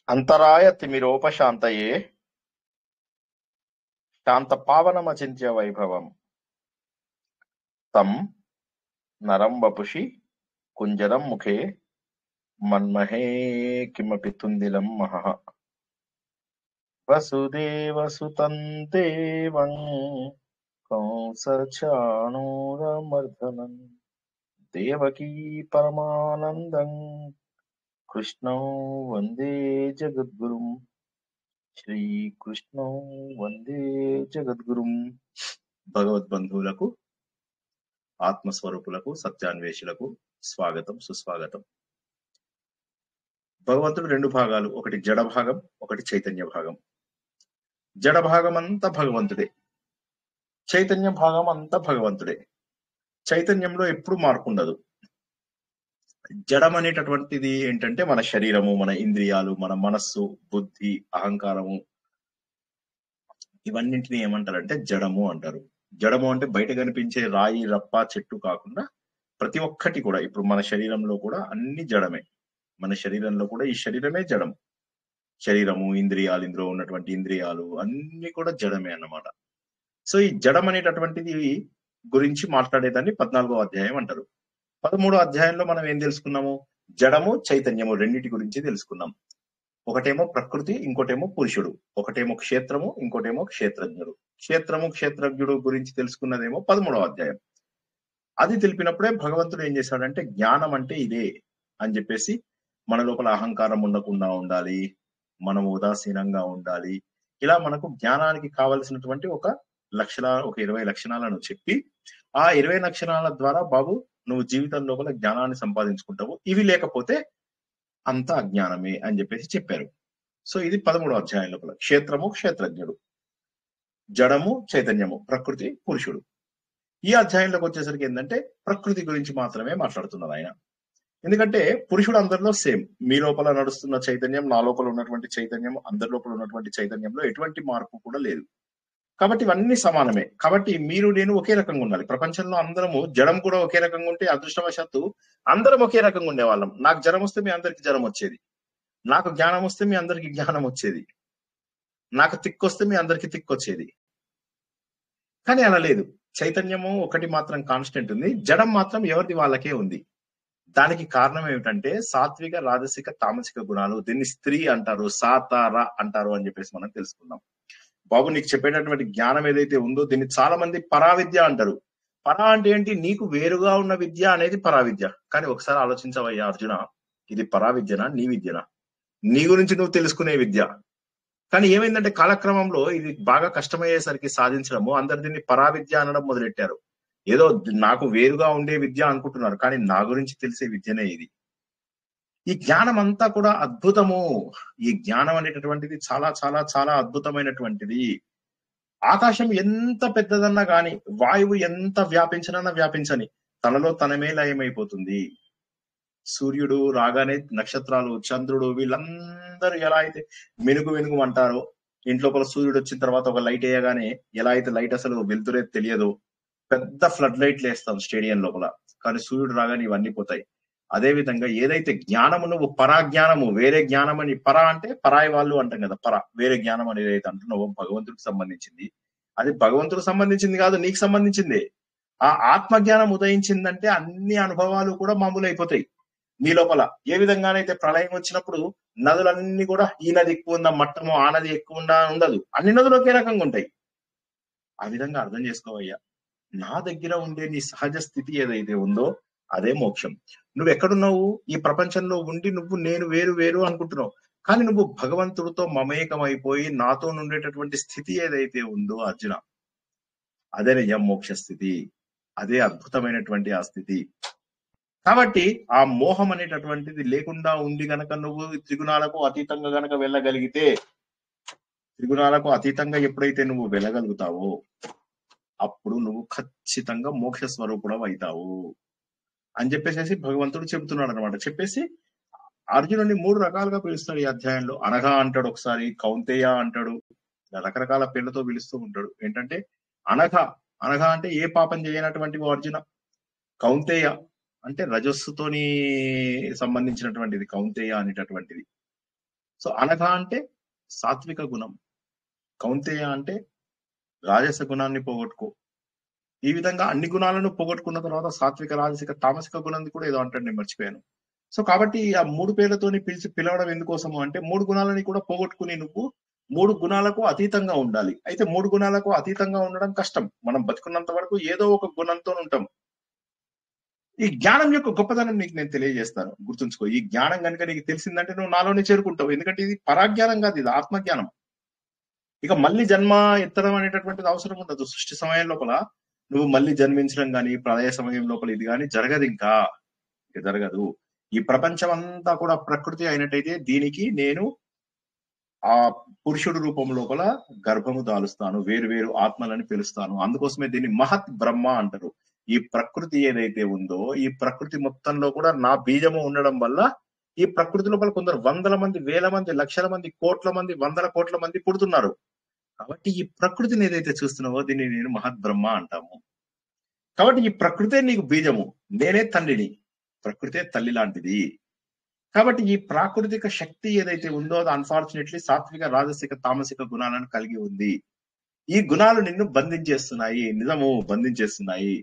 అంతరాయ తిమిరోపశాంతయే శాంతపావనమచింత్య వైభవం తం నరం వపుషి కుంజరం ముఖే మన్మహే కిమపి తుందిలం మహః వసుదేవసుతం దేవం కంసచాణూరమర్దనం దేవకీ పరమానందం కృష్ణం వందే జగద్గురుం శ్రీకృష్ణం వందే జగద్గురుం. భగవద్బంధువులకు, ఆత్మస్వరూపులకు, సత్యాన్వేషులకు స్వాగతం, సుస్వాగతం. భగవంతుడు రెండు భాగాలు, ఒకటి జడ భాగం, ఒకటి చైతన్య భాగం. జడ భాగం అంతా భగవంతుడే, చైతన్య భాగం అంతా భగవంతుడే. చైతన్యంలో ఎప్పుడు మార్పు ఉండదు. జడం అనేటటువంటిది ఏంటంటే మన శరీరము, మన ఇంద్రియాలు, మన మనస్సు, బుద్ధి, అహంకారము, ఇవన్నింటినీ ఏమంటారంటే జడము అంటారు. జడము అంటే బయట కనిపించే రాయి, రప్ప, చెట్టు కాకుండా ప్రతి ఒక్కటి కూడా, ఇప్పుడు మన శరీరంలో కూడా అన్ని జడమే. మన శరీరంలో కూడా ఈ శరీరమే జడం. శరీరము, ఇంద్రియాలు, ఇందులో ఉన్నటువంటి ఇంద్రియాలు అన్ని కూడా జడమే అన్నమాట. సో ఈ జడం అనేటటువంటిది గురించి మాట్లాడేదాన్ని 14వ అధ్యాయం అంటారు. 13వ అధ్యాయంలో మనం ఏం తెలుసుకున్నాము? జడము, చైతన్యము రెండింటి గురించి తెలుసుకున్నాం. ఒకటేమో ప్రకృతి, ఇంకోటేమో పురుషుడు. ఒకటేమో క్షేత్రము, ఇంకోటేమో క్షేత్రజ్ఞుడు. క్షేత్రము, క్షేత్రజ్ఞుడు గురించి తెలుసుకున్నదేమో 13వ అధ్యాయం. అది తెలిపినప్పుడే భగవంతుడు ఏం చేశాడంటే జ్ఞానం అంటే ఇదే అని చెప్పేసి, మన లోపల అహంకారం ఉండకుండా ఉండాలి, మనం ఉదాసీనంగా ఉండాలి, ఇలా మనకు జ్ఞానానికి కావలసినటువంటి ఒక 20 లక్షణాలను చెప్పి, ఆ 20 లక్షణాల ద్వారా బాబు నువ్వు జీవితం లోపల జ్ఞానాన్ని సంపాదించుకుంటావు, ఇవి లేకపోతే అంతా అజ్ఞానమే అని చెప్పేసి చెప్పారు. సో ఇది 13వ అధ్యాయం లోపల క్షేత్రము, క్షేత్రజ్ఞుడు, జడము, చైతన్యము, ప్రకృతి, పురుషుడు. ఈ అధ్యాయంలోకి వచ్చేసరికి ఏంటంటే ప్రకృతి గురించి మాత్రమే మాట్లాడుతున్నారు ఆయన. ఎందుకంటే పురుషుడు అందరిలో సేమ్. మీ లోపల నడుస్తున్న చైతన్యం, నా లోపల ఉన్నటువంటి చైతన్యం, అందరి లోపల ఉన్నటువంటి చైతన్యంలో ఎటువంటి మార్పు కూడా లేదు. కాబట్టి ఇవన్నీ సమానమే. కాబట్టి మీరు నేను ఒకే రకంగా ఉండాలి. ప్రపంచంలో అందరము, జడం కూడా ఒకే రకంగా ఉంటే అదృష్టవశాత్తు అందరం ఒకే రకంగా ఉండేవాళ్ళం. నాకు జ్వరం వస్తే మీ అందరికి జ్వరం వచ్చేది, నాకు జ్ఞానం వస్తే మీ అందరికి జ్ఞానం వచ్చేది, నాకు తిక్కొస్తే మీ అందరికి తిక్కొచ్చేది. కానీ అలా లేదు. చైతన్యము ఒకటి మాత్రం కాన్స్టెంట్ ఉంది, జడం మాత్రం ఎవరిది వాళ్ళకే ఉంది. దానికి కారణం ఏమిటంటే సాత్విక, రాజసిక, తామసిక గుణాలు. దీన్ని స్త్రీ అంటారు, సాతార అంటారు అని చెప్పేసి మనం తెలుసుకుందాం. బాబు నీకు చెప్పేటటువంటి జ్ఞానం ఏదైతే ఉందో దీన్ని చాలా మంది పరావిద్య అంటారు. పరా అంటే ఏంటి? నీకు వేరుగా ఉన్న విద్య అనేది పరావిద్య. కానీ ఒకసారి ఆలోచించవయ్యా అర్జున, ఇది పరావిద్యనా, నీ విద్యనా? నీ గురించి నువ్వు తెలుసుకునే విద్య. కానీ ఏమైందంటే కాలక్రమంలో ఇది బాగా కష్టమయ్యేసరికి సాధించడము, అందరు దీన్ని పరావిద్య అనడం మొదలెట్టారు. ఏదో నాకు వేరుగా ఉండే విద్య అనుకుంటున్నారు, కానీ నా గురించి తెలిసే విద్యనే ఇది. ఈ జ్ఞానం అంతా కూడా అద్భుతము. ఈ జ్ఞానం అనేటటువంటిది చాలా చాలా చాలా అద్భుతమైనటువంటిది. ఆకాశం ఎంత పెద్దదన్నా గాని, వాయువు ఎంత వ్యాపించనన్నా వ్యాపించని, తనలో తనమే లయమైపోతుంది. సూర్యుడు రాగానే నక్షత్రాలు, చంద్రుడు, వీళ్ళందరూ ఎలా అయితే మెనుగు మెనుగు అంటారో, ఇంట్లోపల సూర్యుడు వచ్చిన తర్వాత ఒక లైట్ వేయగానే ఎలా అయితే లైట్ అసలు వెళ్తురే తెలియదు, పెద్ద ఫ్లడ్ లైట్లు వేస్తాం స్టేడియం లోపల, కానీ సూర్యుడు రాగానే ఇవన్నీ పోతాయి. అదే విధంగా ఏదైతే జ్ఞానము, నువ్వు పరాజ్ఞానము, వేరే జ్ఞానం అని, పరా అంటే పరాయి వాళ్ళు అంటాం కదా, వేరే జ్ఞానం అనేది ఏదైతే అంటున్నావో భగవంతుడికి సంబంధించింది, అది భగవంతుడికి సంబంధించింది కాదు, నీకు సంబంధించింది. ఆ ఆత్మజ్ఞానం ఉదయించిందంటే అన్ని అనుభవాలు కూడా మామూలు అయిపోతాయి నీ లోపల. ఏ విధంగానైతే ప్రళయం వచ్చినప్పుడు నదులన్నీ కూడా ఈ నది ఎక్కువ ఉందా, మట్టము ఆ నది ఎక్కువ ఉందా ఉండదు, అన్ని నదులు ఒకే రకంగా ఉంటాయి. ఆ విధంగా అర్థం చేసుకోవయ్యా. నా దగ్గర ఉండే నీ సహజ స్థితి ఏదైతే ఉందో అదే మోక్షం. నువ్వు ఎక్కడున్నావు? ఈ ప్రపంచంలో ఉండి నువ్వు నేను వేరు వేరు అనుకుంటున్నావు, కానీ నువ్వు భగవంతుడితో మమేకమైపోయి నాతో ఉండేటటువంటి స్థితి ఏదైతే ఉందో అర్జున, అదే నిజం మోక్ష స్థితి. అదే అద్భుతమైనటువంటి ఆ స్థితి. కాబట్టి ఆ మోహం అనేటటువంటిది లేకుండా ఉండి గనక నువ్వు త్రిగుణాలకు అతీతంగా గనక వెళ్ళగలిగితే, త్రిగుణాలకు అతీతంగా ఎప్పుడైతే నువ్వు వెళ్ళగలుగుతావో అప్పుడు నువ్వు ఖచ్చితంగా మోక్ష స్వరూపుడం అవుతావు అని చెప్పేసి భగవంతుడు చెబుతున్నాడు అనమాట. చెప్పేసి అర్జునుడిని 3 రకాలుగా పిలుస్తాడు ఈ అధ్యాయంలో. అనఘ అంటాడు, ఒకసారి కౌంతేయ అంటాడు, రకరకాల పేర్లతో పిలుస్తూ ఉంటాడు. ఏంటంటే అనఘ, అనఘ అంటే ఏ పాపం చేయనటువంటి అర్జున. కౌంతేయ అంటే రజస్సుతోని సంబంధించినటువంటిది కౌంతేయ అనేటటువంటిది. సో అనఘ అంటే సాత్విక గుణం, కౌంతేయ అంటే రాజస గుణాన్ని పోగొట్టుకో. ఈ విధంగా అన్ని గుణాలను పోగొట్టుకున్న తర్వాత సాత్విక, రాజసిక, తామసిక గుణాన్ని కూడా ఏదో అంటే నేను మర్చిపోయాను. సో కాబట్టి ఆ 3 పేర్లతోని పిలవడం ఎందుకోసము అంటే 3 గుణాలని కూడా పోగొట్టుకుని నువ్వు 3 గుణాలకు అతీతంగా ఉండాలి. అయితే 3 గుణాలకు అతీతంగా ఉండడం కష్టం. మనం బతుకున్నంత వరకు ఏదో ఒక గుణంతో ఉంటాం. ఈ జ్ఞానం యొక్క గొప్పదనం నీకు నేను తెలియజేస్తాను. గుర్తుంచుకో, ఈ జ్ఞానం కనుక నీకు తెలిసిందంటే నువ్వు నాలోనే చేరుకుంటావు. ఎందుకంటే ఇది పరాజ్ఞానం కాదు, ఇది ఆత్మజ్ఞానం. ఇక మళ్ళీ జన్మ ఎత్తడం అనేటటువంటిది అవసరం ఉండదు. సృష్టి సమయం లోపల నువ్వు మళ్ళీ జన్మించడం కానీ ప్రళయ సమయం లోపల ఇది కానీ జరగదు, ఇంకా జరగదు. ఈ ప్రపంచం అంతా కూడా ప్రకృతి అయినట్టయితే దీనికి నేను ఆ పురుషుడు రూపం లోపల గర్భము దాలుస్తాను, వేరు వేరు ఆత్మలని పిలుస్తాను. అందుకోసమే దీన్ని మహత్ బ్రహ్మ అంటారు. ఈ ప్రకృతి ఏదైతే ఉందో ఈ ప్రకృతి మొత్తంలో కూడా నా బీజము ఉండడం వల్ల ఈ ప్రకృతి లోపల కొందరు వందల మంది, వేల మంది, లక్షల మంది, కోట్ల మంది, వందల కోట్ల మంది పుడుతున్నారు. కాబట్టి ఈ ప్రకృతిని ఏదైతే చూస్తున్నావో దీన్ని నేను మహత్ బ్రహ్మ అంటాము. కాబట్టి ఈ ప్రకృతే నీకు బీజము, నేనే తండ్రిని, ప్రకృతే తల్లి లాంటిది. కాబట్టి ఈ ప్రాకృతిక శక్తి ఏదైతే ఉందో అది అన్ఫార్చునేట్లీ సాత్విక, రాజసిక, తామసిక గుణాలను కలిగి ఉంది. ఈ గుణాలు నిన్ను బంధించేస్తున్నాయి, నిజము బంధించేస్తున్నాయి.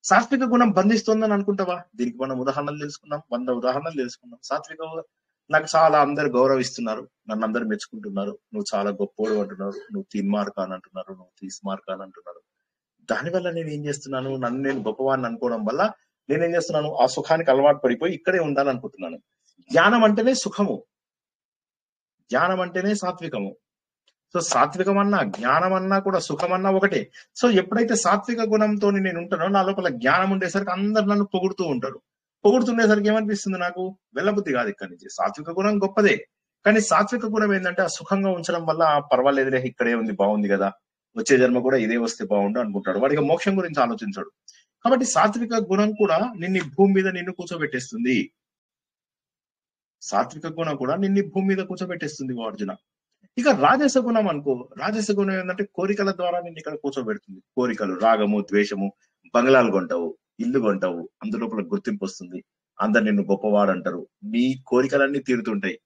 సాత్విక గుణం బంధిస్తుందని అనుకుంటావా? దీనికి మనం ఉదాహరణలు తెలుసుకున్నాం, 100 ఉదాహరణలు తెలుసుకున్నాం. సాత్విక నాకు చాలా అందరు గౌరవిస్తున్నారు, నన్ను అందరు మెచ్చుకుంటున్నారు, నువ్వు చాలా గొప్పోడు అంటున్నారు, నువ్వు 3 మార్క్ అని అంటున్నారు, నువ్వు 30 మార్క్ అని అంటున్నారు. దానివల్ల నేను ఏం చేస్తున్నాను, నన్ను నేను గొప్పవాడిని అనుకోవడం వల్ల నేనేం చేస్తున్నాను, ఆ సుఖానికి అలవాటు పడిపోయి ఇక్కడే ఉండాలనుకుంటున్నాను. జ్ఞానం అంటేనే సుఖము, జ్ఞానం అంటేనే సాత్వికము. సో సాత్వికం అన్నా జ్ఞానం అన్నా కూడా సుఖం అన్నా ఒకటే. సో ఎప్పుడైతే సాత్విక గుణంతో నేను ఉంటానో నా లోపల జ్ఞానం ఉండేసరికి అందరు నన్ను పొగుడుతూ ఉంటారు. పొగుడుతుండేసరికి ఏమనిపిస్తుంది, నాకు వెళ్ళబుద్ధి కాదు ఇక్కడి నుంచి. సాత్విక గుణం గొప్పదే, కానీ సాత్విక గుణం ఏంటంటే ఆ సుఖంగా ఉంచడం వల్ల పర్వాలేదులే ఇక్కడే ఉంది, బాగుంది కదా, వచ్చే జన్మ కూడా ఇదే వస్తే బాగుండు అనుకుంటాడు. వాడికి మోక్షం గురించి ఆలోచించాడు. కాబట్టి సాత్విక గుణం కూడా నిన్ను భూమి మీద నిన్ను కూర్చోబెట్టేస్తుంది. సాత్విక గుణం కూడా నిన్ను భూమి మీద కూర్చోబెట్టేస్తుంది అర్జున. ఇక రాజస గుణం అనుకో, రాజస గుణం ఏంటంటే కోరికల ద్వారా నిన్ను ఇక్కడ కూర్చోబెడుతుంది. కోరికలు, రాగము, ద్వేషము, బంగ్లాలు కొంటావు, ఇల్లు కొంటావు, అందులోపల గుర్తింపు వస్తుంది, అందరు నిన్ను గొప్పవాడు అంటారు, నీ కోరికలన్నీ తీరుతుంటాయి.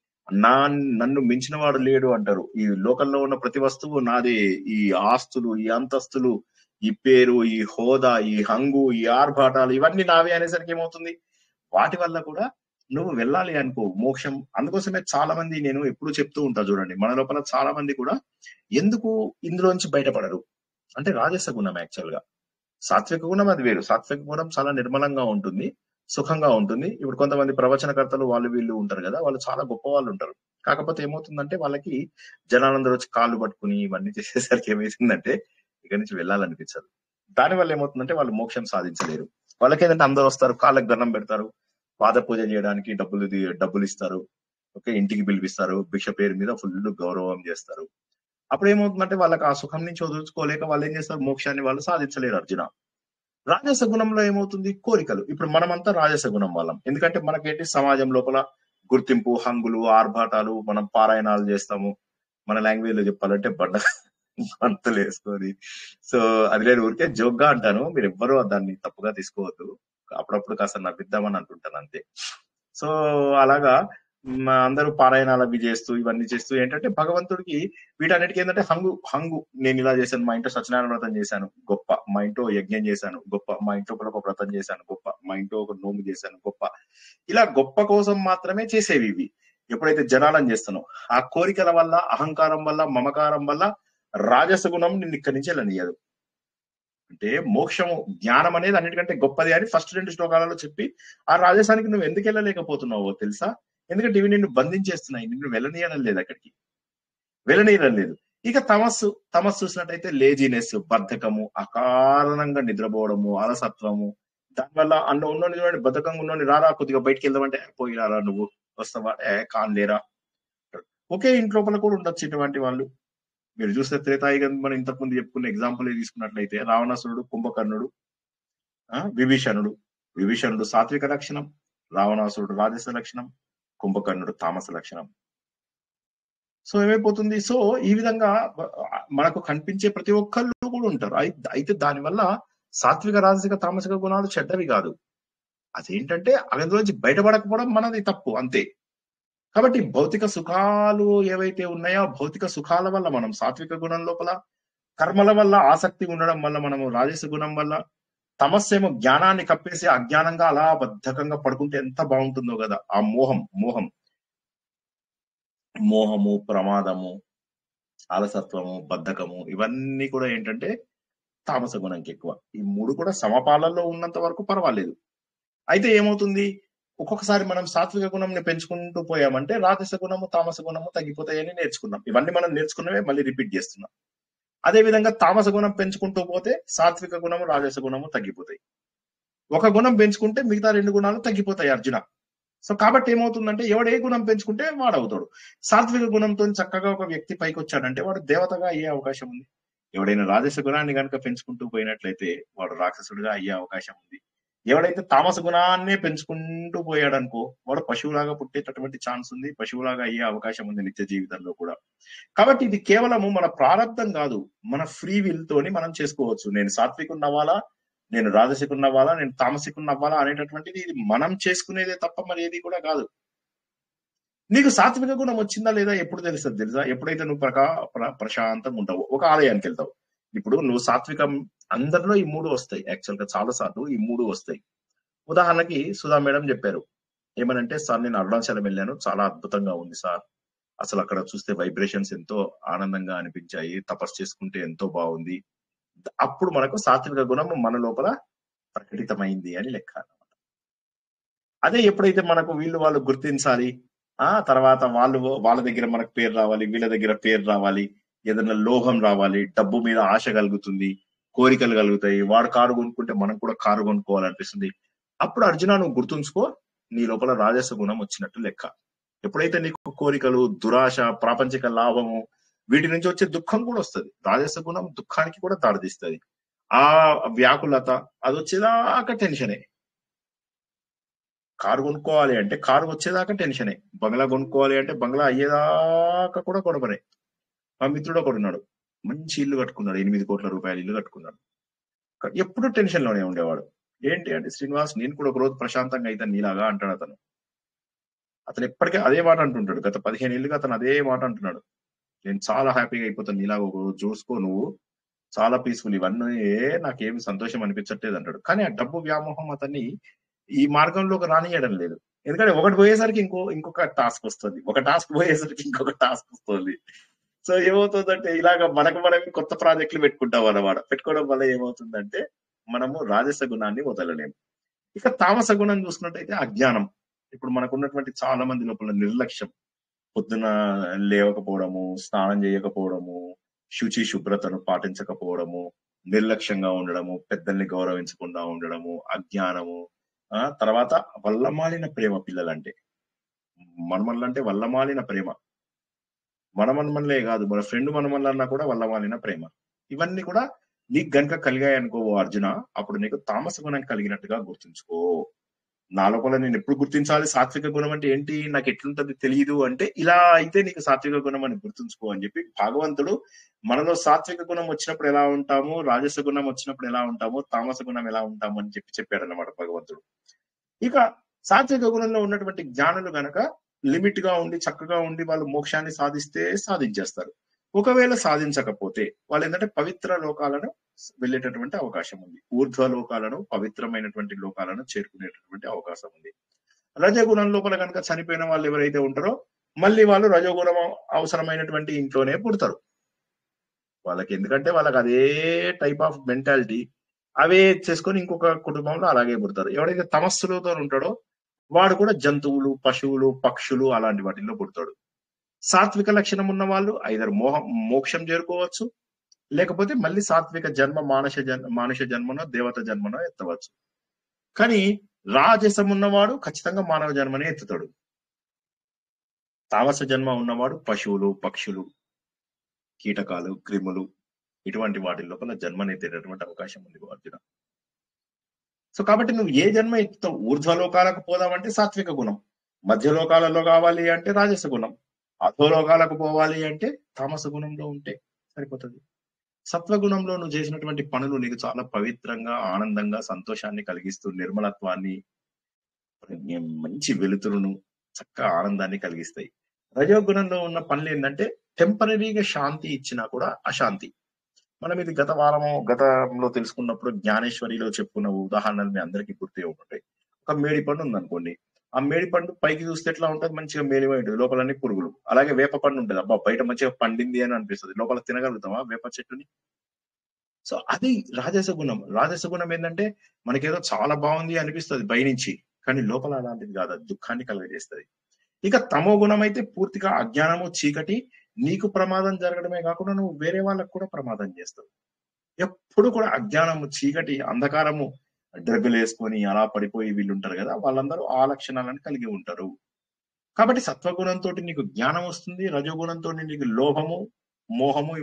నన్ను మించిన వాడు లేడు అంటారు. ఈ లోకంలో ఉన్న ప్రతి వస్తువు నాదే, ఈ ఆస్తులు, ఈ అంతస్తులు, ఈ పేరు, ఈ హోదా, ఈ హంగు, ఈ ఆర్భాటాలు ఇవన్నీ నావే అనేసరికి ఏమవుతుంది, వాటి వల్ల కూడా నువ్వు వెళ్ళాలి అనుకో మోక్షం. అందుకోసమే చాలా మంది, నేను ఎప్పుడు చెప్తూ ఉంటా చూడండి, మన లోపల చాలా మంది కూడా ఎందుకు ఇందులోంచి బయటపడరు అంటే రాజస గుణం. యాక్చువల్ గా సాత్విక గుణం అది వేరు. సాత్విక గుణం చాలా నిర్మలంగా ఉంటుంది, సుఖంగా ఉంటుంది. ఇప్పుడు కొంతమంది ప్రవచనకర్తలు వాళ్ళు వీళ్ళు ఉంటారు కదా, వాళ్ళు చాలా గొప్ప వాళ్ళు ఉంటారు. కాకపోతే ఏమవుతుందంటే వాళ్ళకి జనాలందరూ వచ్చి కాళ్ళు పట్టుకుని ఇవన్నీ చేసేసరికి ఏమవుతుందంటే ఇక్కడి నుంచి వెళ్ళాలనిపించదు. దానివల్ల ఏమవుతుందంటే వాళ్ళు మోక్షం సాధించలేరు. వాళ్ళకి ఏంటంటే అందరూ వస్తారు, కాళ్ళకి దండం పెడతారు, పాద పూజ చేయడానికి డబ్బులు ఇస్తారు, ఓకే, ఇంటికి పిలిపిస్తారు, భిక్ష పేరు మీద ఫుల్ గౌరవం చేస్తారు. అప్పుడు ఏమవుతుందంటే వాళ్ళకి ఆ సుఖం నుంచి వదులుకోలేక వాళ్ళు ఏం చేస్తారు, మోక్షాన్ని వాళ్ళు సాధించలేరు అర్జున. రాజస గుణంలో ఏమవుతుంది, కోరికలు. ఇప్పుడు మనమంతా రాజస గుణం వాళ్ళం, ఎందుకంటే మనకేంటి సమాజం లోపల గుర్తింపు, హంగులు, ఆర్భాటాలు, మనం పారాయణాలు చేస్తాము, మన లాంగ్వేజ్ లో చెప్పాలంటే బంతులు వేసుకొని. సో అది నేను ఊరికే జోక్ గా అంటాను, మీరు ఎవ్వరూ దాన్ని తప్పుగా తీసుకోవద్దు, అప్పుడప్పుడు కాస్త నవ్విద్దామని అంటుంటాను అంతే. సో అలాగా అందరూ పారాయణాలు అవి చేస్తూ ఇవన్నీ చేస్తూ ఏంటంటే భగవంతుడికి వీటన్నిటికీ ఏంటంటే హంగు నేను ఇలా చేశాను, మా ఇంట్లో సత్యనారాయణ వ్రతం చేశాను గొప్ప, మా ఇంట్లో యజ్ఞం చేశాను గొప్ప, మా ఇంట్లో కూడా ఒక వ్రతం చేశాను గొప్ప, మా ఇంట్లో ఒక నోము చేశాను గొప్ప. ఇలా గొప్ప కోసం మాత్రమే చేసేవి ఇవి. ఎప్పుడైతే జనాలను చేస్తానో ఆ కోరికల వల్ల, అహంకారం వల్ల, మమకారం వల్ల రాజస గుణం నిన్ను ఇక్కడి నుంచి వెళ్ళనియదు. అంటే మోక్షము, జ్ఞానం అనేది అన్నిటికంటే గొప్పది అని ఫస్ట్ 2 శ్లోకాలలో చెప్పి ఆ రాజసానికి నువ్వు ఎందుకు వెళ్ళలేకపోతున్నావో తెలుసా? ఎందుకంటే ఇవి నిన్ను బంధించేస్తున్నాయి, నిన్ను వెళ్ళనీయడం లేదు, అక్కడికి వెళ్ళనీయడం లేదు. ఇక తమస్సు చూసినట్టయితే లేజినెస్, బద్ధకము, అకారణంగా నిద్రపోవడము, అలసత్వము. దానివల్ల ఉన్నోని చూడండి, బద్ధకంగా ఉన్నోని రారా కొద్దిగా బయటికి వెళ్దామంటే పోయి రారా, నువ్వు వస్తావా, కాన్లేరా. ఒకే ఇంట్లోపల కూడా ఉండొచ్చు ఇటువంటి వాళ్ళు. మీరు చూస్తే త్రేతాయుగం మనం ఇంతకుముందు చెప్పుకున్న ఎగ్జాంపుల్ తీసుకున్నట్లయితే రావణాసురుడు, కుంభకర్ణుడు, విభీషణుడు సాత్విక లక్షణం, రావణాసురుడు రాజస లక్షణం, కుంభకర్ణుడు తామస లక్షణం. సో ఏమైపోతుంది, సో ఈ విధంగా మనకు కనిపించే ప్రతి ఒక్కళ్ళు కూడా ఉంటారు. అయితే దానివల్ల సాత్విక, రాజసిక, తామసిక గుణాలు చెడ్డవి కాదు. అదేంటంటే అందులోంచి బయటపడకపోవడం మనది తప్పు అంతే. కాబట్టి భౌతిక సుఖాలు ఏవైతే ఉన్నాయో, ఆ భౌతిక సుఖాల వల్ల మనం సాత్విక గుణం లోపల, కర్మల వల్ల ఆసక్తి ఉండడం వల్ల మనము రాజస గుణం వల్ల, తమస్సేమో జ్ఞానాన్ని కప్పేసి అజ్ఞానంగా అలా బద్ధకంగా పడుకుంటే ఎంత బాగుంటుందో కదా! ఆ మోహము, ప్రమాదము, అలసత్వము, బద్ధకము ఇవన్నీ కూడా ఏంటంటే తామస గుణంకి ఎక్కువ. ఈ 3 కూడా సమపాళల్లో ఉన్నంత వరకు పర్వాలేదు. అయితే ఏమవుతుంది? ఒక్కొక్కసారి మనం సాత్విక గుణంని పెంచుకుంటూ పోయామంటే రాజస గుణము, తామస గుణము తగ్గిపోతాయని నేర్చుకున్నాం. ఇవన్నీ మనం నేర్చుకున్నవే మళ్ళీ రిపీట్ జేస్తున్నాం. అదే విధంగా తామస గుణం పెంచుకుంటూ పోతే సాత్విక గుణము, రాజస గుణము తగ్గిపోతాయి. ఒక గుణం పెంచుకుంటే మిగతా 2 గుణాలు తగ్గిపోతాయి అర్జున. సో కాబట్టి ఏమవుతుందంటే ఎవడు ఏ గుణం పెంచుకుంటే వాడవుతాడు. సాత్విక గుణంతోని చక్కగా ఒక వ్యక్తి పైకొచ్చాడంటే వాడు దేవతగా అయ్యే అవకాశం ఉంది. ఎవడైనా రాజస గుణాన్ని గనుక పెంచుకుంటూ పోయినట్లయితే వాడు రాక్షసుడిగా అయ్యే అవకాశం ఉంది. ఎవడైతే తామస గుణాన్నే పెంచుకుంటూ పోయాడనుకో వాడు పశువులాగా పుట్టేటటువంటి ఛాన్స్ ఉంది. పశువులాగా అయ్యే అవకాశం ఉంది నిత్య జీవితంలో కూడా. కాబట్టి ఇది కేవలము మన ప్రారబ్ధం కాదు. మన ఫ్రీ విల్ తోని మనం చేసుకోవచ్చు. నేను సాత్వికుడినవ్వాలా, నేను రాజసికుడినవ్వాలా, నేను తామసికుడినవ్వాలా అనేటటువంటిది ఇది మనం చేసుకునేదే తప్ప మరి ఏది కూడా కాదు. నీకు సాత్విక గుణం వచ్చిందా లేదా ఎప్పుడు తెలుస్తుంది తెలుసా? ఎప్పుడైతే నువ్వు ప్రశాంతంగా ఉంటావు. ఒక ఆలయానికి వెళ్తావు. ఇప్పుడు నువ్వు సాత్వికం అందరిలో ఈ 3 వస్తాయి. యాక్చువల్ గా చాలా సార్లు ఈ 3 వస్తాయి. ఉదాహరణకి సుధా మేడం చెప్పారు. ఏమనంటే, "సార్ నేను అరుణాచలం వెళ్ళాను. చాలా అద్భుతంగా ఉంది సార్. అసలు అక్కడ చూస్తే వైబ్రేషన్స్ ఎంతో ఆనందంగా అనిపించాయి. తపస్సు చేసుకుంటే ఎంతో బాగుంది." అప్పుడు మనకు సాత్విక గుణం మన లోపల ప్రకటితమైంది అని లెక్క. అదే ఎప్పుడైతే మనకు వీళ్ళు వాళ్ళు గుర్తించాలి, తర్వాత వాళ్ళ దగ్గర మనకు పేరు రావాలి, వీళ్ళ దగ్గర పేరు రావాలి, ఏదైనా లోహం రావాలి, డబ్బు మీద ఆశ కలుగుతుంది, కోరికలు కలుగుతాయి. వాడు కారు కొనుక్కుంటే మనం కూడా కారు కొనుక్కోవాలనిపిస్తుంది. అప్పుడు అర్జున నువ్వు గుర్తుంచుకో, నీ లోపల రాజస గుణం వచ్చినట్టు లెక్క. ఎప్పుడైతే నీకు కోరికలు, దురాశ, ప్రాపంచిక లాభము వీటి నుంచి వచ్చే దుఃఖం కూడా వస్తది. రాజస గుణం దుఃఖానికి కూడా దారితీస్తది. ఆ వ్యాకులత అదొచ్చేదాకా టెన్షనే. కారు కొనుక్కోవాలి అంటే కారు వచ్చేదాకా టెన్షనే. బంగ్లా కొనుక్కోవాలి అంటే బంగ్లా అయ్యేదాకా కూడా గొడవనే. మా మిత్రుడు ఒకడున్నాడు. మంచి ఇల్లు కట్టుకున్నాడు. 8 కోట్ల రూపాయల ఇల్లు కట్టుకున్నాడు. ఎప్పుడు టెన్షన్ లోనే ఉండేవాడు. ఏంటి అంటే, "శ్రీనివాస్ నేను కూడా ఒకరోజు ప్రశాంతంగా అయితాను నీలాగా" అంటాడు అతను. అతను ఎప్పటికీ అదే మాట అంటుంటాడు. గత 15 ఏళ్లుగా అతను అదే మాట అంటున్నాడు. "నేను చాలా హ్యాపీగా అయిపోతాను నీలాగా ఒకరోజు చూసుకో నువ్వు. చాలా పీస్‌ఫుల్ ఇవన్నీ నాకేమి సంతోషం అనిపించట్లేదు" అంటాడు. కానీ ఆ డబ్బు వ్యామోహం అతన్ని ఈ మార్గంలోకి రానియ్యడం లేదు. ఎందుకంటే ఒకటి పోయేసరికి ఇంకొక టాస్క్ వస్తది. ఒక టాస్క్ పోయేసరికి ఇంకొక టాస్క్ వస్తది. సో ఏమవుతుందంటే ఇలాగ మనకు మనమే కొత్త ప్రాజెక్టులు పెట్టుకుంటాం అన్నమాట. పెట్టుకోవడం వల్ల ఏమవుతుందంటే మనము రాజస గుణాన్ని వదలలేము. ఇక తామస గుణం చూసుకున్నట్టయితే అజ్ఞానం. ఇప్పుడు మనకున్నటువంటి చాలా మంది లోపల నిర్లక్ష్యం. పొద్దున లేవకపోవడము, స్నానం చేయకపోవడము, శుభ్రతను పాటించకపోవడము, నిర్లక్ష్యంగా ఉండడము, పెద్దల్ని గౌరవించకుండా ఉండడము, అజ్ఞానము, తర్వాత వల్లమాలిన ప్రేమ పిల్లలంటే. మనమల్లంటే వల్లమాలిన ప్రేమ. మన మన్మన్లే గాదు. మన ఫ్రెండ్ మన్మన్లన్నా కూడా వల్లమాలిన ప్రేమ. ఇవన్నీ కూడా నీకు గనుక కలిగాయనుకో ఓ అర్జున, అప్పుడు నీకు తామస గుణం కలిగినట్టుగా గుర్తుంచుకో. నా లోపల నేనెప్పుడు గుర్తించాలి సాత్విక గుణం అంటే ఏంటి? నాకెట్లుంటది తెలీదు అంటే, ఇలా అయితే నీకు సాత్విక గుణం అని గుర్తుంచుకో అని జెప్పి భగవంతుడు మనలో సాత్విక గుణం వచ్చినప్పుడు ఎలా ఉంటాము, రాజస గుణం వచ్చినప్పుడు ఎలా ఉంటాము, తామస గుణం ఎలా ఉంటాము అని చెప్పాడన్నమాట భగవంతుడు. ఇక సాత్విక గుణంలో ఉన్నటువంటి జ్ఞానులు గనక లిమిట్ గా ఉండి చక్కగా ఉండి వాళ్ళు మోక్షాన్ని సాధిస్తే సాధించేస్తారు. ఒకవేళ సాధించకపోతే వాళ్ళు ఏంటంటే పవిత్ర లోకాలను వెళ్ళేటటువంటి అవకాశం ఉంది. ఊర్ధ్వ లోకాలను, పవిత్రమైనటువంటి లోకాలను చేరుకునేటటువంటి అవకాశం ఉంది. రజగుణం లోపల కనుక చనిపోయిన వాళ్ళు ఎవరైతే ఉంటారో మళ్ళీ వాళ్ళు రజోగుణం అవసరమైనటువంటి ఇంట్లోనే పుడతారు. వాళ్ళకి ఎందుకంటే వాళ్ళకి అదే టైప్ ఆఫ్ మెంటాలిటీ అవే చేసుకొని ఇంకొక కుటుంబంలో అలాగే పుడతారు. ఎవడైతే తమస్సులతో ఉంటాడో వాడు కూడా జంతువులు, పశువులు, పక్షులు అలాంటి వాటిల్లో పుడతాడు. సాత్విక లక్షణం ఉన్న వాళ్ళు ఐదర్ మోక్షం చేరుకోవచ్చు, లేకపోతే మళ్ళీ సాత్విక జన్మ మానుష జన్మనో దేవత జన్మనో ఎత్తవచ్చు. కానీ రాజసం ఉన్నవాడు ఖచ్చితంగా మానవ జన్మనే ఎత్తుతాడు. తామస జన్మ ఉన్నవాడు పశువులు, పక్షులు, కీటకాలు, క్రిములు ఇటువంటి వాటి లోపల జన్మనెత్తేటటువంటి అవకాశం ఉంది అర్జున. సో కాబట్టి నువ్వు ఏ జన్మ ఎత్తుతావు? ఊర్ధ్వలోకాలకు పోదామంటే సాత్విక గుణం, మధ్యలోకాలలో కావాలి అంటే రాజస గుణం, అధోలోకాలకు పోవాలి అంటే తామస గుణంలో ఉంటే సరిపోతుంది. సత్వగుణంలో నువ్వు చేసినటువంటి పనులు నీకు చాలా పవిత్రంగా, ఆనందంగా, సంతోషాన్ని కలిగిస్తూ, నిర్మలత్వాన్ని, మంచి వెలుతురును, చక్కగా ఆనందాన్ని కలిగిస్తాయి. రజోగుణంలో ఉన్న పనులు ఏంటంటే టెంపరరీగా శాంతి ఇచ్చినా కూడా అశాంతి. మనం ఇది గతంలో తెలుసుకున్నప్పుడు జ్ఞానేశ్వరిలో చెప్పుకున్న ఉదాహరణలు మీ అందరికీ గుర్తే ఉంటాయి. ఒక మేడి పండు ఉందనుకోండి. ఆ మేడి పండు పైకి చూస్తే ఎట్లా ఉంటది? మంచిగా మేలిమై ఉంటది. లోపలన్నీ పురుగులు. అలాగే వేప పండు ఉంటది. అబ్బా! బయట మంచిగా పండింది అని అనిపిస్తది. లోపల తినగలుగుతామా వేప చెట్టుని? సో అది రాజస గుణం. రాజస గుణం ఏందంటే మనకేదో చాలా బావుంది అనిపిస్తది పైనుంచి. కానీ లోపల అలాంటిది కాదు. అది దుఃఖాన్ని కలుగజేస్తది. ఇక తమో గుణం అయితే పూర్తిగా అజ్ఞానము, చీకటి, నీకు ప్రమాదం జరగడమే కాకుండా నువ్వు వేరే వాళ్ళకి కూడా ప్రమాదం చేస్తావు. ఎప్పుడు కూడా అజ్ఞానము, చీకటి, అంధకారము, డ్రగ్గులేసుకొని అలా పడిపోయి వీళ్ళుంటారు గదా! వాళ్ళందరూ ఆ లక్షణాలను కలిగి ఉంటారు. కాబట్టి సత్వగుణంతోటి నీకు జ్ఞానం వస్తుంది. రజోగుణంతోని నీకు లోభము, మోహము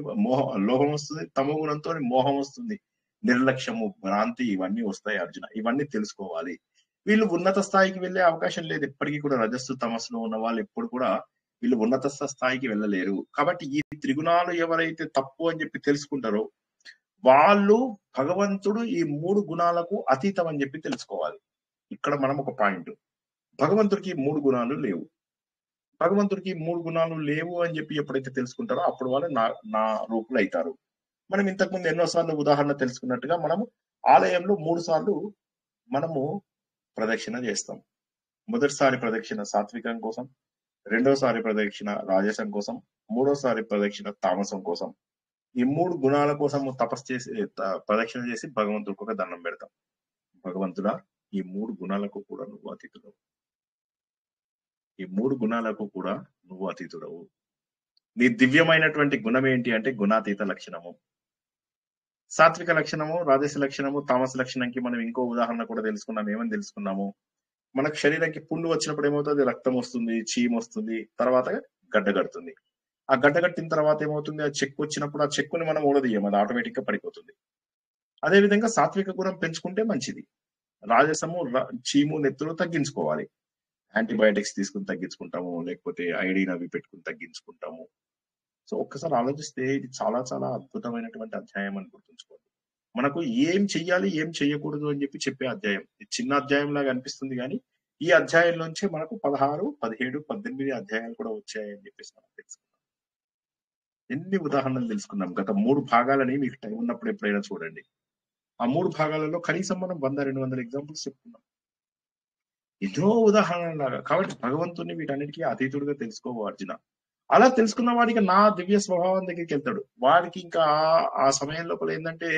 లోభం వస్తుంది. తమో గుణంతోని మోహం వస్తుంది. నిర్లక్ష్యము, భ్రాంతి ఇవన్నీ వస్తాయి అర్జున. ఇవన్నీ తెలుసుకోవాలి. వీళ్ళు ఉన్నత స్థాయికి వెళ్ళే అవకాశం లేదు. ఎప్పటికి కూడా రజస్సు, తమస్సులో ఉన్న వాళ్ళు ఎప్పుడు కూడా వీళ్ళు ఉన్నత స్థాయికి వెళ్ళలేరు. కాబట్టి ఈ త్రిగుణాలు ఎవరైతే తప్పు అని చెప్పి తెలుసుకుంటారో వాళ్ళు భగవంతుడు ఈ 3 గుణాలకు అతీతం అని చెప్పి తెలుసుకోవాలి. ఇక్కడ మనం ఒక పాయింట్. భగవంతుడికి 3 గుణాలు లేవు. భగవంతుడికి 3 గుణాలు లేవు అని చెప్పి ఎప్పుడైతే తెలుసుకుంటారో అప్పుడు వాళ్ళు నా రూపులు అయితారు. మనం ఇంతకుముందు ఎన్నో సార్లు ఉదాహరణ తెలుసుకున్నట్టుగా మనము ఆలయంలో 3 సార్లు మనము ప్రదక్షిణ చేస్తాం. మొదటిసారి ప్రదక్షిణ సాత్వికం కోసం, రెండోసారి ప్రదక్షిణ రాజసం కోసం, మూడోసారి ప్రదక్షిణ తామసం కోసం. ఈ 3 గుణాల కోసం తపస్సు చేసి ప్రదక్షిణ చేసి భగవంతుడికి ఒక దండం పెడతాం. భగవంతుడా ఈ 3 గుణాలకు కూడా నువ్వు అతీతుడవు. ఈ 3 గుణాలకు కూడా నువ్వు అతీతుడవు. నీ దివ్యమైనటువంటి గుణం ఏంటి అంటే గుణాతీత లక్షణము. సాత్విక లక్షణము, రాజస లక్షణము, తామస లక్షణంకి మనం ఇంకో ఉదాహరణ కూడా తెలుసుకున్నాం. ఏమని తెలుసుకున్నాము? మనకు శరీరానికి పుండు వచ్చినప్పుడు ఏమవుతుంది? రక్తం వస్తుంది, చీము వస్తుంది, తర్వాత గడ్డ కడుతుంది. ఆ గడ్డ కట్టిన తర్వాత ఏమవుతుంది? ఆ చెక్కు వచ్చినప్పుడు ఆ చెక్కుని మనం ఊడదీయం, అది ఆటోమేటిక్ గా పడిపోతుంది. అదే విధంగా సాత్విక గుణం పెంచుకుంటే మంచిది. రాజసము, చీము, నెత్తులు తగ్గించుకోవాలి. యాంటీబయాటిక్స్ తీసుకుని తగ్గించుకుంటాము, లేకపోతే ఐడిన్ అవి పెట్టుకుని తగ్గించుకుంటాము. సో ఒక్కసారి ఆలోచిస్తే ఇది చాలా చాలా అద్భుతమైనటువంటి అధ్యాయం అని గుర్తుంచుకోండి. మనకు ఏం చెయ్యాలి, ఏం చెయ్యకూడదు అని చెప్పే అధ్యాయం. ఇది చిన్న అధ్యాయం లాగా అనిపిస్తుంది కానీ ఈ అధ్యాయంలోంచే మనకు 16, 17, 18 అధ్యాయాలు కూడా వచ్చాయని చెప్పేసి మనం తెలుసుకున్నాం. ఎన్ని ఉదాహరణలు తెలుసుకున్నాం. గత 3 భాగాలని మీకు టైం ఉన్నప్పుడు ఎప్పుడైనా చూడండి. ఆ 3 భాగాలలో కనీసం మనం 100-200 ఎగ్జాంపుల్స్ చెప్పుకున్నాం. ఎన్నో ఉదాహరణలాగా. కాబట్టి భగవంతుని వీటన్నిటికీ అతీతుడిగా తెలుసుకోవు అర్జున. అలా తెలుసుకున్న వాడికి నా దివ్య స్వభావం దగ్గరికి వెళ్తాడు. వాడికి ఇంకా ఆ సమయం లోపల ఏంటంటే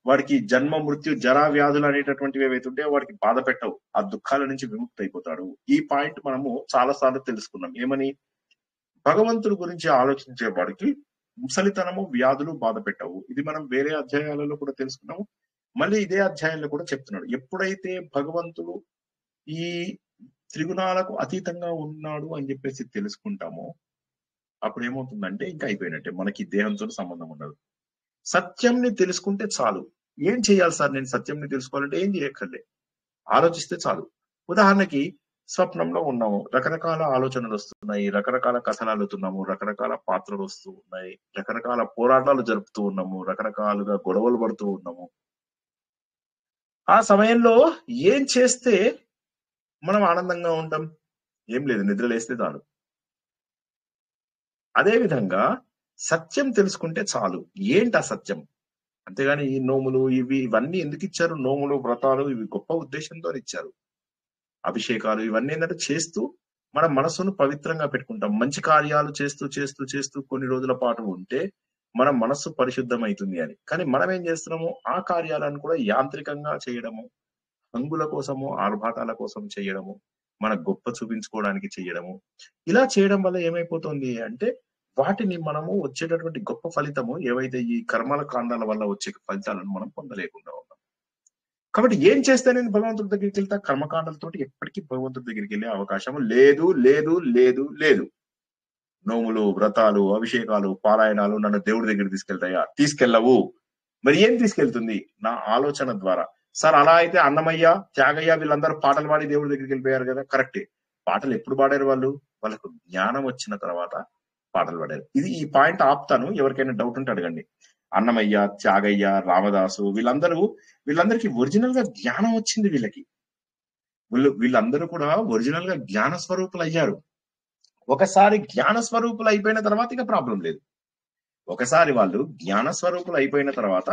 వాడికి జన్మ, మృత్యు, జరా, వ్యాధులు అనేటటువంటివి ఏవైతుంటే వాడికి బాధ పెట్టవు. ఆ దుఃఖాల నుంచి విముక్తి అయిపోతాడు. ఈ పాయింట్ మనము చాలా సార్లు తెలుసుకున్నాం. ఏమని? భగవంతుడి గురించి ఆలోచించే వాడికి ముసలితనము, వ్యాధులు బాధ పెట్టవు. ఇది మనం వేరే అధ్యాయాలలో కూడా తెలుసుకున్నాము. మళ్ళీ ఇదే అధ్యాయంలో కూడా చెప్తున్నాడు. ఎప్పుడైతే భగవంతుడు ఈ త్రిగుణాలకు అతీతంగా ఉన్నాడు అని చెప్పేసి తెలుసుకుంటామో అప్పుడు ఏమవుతుందంటే ఇంకా అయిపోయినట్టే. మనకి దేహంతో సంబంధం ఉండదు. సత్యంని తెలుసుకుంటే చాలు. ఏం చేయాలి సార్ నేను సత్యంని తెలుసుకోవాలంటే? ఏం చేయక్కర్లే, ఆలోచిస్తే చాలు. ఉదాహరణకి స్వప్నంలో ఉన్నాము, రకరకాల ఆలోచనలు వస్తున్నాయి, రకరకాల కథలు అల్లుతున్నాము, రకరకాల పాత్రలు వస్తూ ఉన్నాయి, రకరకాల పోరాటాలు జరుపుతూ ఉన్నాము, రకరకాలుగా గొడవలు పడుతూ ఉన్నాము. ఆ సమయంలో ఏం చేస్తే మనం ఆనందంగా ఉంటాం? ఏం లేదు, నిద్ర లేస్తే చాలు. అదే విధంగా సత్యం తెలుసుకుంటే చాలు. ఏంటి ఆ సత్యం? అంతేగాని ఈ నోములు ఇవన్నీ ఎందుకు ఇచ్చారు? నోములు, వ్రతాలు ఇవి గొప్ప ఉద్దేశంతో ఇచ్చారు. అభిషేకాలు ఇవన్నీ ఏంటంటే చేస్తూ మన మనసును పవిత్రంగా పెట్టుకుంటాం. మంచి కార్యాలు చేస్తూ చేస్తూ చేస్తూ కొన్ని రోజుల పాటు ఉంటే మన మనస్సు పరిశుద్ధమైతుంది అని. కానీ మనం ఏం చేస్తున్నాము? ఆ కార్యాలను కూడా యాంత్రికంగా చేయడము, హంగుల కోసము, ఆర్భాటాల కోసం చేయడము, మన గొప్ప చూపించుకోవడానికి చేయడము. ఇలా చేయడం వల్ల ఏమైపోతుంది అంటే వాటిని మనము వచ్చేటటువంటి గొప్ప ఫలితము ఏవైతే ఈ కర్మల కాండాల వల్ల వచ్చే ఫలితాలను మనం పొందలేకుండా ఉన్నాం. కాబట్టి ఏం చేస్తే నేను భగవంతుడి దగ్గరికి వెళ్తా? కర్మకాండాలతోటి ఎప్పటికీ భగవంతుడి దగ్గరికి వెళ్ళే అవకాశం లేదు లేదు లేదు లేదు. నోములు, వ్రతాలు, అభిషేకాలు, పారాయణాలు నన్ను దేవుడి దగ్గరికి తీసుకెళ్తాయా? తీసుకెళ్ళవు. మరి ఏం తీసుకెళ్తుంది? నా ఆలోచన ద్వారా. సార్ అలా అయితే అన్నమయ్య, త్యాగయ్య వీళ్ళందరూ పాటలు పాడి దేవుడి దగ్గరికి వెళ్ళిపోయారు కదా. కరెక్టే. పాటలు ఎప్పుడు పాడారు వాళ్ళు? వాళ్ళకు జ్ఞానం వచ్చిన తర్వాత పాటలు పాడారు. ఈ పాయింట్ ఆపుతాను, ఎవరికైనా డౌట్ ఉంటే అడగండి. అన్నమయ్య, త్యాగయ్య, రామదాసు వీళ్ళందరికీ ఒరిజినల్ గా జ్ఞానం వచ్చింది వీళ్ళకి. వీళ్ళందరూ కూడా ఒరిజినల్ గా జ్ఞాన స్వరూపులు అయ్యారు. ఒకసారి జ్ఞాన స్వరూపులు అయిపోయిన తర్వాత ఇక ప్రాబ్లం లేదు. ఒకసారి వాళ్ళు జ్ఞాన స్వరూపులు అయిపోయిన తర్వాత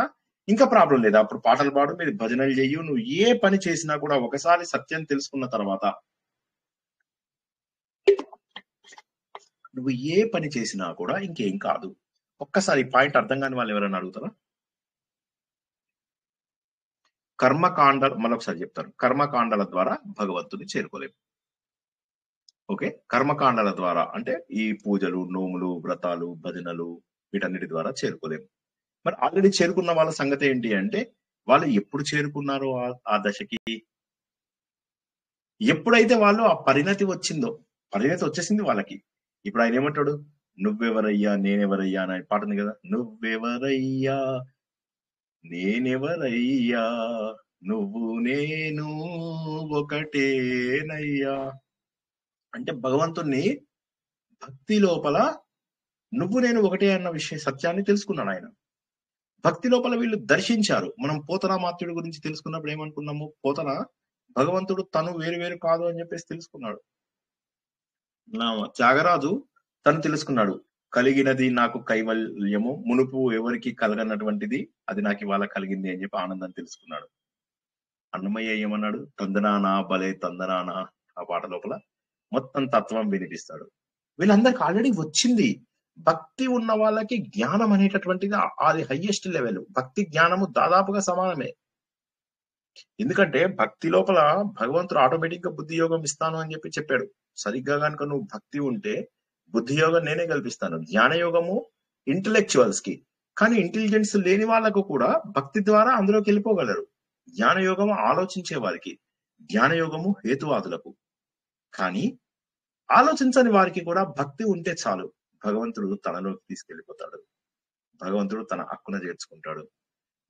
ఇంకా ప్రాబ్లం లేదు. అప్పుడు పాటలు పాడు, మీరు భజనలు చెయ్యు, నువ్వు ఏ పని చేసినా కూడా ఒకసారి సత్యం తెలుసుకున్న తర్వాత నువ్వు ఏ పని చేసినా కూడా ఇంకేం కాదు. ఒక్కసారి పాయింట్ అర్థం కాని వాళ్ళు ఎవరైనా అడుగుతారా? కర్మకాండ మళ్ళొకసారి చెప్తాను. కర్మకాండల ద్వారా భగవంతుని చేరుకోలేము. ఓకే, కర్మకాండల ద్వారా అంటే ఈ పూజలు, నోములు, వ్రతాలు, భజనలు వీటన్నిటి ద్వారా చేరుకోలేము. మరి ఆల్రెడీ చేరుకున్న వాళ్ళ సంగతి ఏంటి అంటే, వాళ్ళు ఎప్పుడు చేరుకున్నారో ఆ దశకి, ఎప్పుడైతే వాళ్ళు ఆ పరిణతి వచ్చిందో, పరిణతి వచ్చేసింది వాళ్ళకి. ఇప్పుడు ఆయన ఏమంటాడు, నువ్వెవరయ్యా నేనెవరయ్యా అనే పాట ఉంది కదా, నువ్వెవరయ్యా నేనెవరయ్యా నువ్వు నేను ఒకటేనయ్యా అంటే భగవంతుణ్ణి భక్తి లోపల నువ్వు నేను ఒకటే అన్న సత్యాన్ని తెలుసుకున్నాడు ఆయన. భక్తి లోపల వీళ్ళు దర్శించారు. మనం పోతనామాత్యుడి గురించి తెలుసుకున్నప్పుడు ఏమనుకున్నాము, పోతన భగవంతుడు తను వేరు వేరు కాదు అని చెప్పేసి తెలుసుకున్నాడు. త్యాగరాజు తను తెలుసుకున్నాడు, కలిగినది నాకు కైవల్యము, మునుపు ఎవరికి కలగనటువంటిది అది నాకు ఇవాళ కలిగింది అని చెప్పి ఆనందాన్ని తెలుసుకున్నాడు. అన్నమయ్య ఏమన్నాడు, తందనానా భలే తందనానా ఆ పాట లోపల మొత్తం తత్వం వినిపిస్తాడు. వీళ్ళందరికి ఆల్రెడీ వచ్చింది. భక్తి ఉన్న వాళ్ళకి జ్ఞానం అనేటటువంటిది అది హైయెస్ట్ లెవెల్. భక్తి జ్ఞానము దాదాపుగా సమానమే. ఎందుకంటే భక్తి లోపల భగవంతుడు ఆటోమేటిక్ గా బుద్ధి యోగం ఇస్తాను అని చెప్పి చెప్పాడు. సరిగ్గా కనుక నువ్వు భక్తి ఉంటే బుద్ధి యోగం నేనే కల్పిస్తాను. జ్ఞాన యోగము ఇంటలెక్చువల్స్ కి, కానీ ఇంటెలిజెన్స్ లేని వాళ్ళకు కూడా భక్తి ద్వారా అందులోకి వెళ్ళిపోగలరు. జ్ఞాన యోగము ఆలోచించే వారికి, జ్ఞాన యోగము హేతువాదులకు. కానీ ఆలోచించని వారికి కూడా భక్తి ఉంటే చాలు, భగవంతుడు తనలోకి తీసుకెళ్లిపోతాడు. భగవంతుడు తన హక్కున చేర్చుకుంటాడు.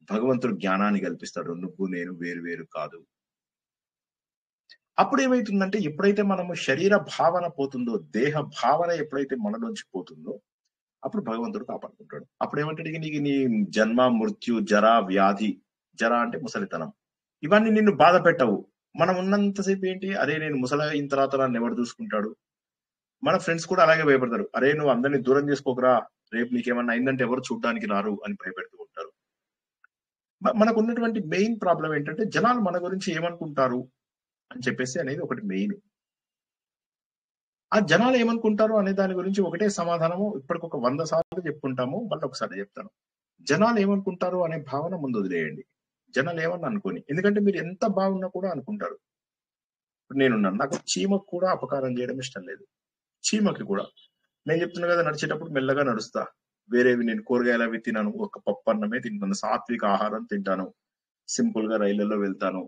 భగవంతుడు జ్ఞానాన్ని కల్పిస్తాడు. నువ్వు నేను వేరు వేరు కాదు. అప్పుడు ఏమైతుందంటే, ఎప్పుడైతే మనము శరీర భావన పోతుందో, దేహ భావన ఎప్పుడైతే మనలోంచి పోతుందో, అప్పుడు భగవంతుడు కాపాడుకుంటాడు. అప్పుడు ఏమంటాడు, నీకు నీ జన్మ, మృత్యు, జర, వ్యాధి, జర అంటే ముసలితనం, ఇవన్నీ నిన్ను బాధ పెట్టవు. మనం ఉన్నంతసేపు ఏంటి, అరే నేను ముసలి అయిన తర్వాత నన్ను ఎవరు చూసుకుంటాడు. మన ఫ్రెండ్స్ కూడా అలాగే భయపడతారు, అరే నువ్వు అందరినీ దూరం చేసుకోకరా, రేపు నీకేమన్నా అయిందంటే ఎవరు చూడడానికి రారు అని భయపెడుతూ ఉంటారు. మనకు ఉన్నటువంటి మెయిన్ ప్రాబ్లం ఏంటంటే, జనాలు మన గురించి ఏమనుకుంటారు అని చెప్పేసి అనేది ఒకటి మెయిన్. ఆ జనాలు ఏమనుకుంటారు అనే దాని గురించి ఒకటే సమాధానము ఇప్పటికొక 100 సార్లు చెప్పుకుంటాము, మళ్ళీ ఒకసారి చెప్తాను. జనాలు ఏమనుకుంటారు అనే భావన ముందు వదిలేయండి. జనాలు ఏమన్నా అనుకోని, ఎందుకంటే మీరు ఎంత బాగున్నా కూడా అనుకుంటారు. ఇప్పుడు నేనున్నాను, నాకు చీమకు కూడా అపకారం చేయడం ఇష్టం లేదు. చీమకి కూడా నేను చెప్తున్నా కదా, నడిచేటప్పుడు మెల్లగా నడుస్తా. వేరేవి నేను కూరగాయలు అవి తినను, ఒక పప్పు అన్నమే తింటాను, సాత్విక ఆహారం తింటాను, సింపుల్ గా రైళ్లలో వెళ్తాను,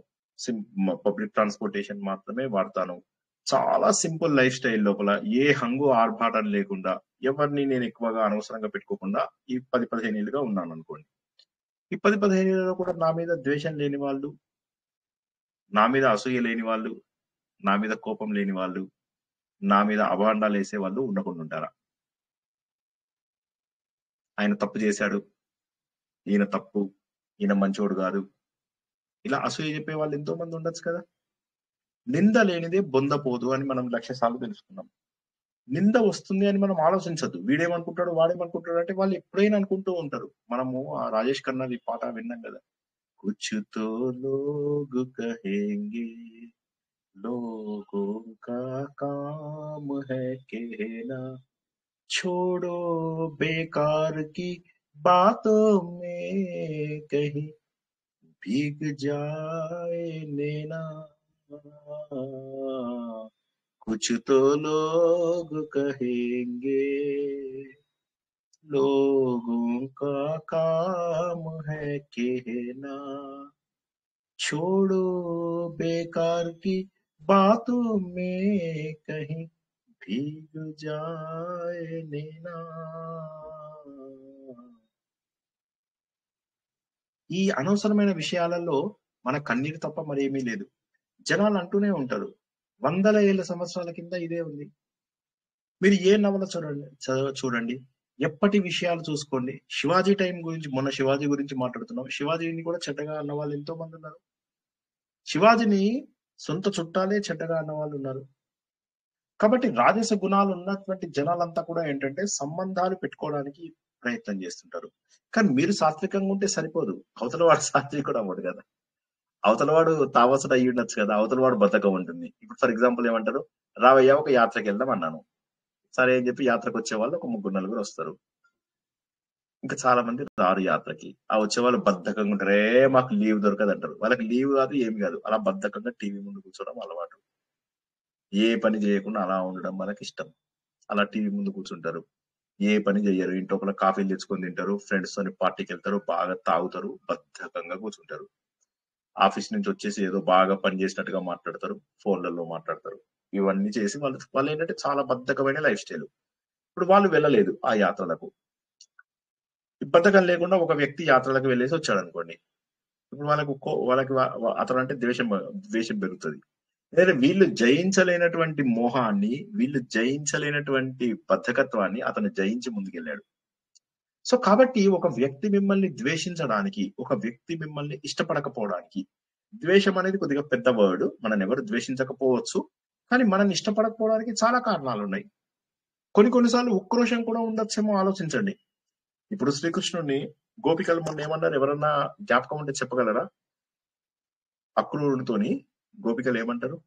పబ్లిక్ ట్రాన్స్పోర్టేషన్ మాత్రమే వాడతాను. చాలా సింపుల్ లైఫ్ స్టైల్ లోపల ఏ హంగు ఆర్భాటం లేకుండా, ఎవరిని నేను ఎక్కువగా అనవసరంగా పెట్టుకోకుండా ఈ 10-15 ఏళ్ళుగా ఉన్నాను అనుకోండి. ఈ 10-15 ఏళ్ళలో కూడా నా మీద ద్వేషం లేని వాళ్ళు, నా మీద అసూయ లేని వాళ్ళు, నా మీద కోపం లేని వాళ్ళు, నా మీద అభాండాలు వేసే వాళ్ళు ఉండకుండా ఉంటారా? ఆయన తప్పు చేశాడు, ఈయన తప్పు, ఈయన మంచోడు కాదు, ఇలా అసూయ చెప్పే వాళ్ళు ఎంతో మంది ఉండొచ్చు కదా. నింద లేనిదే బొందపోదు అని మనం 1,00,000 సార్లు తెలుసుకున్నాం. నింద వస్తుంది అని మనం ఆలోచించద్దు. వీడేమనుకుంటాడు, వాడేమనుకుంటాడు అంటే వాళ్ళు ఎప్పుడైనా అనుకుంటూ ఉంటారు. మనము ఆ రాజేష్ ఖన్నాది పాట విన్నాం కదా, కుచ్ తో లోగ్ కహేంగే లోగోं का काम है कहना, छोड़ो बेकार की बातों में कहीं भीग जाए नैना, कुछ तो लोग कहेंगे लोगों का काम है कहना, छोड़ो बेकार की बातों में कहीं भीग जाए नैना. ఈ అనవసరమైన విషయాలలో మన కన్నీరు తప్ప మరేమీ లేదు. జనాలు అంటూనే ఉంటారు, 100 ఏళ్ల సంవత్సరాల కింద ఇదే ఉంది. మీరు ఏ నవల చూడండి, ఎప్పటి విషయాలు చూసుకోండి. శివాజీ టైం గురించి, మొన్న శివాజీ గురించి మాట్లాడుతున్నాం, శివాజీని కూడా చెడ్డగా అన్న వాళ్ళు ఎంతో మంది ఉన్నారు. శివాజీని సొంత చుట్టాలే చెడ్డగా అన్న వాళ్ళు ఉన్నారు. కాబట్టి రాజస గుణాలు ఉన్నటువంటి జనాలంతా కూడా ఏంటంటే సంబంధాలు పెట్టుకోవడానికి ప్రయత్నం చేస్తుంటారు. కానీ మీరు సాత్వికంగా ఉంటే సరిపోదు. అవతల వాడు సాత్వికుడు అవ్వడు కదా. అవతల వాడు తామసుడు అయ్యి ఉండొచ్చు కదా. అవతల వాడు బద్ధకం ఉంటుంది. ఇప్పుడు ఫర్ ఎగ్జాంపుల్ ఏమంటారు, రావయ్యా ఒక యాత్రకి వెళ్దాం అన్నాను. సరే అని చెప్పి యాత్రకు వచ్చే వాళ్ళు ఒక 3-4 వస్తారు. ఇంకా చాలా మంది రారు యాత్రకి. ఆ వచ్చే వాళ్ళు బద్ధకంగా ఉంటారు. మాకు లీవ్ దొరకదు అంటారు. వాళ్ళకి లీవ్ కాదు ఏమి కాదు, అలా బద్ధకంగా టీవీ ముందు కూర్చోవడం అలవాటు. ఏ పని చేయకుండా అలా ఉండడం వాళ్ళకి ఇష్టం. అలా టీవీ ముందు కూర్చుంటారు. ఏ పని చెయ్యరు. ఇంట్లో ఒకళ్ళ కాఫీలు తెచ్చుకొని తింటారు, ఫ్రెండ్స్ తోని పార్టీకి వెళ్తారు, బాగా తాగుతారు, బద్ధకంగా కూర్చుంటారు. ఆఫీస్ నుంచి వచ్చేసి ఏదో బాగా పని చేసినట్టుగా మాట్లాడతారు, ఫోన్లలో మాట్లాడతారు. ఇవన్నీ చేసి వాళ్ళు ఏంటంటే చాలా బద్ధకమైన లైఫ్ స్టైల్. ఇప్పుడు వాళ్ళు వెళ్ళలేదు ఆ యాత్రలకు. బద్ధకం లేకుండా ఒక వ్యక్తి యాత్రలకు వెళ్ళేసి వచ్చాడు అనుకోండి, ఇప్పుడు వాళ్ళకి అతను అంటే ద్వేషం పెరుగుతుంది. లేదా వీళ్ళు జయించలేనటువంటి మోహాన్ని, వీళ్ళు జయించలేనటువంటి బద్ధకత్వాన్ని అతను జయించి ముందుకెళ్ళాడు. సో కాబట్టి ఒక వ్యక్తి మిమ్మల్ని ద్వేషించడానికి, ఒక వ్యక్తి మిమ్మల్ని ఇష్టపడకపోవడానికి, ద్వేషం అనేది కొద్దిగా పెద్ద వర్డ్, మనల్ని ఎవరు ద్వేషించకపోవచ్చు, కానీ మనల్ని ఇష్టపడకపోవడానికి చాలా కారణాలు ఉన్నాయి. కొన్నిసార్లు ఉక్రోషం కూడా ఉండొచ్చేమో, ఆలోచించండి. ఇప్పుడు శ్రీకృష్ణుడిని గోపికలు మొన్న ఏమన్నారు, ఎవరన్నా జ్ఞాపకం ఉంటే చెప్పగలరా? అక్రూరుడితోని గోపికలు ఏమంటారు?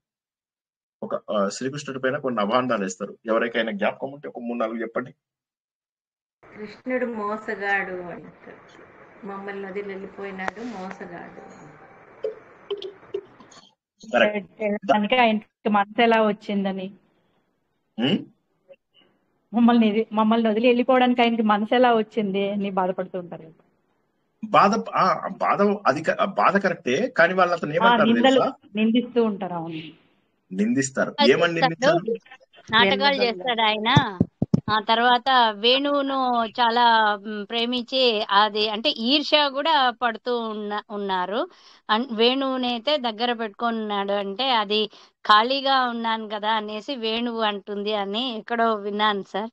ఒక శ్రీకృష్ణుడి పైన కొన్ని అభాండాలు వేస్తారు. ఎవరికైనా జ్ఞాపకం ఉంటే ఒక 3-4 చెప్పండి. కృష్ణుడు మోసగాడు అంటారు, మమ్మల్ని వదిలి వెళ్ళిపోయినాడు, మోసగాడు. ఆయనకి మనసు ఎలా వచ్చిందని, మమ్మల్ని వదిలి వెళ్ళిపోవడానికి ఆయనకి మనసు ఎలా వచ్చింది అని బాధపడుతూ ఉంటారు. బాధ కరెక్టే, కానీ వాళ్ళు అతను ఏమంటారు తెలుసా? నిందిస్తూ ఉంటారు. అవును, నిందిస్తారు. ఏమని నిందిస్తారు? నాటకాలు చేస్తాడు ఆయన. ఆ తర్వాత వేణువును చాలా ప్రేమించి, అది అంటే ఈర్ష్య కూడా పడుతూ ఉన్నారు. వేణువునైతే దగ్గర పెట్టుకొని ఉన్నాడు. అంటే అది ఖాళీగా ఉన్నాను కదా అనేసి వేణువు అంటుంది అని ఎక్కడో విన్నాను సార్.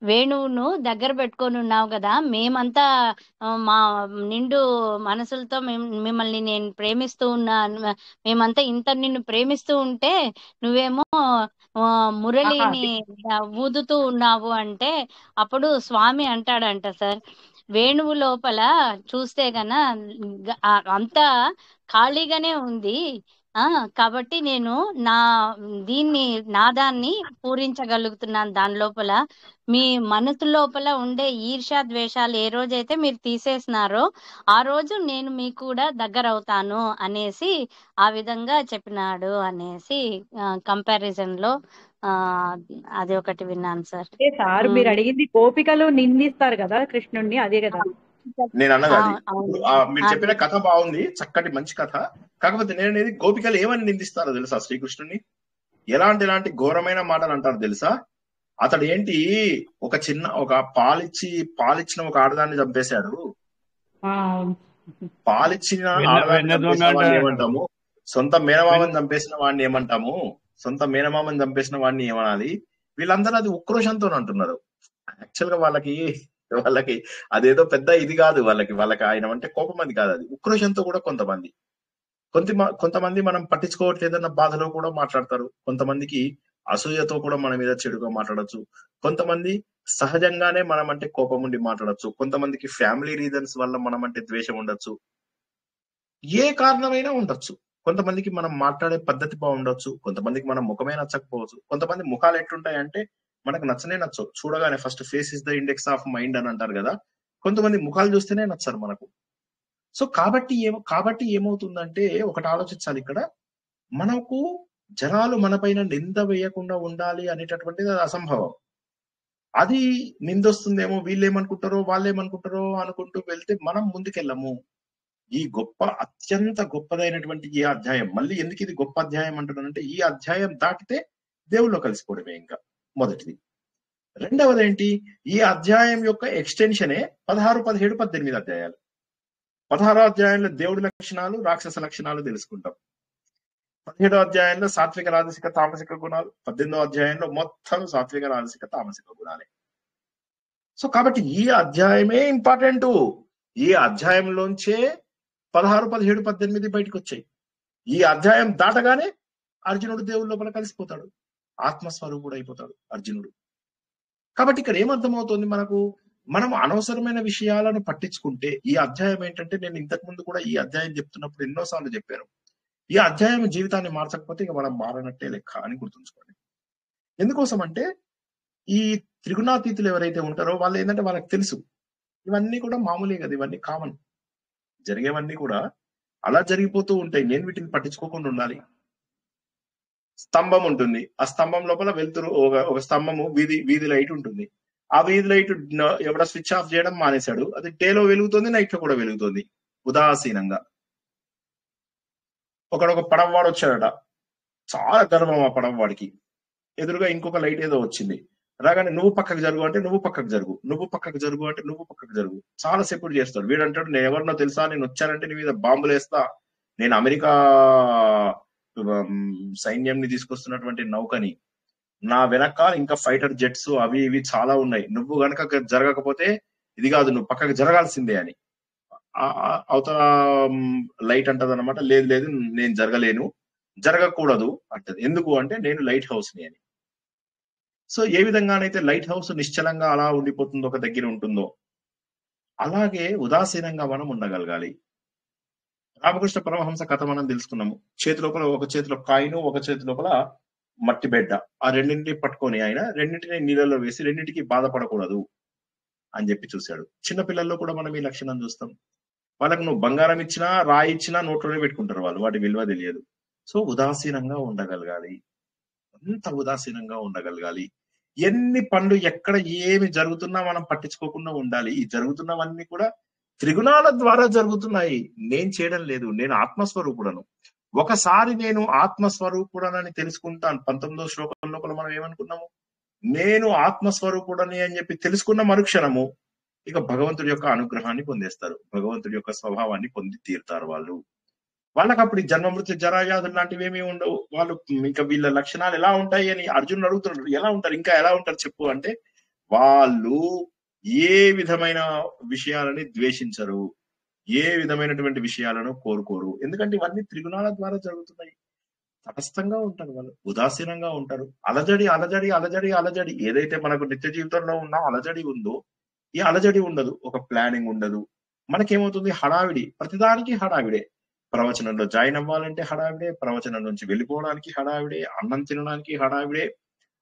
వేణువును దగ్గర పెట్టుకొని ఉన్నావు కదా, మేమంతా మా నిండు మనసులతో మిమ్మల్ని నేను ప్రేమిస్తూ ఉన్నాను, మేమంతా ఇంత నిన్ను ప్రేమిస్తూ ఉంటే నువ్వేమో మురళిని ఊదుతూ ఉన్నావు అంటే, అప్పుడు స్వామి అంటాడంట సార్, వేణువు లోపల చూస్తే గన అంతా ఖాళీగానే ఉంది, కాబట్టి నేను నాదాన్ని పూరించగలుగుతున్నాను. దాని లోపల మీ మనసు లోపల ఉండే ఈర్ష్య ద్వేషాలు ఏ రోజైతే మీరు తీసేసినారో ఆ రోజు నేను మీకు కూడా దగ్గర అవుతాను అనేసి ఆ విధంగా చెప్పినాడు అనేసి కంపారిజన్ లో అది ఒకటి విన్నాను సార్. సార్ మీరు అడిగింది గోపికలు నిందిస్తారు కదా కృష్ణుడిని, అదే కదా నేను అన్నది. అది మీరు చెప్పిన కథ బాగుంది, చక్కటి మంచి కథ. కాకపోతే నేను అనేది గోపికలు ఏమని నిందిస్తారో తెలుసా శ్రీకృష్ణుడిని? ఎలాంటి ఘోరమైన మాటలు అంటారు తెలుసా? అతడు ఏంటి, ఒక పాలిచ్చిన ఒక ఆడదాన్ని చంపేశాడు. పాలిచ్చిన ఆడదాన్ని చంపేసిన వాడిని ఏమంటాము? సొంత మేనమామని చంపేసిన వాడిని ఏమంటాము? సొంత మేనమామని చంపేసిన వాడిని ఏమనాలి? వీళ్ళందరూ అది ఉక్రోషంతో అంటున్నారు. యాక్చువల్ గా వాళ్ళకి అదేదో పెద్ద ఇది కాదు. వాళ్ళకి ఆయన అంటే కోపం అది కాదు, అది ఉక్రోషంతో కూడా కొంతమంది మనం పట్టించుకోవట్లేదన్న బాధలో కూడా మాట్లాడతారు. కొంతమందికి అసూయతో కూడా మన మీద చెడుగా మాట్లాడచ్చు. కొంతమంది సహజంగానే మనం అంటే కోపం ఉండి మాట్లాడచ్చు. కొంతమందికి ఫ్యామిలీ రీజన్స్ వల్ల మనం అంటే ద్వేషం ఉండొచ్చు. ఏ కారణమైనా ఉండొచ్చు. కొంతమందికి మనం మాట్లాడే పద్ధతి బాగుండొచ్చు, కొంతమందికి మనం ముఖమే నచ్చకపోవచ్చు. కొంతమంది ముఖాలు ఎట్లుంటాయంటే మనకు నచ్చవు. చూడగానే first face is the index of mind అని అంటారు కదా, కొంతమంది ముఖాలు చూస్తేనే నచ్చరు మనకు. సో కాబట్టి ఏమవుతుందంటే ఒకటి ఆలోచించాలి ఇక్కడ, మనకు జనాలు మన పైన నింద వేయకుండా ఉండాలి అనేటటువంటిది అది అసంభవం. అది నిందొస్తుందేమో, వీళ్ళేమనుకుంటారో వాళ్ళేమనుకుంటారో అనుకుంటూ వెళ్తే మనం ముందుకెళ్ళము. ఈ అత్యంత గొప్పదైనటువంటి ఈ అధ్యాయం, మళ్ళీ ఎందుకు ఇది గొప్ప అధ్యాయం అంటున్నానంటే, ఈ అధ్యాయం దాటితే దేవుళ్ళో కలిసిపోవడమే ఇంకా మొదటిది. రెండవది ఏంటి, ఈ అధ్యాయం యొక్క ఎక్స్టెన్షనే 16, 17, 18 అధ్యాయాలు. 16వ అధ్యాయంలో దేవుడి లక్షణాలు, రాక్షస లక్షణాలు తెలుసుకుంటాం. 17వ అధ్యాయంలో సాత్విక, రాజసిక, తామసిక గుణాలు. 18వ అధ్యాయంలో మొత్తం సాత్విక, రాజసిక, తామసిక గుణాలే. సో కాబట్టి ఈ అధ్యాయమే ఇంపార్టెంట్. ఈ అధ్యాయంలోంచే 16, 17, 18 బయటకు వచ్చాయి. ఈ అధ్యాయం దాటగానే అర్జునుడు దేవుడి లోపల కలిసిపోతాడు, ఆత్మస్వరూపుడు అయిపోతాడు అర్జునుడు. కాబట్టి ఇక్కడ ఏమర్థమవుతుంది మనకు, మనం అనవసరమైన విషయాలను పట్టించుకుంటే, ఈ అధ్యాయం ఏంటంటే, నేను ఇంతకు ముందు కూడా ఈ అధ్యాయం చెప్తున్నప్పుడు ఎన్నోసార్లు చెప్పాను, ఈ అధ్యాయం జీవితాన్ని మార్చకపోతే ఇక మనం మారనట్టే లెక్క అని గుర్తుంచుకోండి. ఎందుకోసం అంటే ఈ త్రిగుణాతీతులు ఎవరైతే ఉంటారో వాళ్ళు ఏంటంటే వాళ్ళకి తెలుసు ఇవన్నీ కూడా మామూలే కదా, ఇవన్నీ కామన్, జరిగేవన్నీ కూడా అలా జరిగిపోతూ ఉంటాయి, నేను వీటిని పట్టించుకోకుండా ఉండాలి. స్తంభం ఉంటుంది, ఆ స్తంభం లోపల వెళ్తురు, ఒక స్తంభము వీధి లైట్ ఉంటుంది, ఆ వీధి లైట్ ఎవడ స్విచ్ ఆఫ్ చేయడం మానేశాడు, అది డేలో వెలుగుతుంది, నైట్ లో కూడా వెలుగుతుంది ఉదాసీనంగా. ఒక పడవవాడు వచ్చాడట, చాలా గర్వం ఆ పడవవాడికి. ఎదురుగా ఇంకొక లైట్ ఏదో వచ్చింది, రాగానే నువ్వు పక్కకు జరుగు అంటే నువ్వు పక్కకు జరుగు, నువ్వు పక్కకు జరుగు అంటే నువ్వు పక్కకు జరుగు, చాలా సెక్యూర్ చేస్తాడు. వీడంటాడు, నేను ఎవరినో తెలుసా, నేను వచ్చానంటే నీ మీద బాంబులు వేస్తా, నేను అమెరికా సైన్యంని తీసుకొస్తున్నటువంటి నౌకని, నా వెనకాల ఇంకా ఫైటర్ జెట్స్ అవి ఇవి చాలా ఉన్నాయి, నువ్వు గనక జరగకపోతే ఇది కాదు, నువ్వు పక్కకు జరగాల్సిందే అని. అవతల లైట్ అంటది అనమాట, లేదు లేదు నేను జరగలేను, జరగకూడదు అంటది. ఎందుకు అంటే నేను లైట్ హౌస్ ని అని. సో ఏ విధంగానైతే లైట్ హౌస్ నిశ్చలంగా అలా ఉండిపోతుందో, ఒక దగ్గర ఉంటుందో, అలాగే ఉదాసీనంగా మనం ఉండగలగాలి. రామకృష్ణ పరమహంస కథ మనం తెలుసుకున్నాము. ఒక చేతిలో కాయిను, ఒక చేతి లోపల మట్టి బిడ్డ, ఆ రెండింటిని పట్టుకొని ఆయన రెండింటిని నీళ్ళలో వేసి రెండింటికి బాధపడకూడదు అని చెప్పి చూశాడు. చిన్నపిల్లల్లో కూడా మనం ఈ లక్షణం చూస్తాం. వాళ్ళకు నువ్వు బంగారం ఇచ్చినా రాయి ఇచ్చినా నోట్లోనే పెట్టుకుంటారు వాళ్ళు, వాటి విలువ తెలియదు. సో ఉదాసీనంగా ఉండగలగాలి, అంత ఉదాసీనంగా ఉండగలగాలి. ఎన్ని పనులు ఎక్కడ ఏమి జరుగుతున్నా మనం పట్టించుకోకుండా ఉండాలి. ఈ జరుగుతున్నవన్నీ కూడా త్రిగుణాల ద్వారా జరుగుతున్నాయి, నేను చేయడం లేదు, నేను ఆత్మస్వరూపుడను. ఒకసారి నేను ఆత్మస్వరూపుడనని తెలుసుకుంటాను. 19వ శ్లోకం లోపల మనం ఏమనుకున్నాము, నేను ఆత్మస్వరూపుడని అని చెప్పి తెలుసుకున్న మరుక్షణము ఇక భగవంతుడి యొక్క అనుగ్రహాన్ని పొందేస్తారు, భగవంతుడి యొక్క స్వభావాన్ని పొంది తీరుతారు వాళ్ళు. వాళ్ళకి అప్పుడు జన్మ మృత్యు జరావ్యాధులు లాంటివి ఏమీ ఉండవు. వాళ్ళు ఇంకా వీళ్ళ లక్షణాలు ఎలా ఉంటాయి అని అర్జునుడు అడుగుతున్నాడు, ఎలా ఉంటారు, ఇంకా ఎలా ఉంటారు చెప్పు అంటే, వాళ్ళు ఏ విధమైన విషయాలని ద్వేషించరు, ఏ విధమైనటువంటి విషయాలను కోరుకోరు. ఎందుకంటే ఇవన్నీ త్రిగుణాల ద్వారా జరుగుతున్నాయి. తటస్థంగా ఉంటారు వాళ్ళు, ఉదాసీనంగా ఉంటారు. అలజడి అలజడి అలజడి అలజడి ఏదైతే మనకు నిత్య జీవితంలో ఉన్న అలజడి ఉందో, ఈ అలజడి ఉండదు, ఒక ప్లానింగ్ ఉండదు. మనకేమవుతుంది, హడావిడి, ప్రతిదానికి హడావిడే. ప్రవచనంలో జాయిన్ అవ్వాలంటే హడావిడే, ప్రవచనం నుంచి వెళ్ళిపోవడానికి హడావిడే, అన్నం తినడానికి హడావిడే,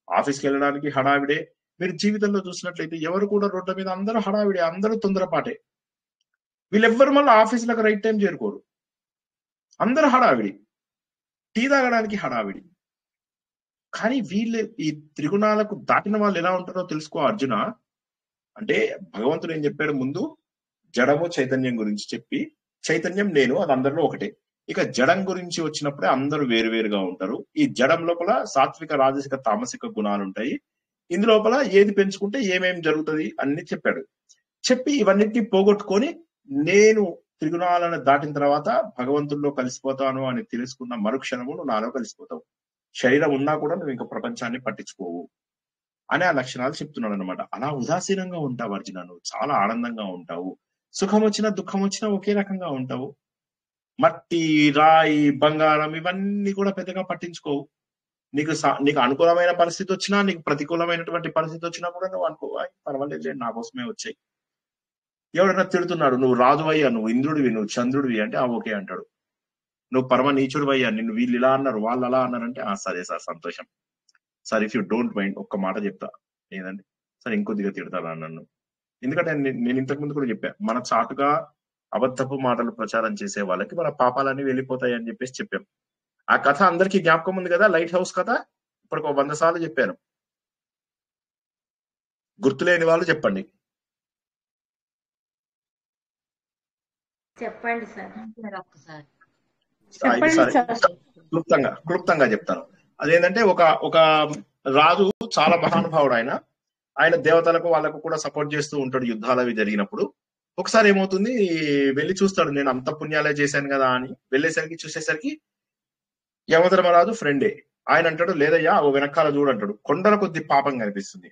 ఆఫీస్కి వెళ్ళడానికి హడావిడే. మీరు జీవితంలో చూసినట్లయితే ఎవరు కూడా రోడ్ల మీద అందరూ హడావిడే, అందరూ తొందరపాటే. వీళ్ళెవ్వరు మళ్ళీ ఆఫీసులకు రైట్ టైం చేరుకోరు, అందరూ హడావిడి, టీ తాగడానికి హడావిడి. కానీ వీళ్ళు ఈ త్రిగుణాలకు దాటిన వాళ్ళు ఎలా ఉంటారో తెలుసుకో అర్జున. అంటే భగవంతుడు ఏం చెప్పాడు, ముందు జడము చైతన్యం గురించి చెప్పి, చైతన్యం నేను, అది అందరిలో ఒకటే. ఇక జడం గురించి వచ్చినప్పుడే అందరూ వేరువేరుగా ఉంటారు. ఈ జడం లోపల సాత్విక రాజసిక తామసిక గుణాలు ఉంటాయి. ఇందులోపల ఏది పెంచుకుంటే ఏమేం జరుగుతుంది అన్ని చెప్పాడు. చెప్పి ఇవన్నిటిని పోగొట్టుకొని నేను త్రిగుణాలను దాటిన తర్వాత భగవంతుల్లో కలిసిపోతాను అని తెలుసుకున్న మరుక్షణము నువ్వు నాలో కలిసిపోతావు. శరీరం ఉన్నా కూడా నువ్వు ఇంకా ప్రపంచాన్ని పట్టించుకోవు అనే ఆ లక్షణాలు చెప్తున్నాడు అనమాట. అలా ఉదాసీనంగా ఉంటావు అర్జున, నువ్వు చాలా ఆనందంగా ఉంటావు. సుఖం వచ్చినా దుఃఖం వచ్చినా ఒకే రకంగా ఉంటావు. మట్టి రాయి బంగారం ఇవన్నీ కూడా పెద్దగా పట్టించుకోవు. నీకు అనుకూలమైన పరిస్థితి వచ్చినా, నీకు ప్రతికూలమైనటువంటి పరిస్థితి వచ్చినా కూడా నువ్వు అనుకోవా, పర్వాలేదు నా కోసమే వచ్చాయి. ఎవడన్నా తిడుతున్నాడు, నువ్వు రాజువయ్యా, నువ్వు ఇంద్రుడివి, నువ్వు చంద్రుడివి అంటే ఓకే అంటాడు. నువ్వు పరమ నీచుడివయ్యా, నిన్ను వీళ్ళు ఇలా అన్నారు వాళ్ళు అలా అన్నారంటే సరే సార్ సంతోషం sir, if you don't mind ఒక్క మాట చెప్తా ఏదండి సార్, ఇంకొద్దిగా తిడతారా నన్ను. ఎందుకంటే నేను ఇంతకు ముందు కూడా చెప్పా, మన చాటుగా అబద్ధపు మాటలు ప్రచారం చేసే వాళ్ళకి మన పాపాలన్నీ వెళ్ళిపోతాయి అని చెప్పేసి చెప్పాం. ఆ కథ అందరికీ జ్ఞాపకం ఉంది కదా, లైట్ హౌస్ కథ. ఇప్పటికి 100 సార్లు చెప్పాను, గుర్తులేని వాళ్ళు చెప్పండి. చెప్పండి సార్. క్లుప్తంగా చెప్తాను. అదేంటంటే ఒక రాజు చాలా మహానుభావుడు, ఆయన దేవతలకు వాళ్ళకు కూడా సపోర్ట్ చేస్తూ ఉంటాడు యుద్ధాలు అవి జరిగినప్పుడు. ఒకసారి ఏమవుతుంది, వెళ్ళి చూస్తాడు, నేను అంత పుణ్యాలే చేశాను కదా అని. వెళ్ళేసరికి చూసేసరికి యమధర్మరాజు ఫ్రెండే. ఆయన అంటాడు, లేదయ్యా ఓ వెనకాల చూడంటాడు. కొండల కొద్ది పాపం కనిపిస్తుంది.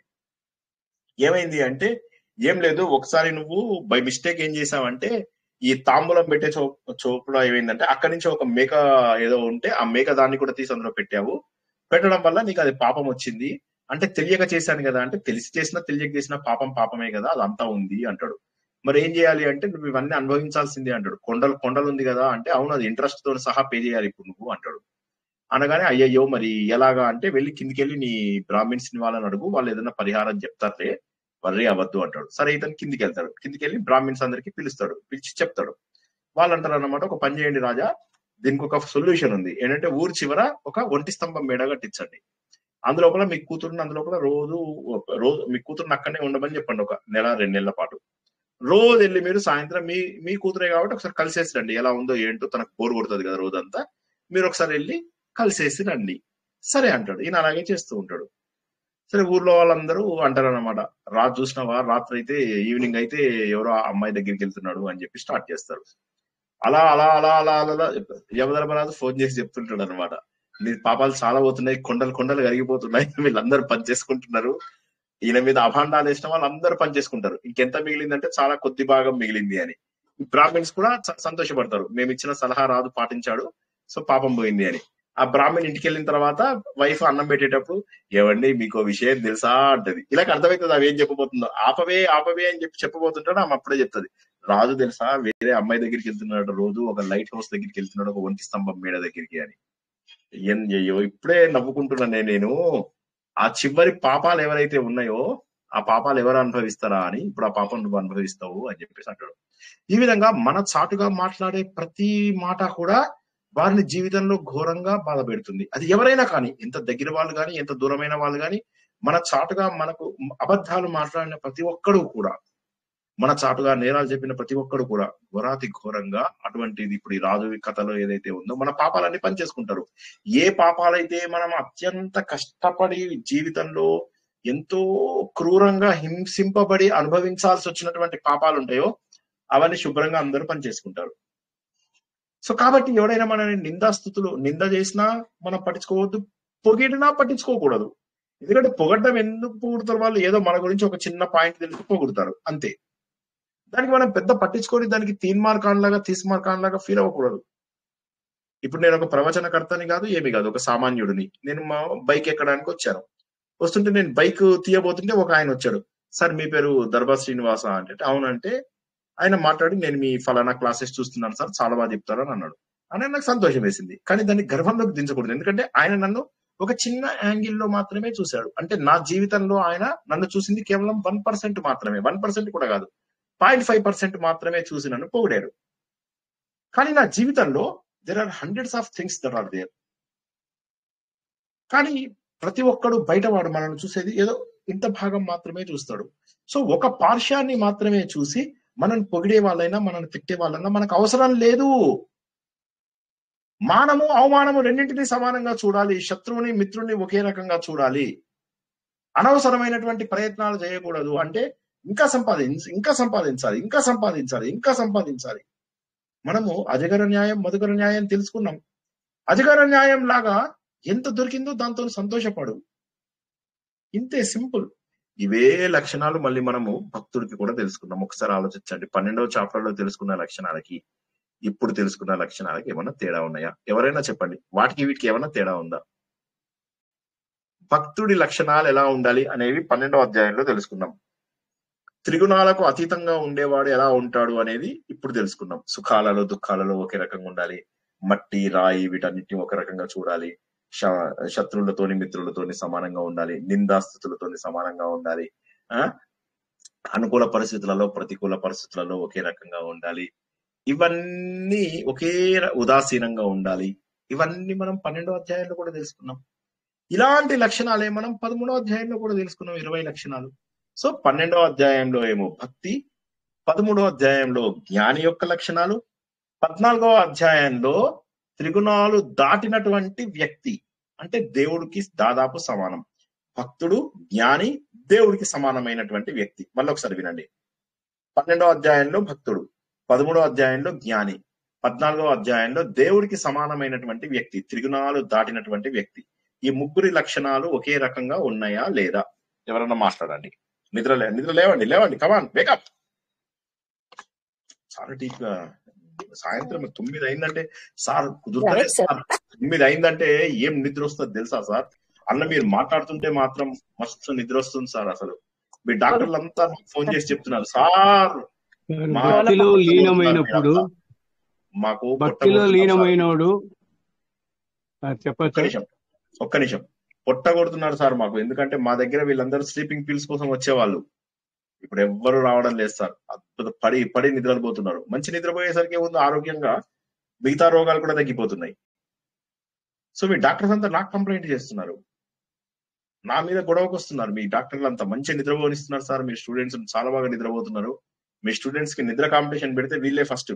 ఏమైంది అంటే, ఏం లేదు, ఒకసారి నువ్వు బై మిస్టేక్ ఏం చేసావంటే ఈ తాంబూలం పెట్టే చోపులో ఏమైందంటే అక్కడి నుంచి ఒక మేక ఏదో ఉంటే ఆ మేక దాన్ని కూడా తీసి అందులో పెట్టావు, పెట్టడం వల్ల నీకు అది పాపం వచ్చింది. అంటే తెలియక చేశాను కదా అంటే, తెలిసి చేసినా తెలియక చేసినా పాపం పాపమే కదా, అదంతా ఉంది అంటాడు. మరి ఏం చేయాలి అంటే, నువ్వు ఇవన్నీ అనుభవించాల్సిందే అంటాడు. కొండలు ఉంది కదా అంటే, అవును అది ఇంట్రెస్ట్ తో సహా పే చేయాలి ఇప్పుడు నువ్వు అంటాడు. అనగానే అయ్యయ్యో మరి ఎలాగా అంటే, వెళ్ళి కిందికెళ్ళి నీ బ్రాహ్మిన్స్ ని వాళ్ళని అడుగు, వాళ్ళు ఏదైనా పరిహారం చెప్తారులే, వర్రీ అవ్వద్దు అంటాడు. సరే ఇతను కిందికి వెళ్తాడు, కిందికి వెళ్ళి బ్రాహ్మిన్స్ అందరికి పిలుస్తాడు, పిలిచి చెప్తాడు. వాళ్ళు అంటారు అన్నమాట, ఒక పని చేయండి రాజా, దీనికి ఒక సొల్యూషన్ ఉంది ఏంటంటే, ఊరి చివర ఒక ఒంటి స్తంభం మేడ కట్టించండి, అందులోపల మీ కూతురుని అందులోపల రోజు మీ కూతురుని అక్కడనే ఉండమని చెప్పండి, ఒక నెల 2 నెలల పాటు. రోజు వెళ్ళి మీరు సాయంత్రం మీ కూతురే కాబట్టి ఒకసారి కలిసేసి రండి, ఎలా ఉందో ఏంటో, తనకు బోర్ కొడుతుంది కదా రోజంతా, మీరు ఒకసారి వెళ్ళి కలిసేసి రండి. సరే అంటాడు. ఈయన అలాగే చేస్తూ ఉంటాడు. సరే ఊర్లో వాళ్ళందరూ అంటారు అనమాట, రాత్రి చూసినావా, రాత్రి అయితే ఈవినింగ్ అయితే ఎవరో అమ్మాయి దగ్గరికి వెళ్తున్నాడు అని చెప్పి స్టార్ట్ చేస్తారు. అలా అలా అలా అలా అలా యమధర్మరాజు ఫోన్ చేసి చెప్తుంటాడు అనమాట, నీ పాపాలు చాలా పోతున్నాయి, కొండలు కరిగిపోతున్నాయి, వీళ్ళందరూ పని చేసుకుంటున్నారు, ఈయన మీద అభాండాలు వేసిన వాళ్ళు అందరూ పని చేసుకుంటారు, ఇంకెంత మిగిలిందంటే చాలా కొద్ది భాగం మిగిలింది అని. బ్రాహ్మిన్స్ కూడా సంతోషపడతారు, మేము ఇచ్చిన సలహా రాజు పాటించాడు, సో పాపం పోయింది అని. ఆ బ్రాహ్మణ్ ఇంటికి వెళ్ళిన తర్వాత వైఫ్ అన్నం పెట్టేటప్పుడు, ఏవండి మీకు విషయం తెలుసా అంటది. ఇలాగ అర్థమవుతుంది అవి ఏం చెప్పబోతుందో. ఆపవే అని చెప్పి చెప్పబోతుంటాడు, ఆమె అప్పుడే చెప్తుంది, రాజు తెలుసా వేరే అమ్మాయి దగ్గరికి వెళ్తున్నాడు, రోజు ఒక లైట్ హౌస్ దగ్గరికి వెళ్తున్నాడు, ఒక ఒంటి స్తంభం మేడ దగ్గరికి అని. అయ్యో ఇప్పుడే నవ్వుకుంటున్నానే నేను, ఆ చివరి పాపాలు ఎవరైతే ఉన్నాయో ఆ పాపాలు ఎవరు అనుభవిస్తారా అని, ఇప్పుడు ఆ పాపం నువ్వు అనుభవిస్తావు అని చెప్పేసి అంటాడు. ఈ విధంగా మన చాటుగా మాట్లాడే ప్రతి మాట కూడా వారిని జీవితంలో ఘోరంగా బాధ పెడుతుంది. అది ఎవరైనా కానీ, ఎంత దగ్గర వాళ్ళు కానీ, ఎంత దూరమైన వాళ్ళు కానీ, మన చాటుగా మనకు అబద్ధాలు మాట్లాడిన ప్రతి ఒక్కడు కూడా, మన చాటుగా నేరాలు చెప్పిన ప్రతి ఒక్కడు కూడా ఘోరాతి ఘోరంగా అటువంటిది ఇప్పుడు ఈ రాజు కథలో ఏదైతే ఉందో మన పాపాలన్నీ పనిచేసుకుంటారు. ఏ పాపాలైతే మనం అత్యంత కష్టపడి జీవితంలో ఎంతో క్రూరంగా హింసింపబడి అనుభవించాల్సి వచ్చినటువంటి పాపాలు ఉంటాయో అవన్నీ శుభ్రంగా అందరూ పనిచేసుకుంటారు. సో కాబట్టి ఎవడైనా మనని నింద చేసినా మనం పట్టించుకోవద్దు, పొగిడినా పట్టించుకోకూడదు. ఎందుకంటే పొగడ్డం ఎందుకు పొగుడుతారు వాళ్ళు, ఏదో మన గురించి ఒక చిన్న పాయింట్ తెలిసి పొగుడుతారు అంతే. దానికి మనం పెద్ద పట్టించుకొని దానికి తీస్మార్కాన్లాగా ఫీల్ అవ్వకూడదు. ఇప్పుడు నేను ఒక ప్రవచనకర్తని కాదు, ఏమి కాదు, ఒక సామాన్యుడిని. నేను మా బైక్ ఎక్కడానికి వచ్చాను, వస్తుంటే నేను బైక్ తీయబోతుంటే ఒక ఆయన వచ్చాడు, సార్ మీ పేరు దర్బార్ శ్రీనివాస అంటే, అవునంటే ఆయన మాట్లాడి, నేను మీ ఫలానా క్లాసెస్ చూస్తున్నాను సార్, చాలా బాగా చెప్తారు అని అన్నాడు. అని నాకు సంతోషం వేసింది, కానీ దాన్ని గర్వంలోకి దించకూడదు. ఎందుకంటే ఆయన నన్ను ఒక చిన్న యాంగిల్లో మాత్రమే చూశాడు. అంటే నా జీవితంలో ఆయన నన్ను చూసింది కేవలం 1% మాత్రమే, 1% కూడా కాదు, 0.5% మాత్రమే చూసి నన్ను పొగిడాడు. కానీ నా జీవితంలో there are hundreds of things that are there. కానీ ప్రతి ఒక్కడు బయటవాడు మనల్ని చూసేది ఏదో ఇంత భాగం మాత్రమే చూస్తాడు. సో ఒక పార్శ్యాన్ని మాత్రమే చూసి మనల్ని పొగిడే వాళ్ళైనా మనల్ని తిట్టే వాళ్ళైనా మనకు అవసరం లేదు. మానము అవమానము రెండింటినీ సమానంగా చూడాలి, శత్రువుని మిత్రుని ఒకే రకంగా చూడాలి. అనవసరమైనటువంటి ప్రయత్నాలు చేయకూడదు. అంటే ఇంకా సంపాదించాలి. మనము అజగర న్యాయం మధుకర న్యాయం తెలుసుకున్నాం. అజగర న్యాయం లాగా ఎంత దొరికిందో దాంతో సంతోషపడు, ఇంతే, సింపుల్. ఇవే లక్షణాలు మళ్ళీ మనము భక్తుడికి కూడా తెలుసుకున్నాం. ఒకసారి ఆలోచించండి, 12వ చాప్టర్లో తెలుసుకున్న లక్షణాలకి ఇప్పుడు తెలుసుకున్న లక్షణాలకి ఏమన్నా తేడా ఉన్నాయా? ఎవరైనా చెప్పండి, వాటికి వీటికి ఏమన్నా తేడా ఉందా? భక్తుడి లక్షణాలు ఎలా ఉండాలి అనేవి 12వ అధ్యాయంలో తెలుసుకున్నాం. త్రిగుణాలకు అతీతంగా ఉండేవాడు ఎలా ఉంటాడు అనేది ఇప్పుడు తెలుసుకున్నాం. సుఖాలలో దుఃఖాలలో ఒకే రకంగా ఉండాలి, మట్టి రాయి వీటన్నిటిని ఒక రకంగా చూడాలి, శత్రువులతోని మిత్రులతోని సమానంగా ఉండాలి, నిందాస్థుతులతోని సమానంగా ఉండాలి, అనుకూల పరిస్థితులలో ప్రతికూల పరిస్థితులలో ఒకే రకంగా ఉండాలి, ఇవన్నీ ఒకే ఉదాసీనంగా ఉండాలి. ఇవన్నీ మనం 12వ అధ్యాయంలో కూడా తెలుసుకున్నాం. ఇలాంటి లక్షణాలే మనం 13వ అధ్యాయంలో కూడా తెలుసుకున్నాం, 20 లక్షణాలు. సో 12వ అధ్యాయంలో ఏమో భక్తి, 13వ అధ్యాయంలో జ్ఞాని యొక్క లక్షణాలు, 14వ అధ్యాయంలో త్రిగుణాలు దాటినటువంటి వ్యక్తి, అంటే దేవుడికి దాదాపు సమానం. భక్తుడు, జ్ఞాని, దేవుడికి సమానమైనటువంటి వ్యక్తి. మళ్ళీ ఒకసారి వినండి, 12వ అధ్యాయంలో భక్తుడు, 13వ అధ్యాయంలో జ్ఞాని, 14వ అధ్యాయంలో దేవుడికి సమానమైనటువంటి వ్యక్తి, త్రిగుణాలు దాటినటువంటి వ్యక్తి. ఈ ముగ్గురి లక్షణాలు ఒకే రకంగా ఉన్నాయా లేదా? ఎవరన్నా మాట్లాడండి. నిద్ర లేవండి, కమాన్ వేకప్. చాలా డీప్ గా. సాయంత్రం 9 అయిందంటే సార్ కుదురుతలేదు రైట్ సార్. సార్. 9 అయిందంటే ఏం నిద్ర వస్తుంది తెలుసా సార్? అన్న మీరు మాట్లాడుతుంటే మాత్రం మస్తు నిద్ర వస్తుంది సార్. అసలు మీ డాక్టర్లు అంతా ఫోన్ చేసి చెప్తున్నారు సార్ మా భక్తిలో లీనమైనప్పుడు మాకు భక్తిలో లీనమైనోడు చెప్పచ్చు. ఒక్క నిమిషం పొట్ట కొడుతున్నారు సార్ మాకు. ఎందుకంటే మా దగ్గర వీళ్ళందరూ స్లీపింగ్ పిల్స్ కోసం వచ్చేవాళ్ళు. ఇప్పుడు ఎవ్వరు రావడం లేదు సార్. అద్భుత పడి పడి నిద్రపోతున్నారు. మంచి నిద్రపోయేసరికి ఉంది ఆరోగ్యంగా మిగతా రోగాలు కూడా తగ్గిపోతున్నాయి. సో మీ డాక్టర్స్ అంతా నాకు కంప్లైంట్ చేస్తున్నారు, నా మీద గొడవకు వస్తున్నారు. మీ డాక్టర్లు అంతా మంచి నిద్రపోనిస్తున్నారు సార్, మీ స్టూడెంట్స్ చాలా బాగా నిద్రపోతున్నారు. మీ స్టూడెంట్స్ కి నిద్ర కాంపిటీషన్ పెడితే వీళ్ళే ఫస్ట్.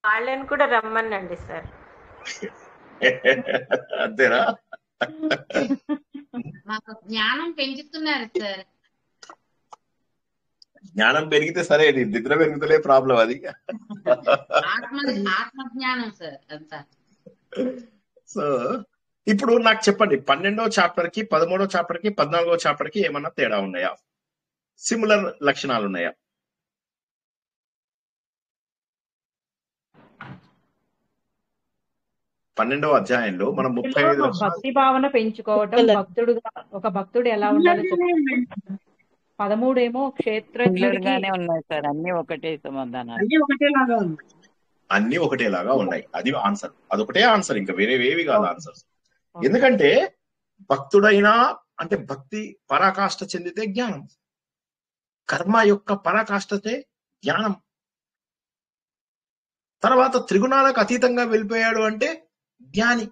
వాళ్ళని కూడా రమ్మనండి సార్. అంతేనా? మాకు జ్ఞానం పెంచుతున్నారు సార్. జ్ఞానం పెరిగితే సరే, నిద్ర పెరుగుతలే ప్రాబ్లం అది. ఆత్మ జ్ఞానం సార్ అంతా. సో ఇప్పుడు నాకు చెప్పండి, 12వ చాప్టర్ కి 13వ చాప్టర్ కి 14వ చాప్టర్ కి ఏమన్నా తేడా ఉన్నాయా? సిమిలర్ లక్షణాలు ఉన్నాయా? పన్నెండవ అధ్యాయంలో మనం 35 భక్తి భావన పెంచుకోవటం, ఒక భక్తుడు ఎలా ఉండాలో చెప్పారు. 13 ఏమో క్షేత్రజ్ఞుడిగానే ఉన్నాయి సార్. అన్ని ఒకటే సమాధానాలు, అన్ని ఒకటేలాగా ఉన్నాయి. అది ఆన్సర్, అదొకటే ఆన్సర్, ఇంకా వేరేవేవి కాదు ఆన్సర్స్. ఎందుకంటే భక్తుడైనా అంటే భక్తి పరాకాష్ఠ చెందితే జ్ఞానం, కర్మ యొక్క పరాకాష్ఠతే జ్ఞానం. తర్వాత త్రిగుణాలకు అతీతంగా వెళ్ళిపోయాడు అంటే జ్ఞాని.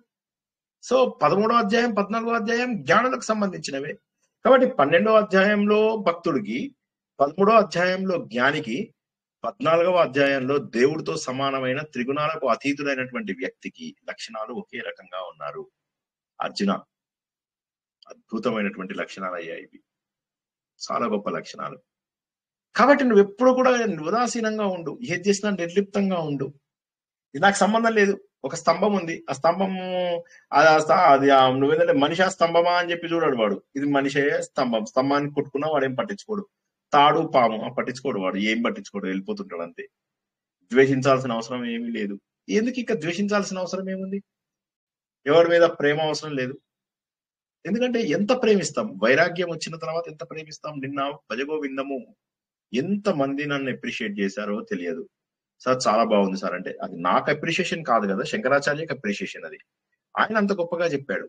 సో 13వ అధ్యాయం 14వ అధ్యాయం జ్ఞానులకు సంబంధించినవే. కాబట్టి 12వ అధ్యాయంలో భక్తుడికి, 13వ అధ్యాయంలో జ్ఞానికి, 14వ అధ్యాయంలో దేవుడితో సమానమైన త్రిగుణాలకు అతీతుడైనటువంటి వ్యక్తికి లక్షణాలు ఒకే రకంగా ఉన్నారు. అర్జున, అద్భుతమైనటువంటి లక్షణాలు అయ్యాయి ఇవి, చాలా గొప్ప లక్షణాలు. కాబట్టి నువ్వు ఎప్పుడు కూడా ఉదాసీనంగా ఉండు, ఏది చేసినా నిర్లిప్తంగా ఉండు. ఇది నాకు సంబంధం లేదు. ఒక స్తంభం ఉంది, ఆ స్తంభము అది నువ్వేంటంటే మనిషి స్తంభమా అని చెప్పి చూడాడు వాడు. ఇది మనిషే స్తంభం, స్తంభాన్ని కొట్టుకున్నా వాడేం పట్టించుకోడు. తాడు పాము పట్టించుకోడు, వాడు ఏం పట్టించుకోడు, వెళ్ళిపోతుంటాడు అంతే. ద్వేషించాల్సిన అవసరం ఏమీ లేదు. ఎందుకు ఇక ద్వేషించాల్సిన అవసరం ఏముంది? ఎవరి మీద ప్రేమ అవసరం లేదు. ఎందుకంటే ఎంత ప్రేమిస్తాం, వైరాగ్యం వచ్చిన తర్వాత ఎంత ప్రేమిస్తాం. నిన్న భజగోవిందము ఎంత మంది నన్ను అప్రిషియేట్ చేశారో తెలియదు సార్. చాలా బాగుంది సార్ అంటే అది నాకు అప్రిషియేషన్ కాదు కదా, శంకరాచార్యకి అప్రిషియేషన్. అది ఆయన అంత గొప్పగా చెప్పాడు.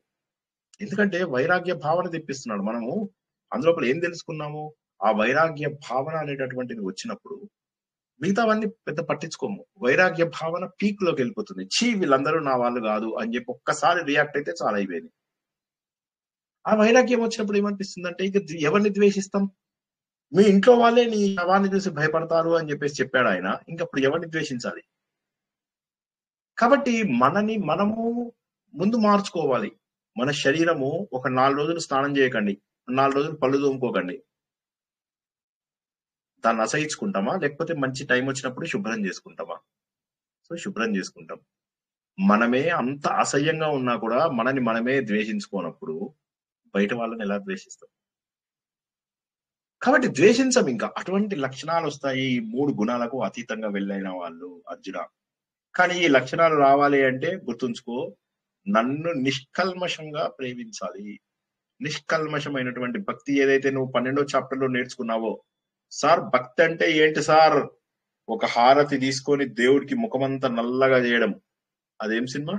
ఎందుకంటే వైరాగ్య భావన తెప్పిస్తున్నాడు. మనము అందులోపల ఏం తెలుసుకున్నాము? ఆ వైరాగ్య భావన అనేటటువంటిది వచ్చినప్పుడు మిగతావన్నీ పెద్ద పట్టించుకోము. వైరాగ్య భావన పీక్ లోకి వెళ్ళిపోతుంది. వీళ్ళందరూ నా వాళ్ళు కాదు అని చెప్పి ఒక్కసారి రియాక్ట్ అయితే చాలా అయిపోయింది. ఆ వైరాగ్యం వచ్చినప్పుడు ఏమనిపిస్తుంది అంటే ఇక ఎవరిని ద్వేషిస్తాం? మీ ఇంట్లో వాళ్ళే నీ శవాన్ని చూసి భయపడతారు అని చెప్పాడు ఆయన. ఇంకప్పుడు ఎవరిని ద్వేషించాలి? కాబట్టి మనము ముందు మార్చుకోవాలి. మన శరీరము ఒక 4 రోజులు స్నానం చేయకండి, 4 రోజులు పళ్ళు తోముకోకండి. దాన్ని అసహించుకుంటామా? లేకపోతే మంచి టైం వచ్చినప్పుడు శుభ్రం చేసుకుంటామా? సో శుభ్రం చేసుకుంటాం. మనమే అంత అసహ్యంగా ఉన్నా కూడా మనమే ద్వేషించుకోనప్పుడు బయట వాళ్ళని ఎలా ద్వేషిస్తాం? కాబట్టి ద్వేషించం. ఇంకా అటువంటి లక్షణాలు వస్తాయి 3 గుణాలకు అతీతంగా వెళ్ళైన వాళ్ళు అర్జున. కానీ ఈ లక్షణాలు రావాలి అంటే గుర్తుంచుకో, నన్ను నిష్కల్మషంగా ప్రేమించాలి. నిష్కల్మషమైనటువంటి భక్తి ఏదైతే నువ్వు 12వ చాప్టర్ లో నేర్చుకున్నావో. సార్ భక్తి అంటే ఏంటి సార్? ఒక హారతి తీసుకొని దేవుడికి ముఖమంతా నల్లగా చేయడం. అదేం సినిమా?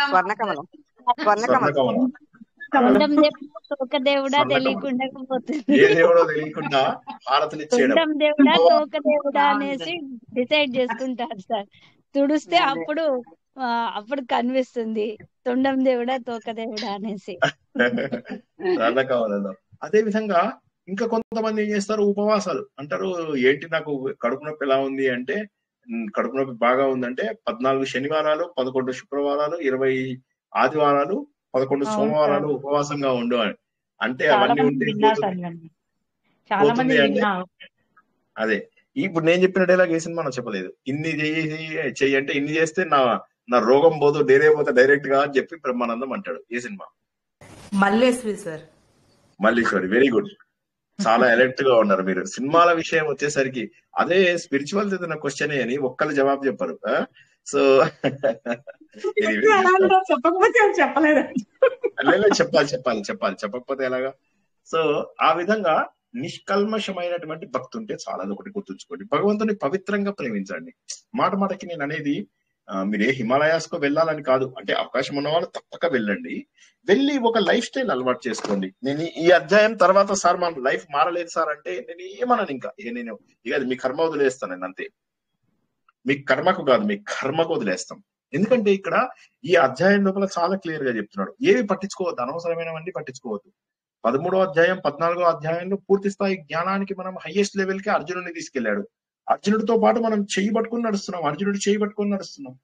స్వర్ణకమలం. తోక దేవుడా తెలియకుండా పోతుంది. ఏ దేవుడో తెలియకుండా హారతిని ఇచ్చేయడం. దేవుడా తోక దేవుడా అనేసి డిసైడ్ చేసుకుంటారు సార్. తుడిస్తే అప్పుడు కనిపిస్తుంది తొండం దేవుడా తోక దేవుడా అనేసి. స్వర్ణకమలంలో అదే విధంగా ఇంకా కొంతమంది ఏం చేస్తారు, ఉపవాసాలు అంటారు. ఏంటి నాకు కడుపు నొప్పి ఎలా ఉంది అంటే, కడుపు నొప్పి బాగా ఉందంటే 14 శనివారాలు, 11 శుక్రవారాలు, 20 ఆదివారాలు, 11 సోమవారాలు ఉపవాసంగా ఉండు అని అంటే అవన్నీ ఉంటే పోతుంది అంటే అదే. ఇప్పుడు నేను చెప్పిన డైలాగ్ ఏ సినిమా నాకు చెప్పలేదు. ఇన్ని చెయ్యి అంటే ఇన్ని చేస్తే నా రోగం పోదు, డేరే పోతే డైరెక్ట్ గా అని చెప్పి బ్రహ్మానందం అంటాడు. ఏ సినిమా? Malleswari sir. Malliswari. Very good. చాలా అలర్ట్ గా ఉన్నారు మీరు. సినిమాల విషయం వచ్చేసరికి అదే స్పిరిచువల్ ఏదైనా క్వశ్చన్ అని ఒక్కళ్ళు జవాబు చెప్పరు. సో ఎందుకు అలా అన్నారు? చెప్పకపోతే ఏం చెప్పలేదు. చెప్పాలి చెప్పకపోతే ఎలాగా? సో ఆ విధంగా నిష్కల్మషమైనటువంటి భక్తి ఉంటే చాలా. ఒకటి గుర్తుంచుకోండి, భగవంతుని పవిత్రంగా ప్రేమించండి. మాట మాటకి నేను అనేది మీరు ఏ హిమాలయాస్ కు వెళ్ళాలని కాదు, అంటే అవకాశం ఉన్న వాళ్ళు తప్పక వెళ్ళండి. వెళ్ళి ఒక లైఫ్ స్టైల్ అలవాటు చేసుకోండి. నేను ఈ అధ్యాయం తర్వాత సార్ మన లైఫ్ మారలేదు సార్ అంటే నేను ఏమన్నాను, ఇంకా నేను ఇక అది మీ కర్మ వదిలేస్తాను. నేను అంతే, మీ కర్మకు కాదు, మీ కర్మకు వదిలేస్తాం. ఎందుకంటే ఇక్కడ ఈ అధ్యాయం లోపల చాలా క్లియర్ గా చెప్తున్నాడు, ఏవి పట్టించుకోవద్దు, అనవసరమైనవన్నీ పట్టించుకోవద్దు. 13వ అధ్యాయం 14వ అధ్యాయంలో పూర్తి స్థాయి జ్ఞానానికి మనం హైయెస్ట్ లెవెల్ కి అర్జునుడిని తీసుకెళ్లాడు. అర్జునుడితో పాటు మనం చేయి పట్టుకుని నడుస్తున్నాం, అర్జునుడు చేయి పట్టుకుని నడుస్తున్నాం.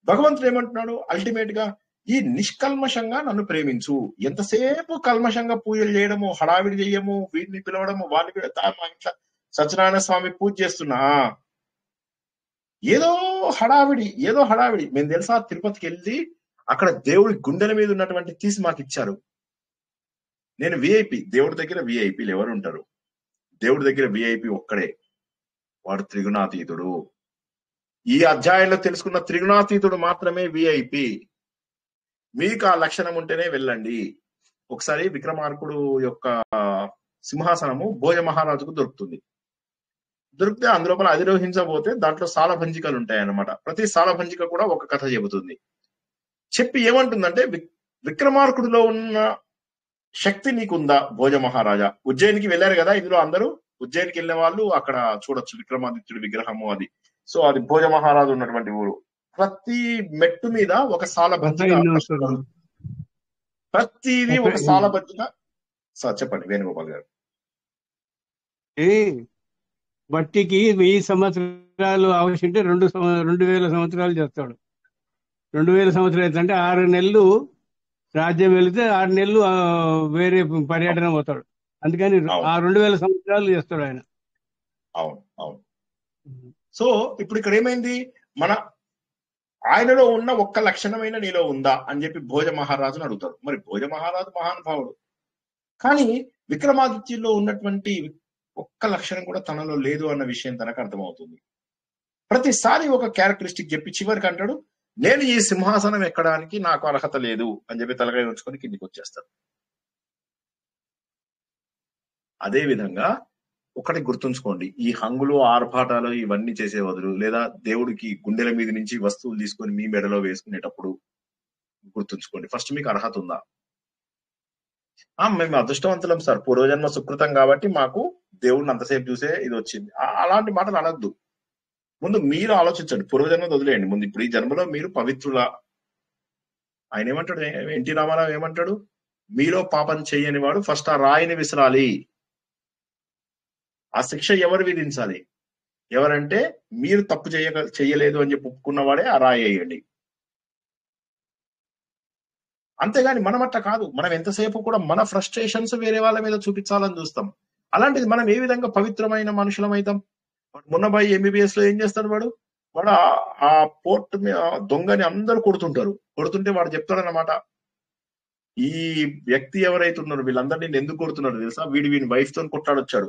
భగవంతుడు ఏమంటున్నాడు అల్టిమేట్ గా, ఈ నిష్కల్మషంగా నన్ను ప్రేమించు. ఎంతసేపు కల్మషంగా పూజలు చేయడము, హడావిడి చేయము, వీడిని పిలవడము, వాడిని మా ఇంట్లో సత్యనారాయణ స్వామి పూజ చేస్తున్నా, ఏదో హడావిడి. మేము తెలుసా తిరుపతికి వెళ్ళి అక్కడ దేవుడి గుండెల మీద ఉన్నటువంటి తీసి మాకు ఇచ్చారు. నేను విఐపి, దేవుడి దగ్గర విఐపీలు ఎవరు ఉంటారు? దేవుడి దగ్గర విఐపి ఒక్కడే, వాడు త్రిగుణాతీతుడు. ఈ అధ్యాయంలో తెలుసుకున్న త్రిగుణాతీతుడు మాత్రమే విఐపి. మీకు ఆ లక్షణం ఉంటేనే వెళ్ళండి. ఒకసారి విక్రమార్కుడు యొక్క సింహాసనము భోజ మహారాజుకు దొరికితే అందులోపల అధిరోహించబోతే దాంట్లో సాలభంజికలు ఉంటాయన్నమాట. ప్రతి సాలభంజిక కూడా ఒక కథ చెబుతుంది. చెప్పి ఏమంటుందంటే, విక్రమార్కుడిలో ఉన్న శక్తి నీకుందా భోజ మహారాజా? ఉజ్జయినికి వెళ్ళారు కదా ఇందులో అందరూ, ఉజ్జయినికి వెళ్ళిన వాళ్ళు అక్కడ చూడొచ్చు విక్రమాదిత్యుడి విగ్రహము అది. సో అది భోజ మహారాజు ఉన్నటువంటి ఊరు. ప్రతి మెట్టు మీద ఒక సాలభంజిక, ప్రతిదీ ఒక సాలభంజిక. సార్ చెప్పండి వేణుగోపాల్ గారు. బట్టికి 1000 సంవత్సరాలు అవసరం ఉంటే 2000 సంవత్సరాలు చేస్తాడు. 2000 సంవత్సరాలు అయితే అంటే 6 నెలలు రాజ్యం వెళితే 6 నెలలు వేరే పర్యటన పోతాడు. అందుకని ఆ 2000 సంవత్సరాలు చేస్తాడు ఆయన. అవును. సో ఇప్పుడు ఇక్కడ ఏమైంది, ఆయనలో ఉన్న ఒక్క లక్షణమైన నీలో ఉందా అని చెప్పి భోజ మహారాజును అడుగుతారు. మరి భోజ మహారాజు మహానుభావుడు, కానీ విక్రమాదిత్యుల్లో ఉన్నటువంటి ఒక్క లక్షణం కూడా తనలో లేదు అన్న విషయం తనకు అర్థమవుతుంది. ప్రతిసారి ఒక క్యారెక్టరిస్టిక్ చెప్పి చివరికి అంటాడు, నేను ఈ సింహాసనం ఎక్కడానికి నాకు అర్హత లేదు అని చెప్పి తలకాయ ఉంచుకొని కిందికి వచ్చేస్తాడు. అదే విధంగా ఒకటి గుర్తుంచుకోండి, ఈ హంగులు ఆర్భాటాలు ఇవన్నీ చేసే బదులు, లేదా దేవుడికి గుండెల మీద నుంచి వస్తువులు తీసుకొని మీ మెడలో వేసుకునేటప్పుడు గుర్తుంచుకోండి, ఫస్ట్ మీకు అర్హత ఉందా? మేము అదృష్టవంతులం సార్, పూర్వజన్మ సుకృతం కాబట్టి మాకు దేవుడిని అంతసేపు చూసే ఇది వచ్చింది, అలాంటి మాటలు అనద్దు. ముందు మీరు ఆలోచించండి, పూర్వజన్మ వదిలేయండి. ముందు ఇప్పుడు ఈ జన్మలో మీరు పవిత్రులా. ఆయన ఏమంటాడు, ఎన్టీ రామారావు ఏమంటాడు, మీలో పాపం చెయ్యని వాడు ఫస్ట్ ఆ రాయిని విసరాలి. ఆ శిక్ష ఎవరు విధించాలి? ఎవరంటే మీరు తప్పు చెయ్యలేదు అని చెప్పి ఒప్పుకున్నవాడే ఆ రాయి వేయండి. అంతేగాని మనం అట్లా కాదు. మనం ఎంతసేపు కూడా మన ఫ్రస్ట్రేషన్స్ వేరే వాళ్ళ మీద చూపించాలని చూస్తాం. అలాంటిది మనం ఏ విధంగా పవిత్రమైన మనుషులం అవుతాం? మొన్నబాయి MBBS లో ఏం చేస్తాడు వాడు ఆ పోర్ట్ దొంగని అందరూ కొడుతుంటే వాడు చెప్తాడన్నమాట, ఈ వ్యక్తి ఎవరైతే ఉన్నారో వీళ్ళందరూ నేను ఎందుకు కొడుతున్నాడు తెలుసా, వీడి వైఫ్ తో కొట్లాడొచ్చాడు,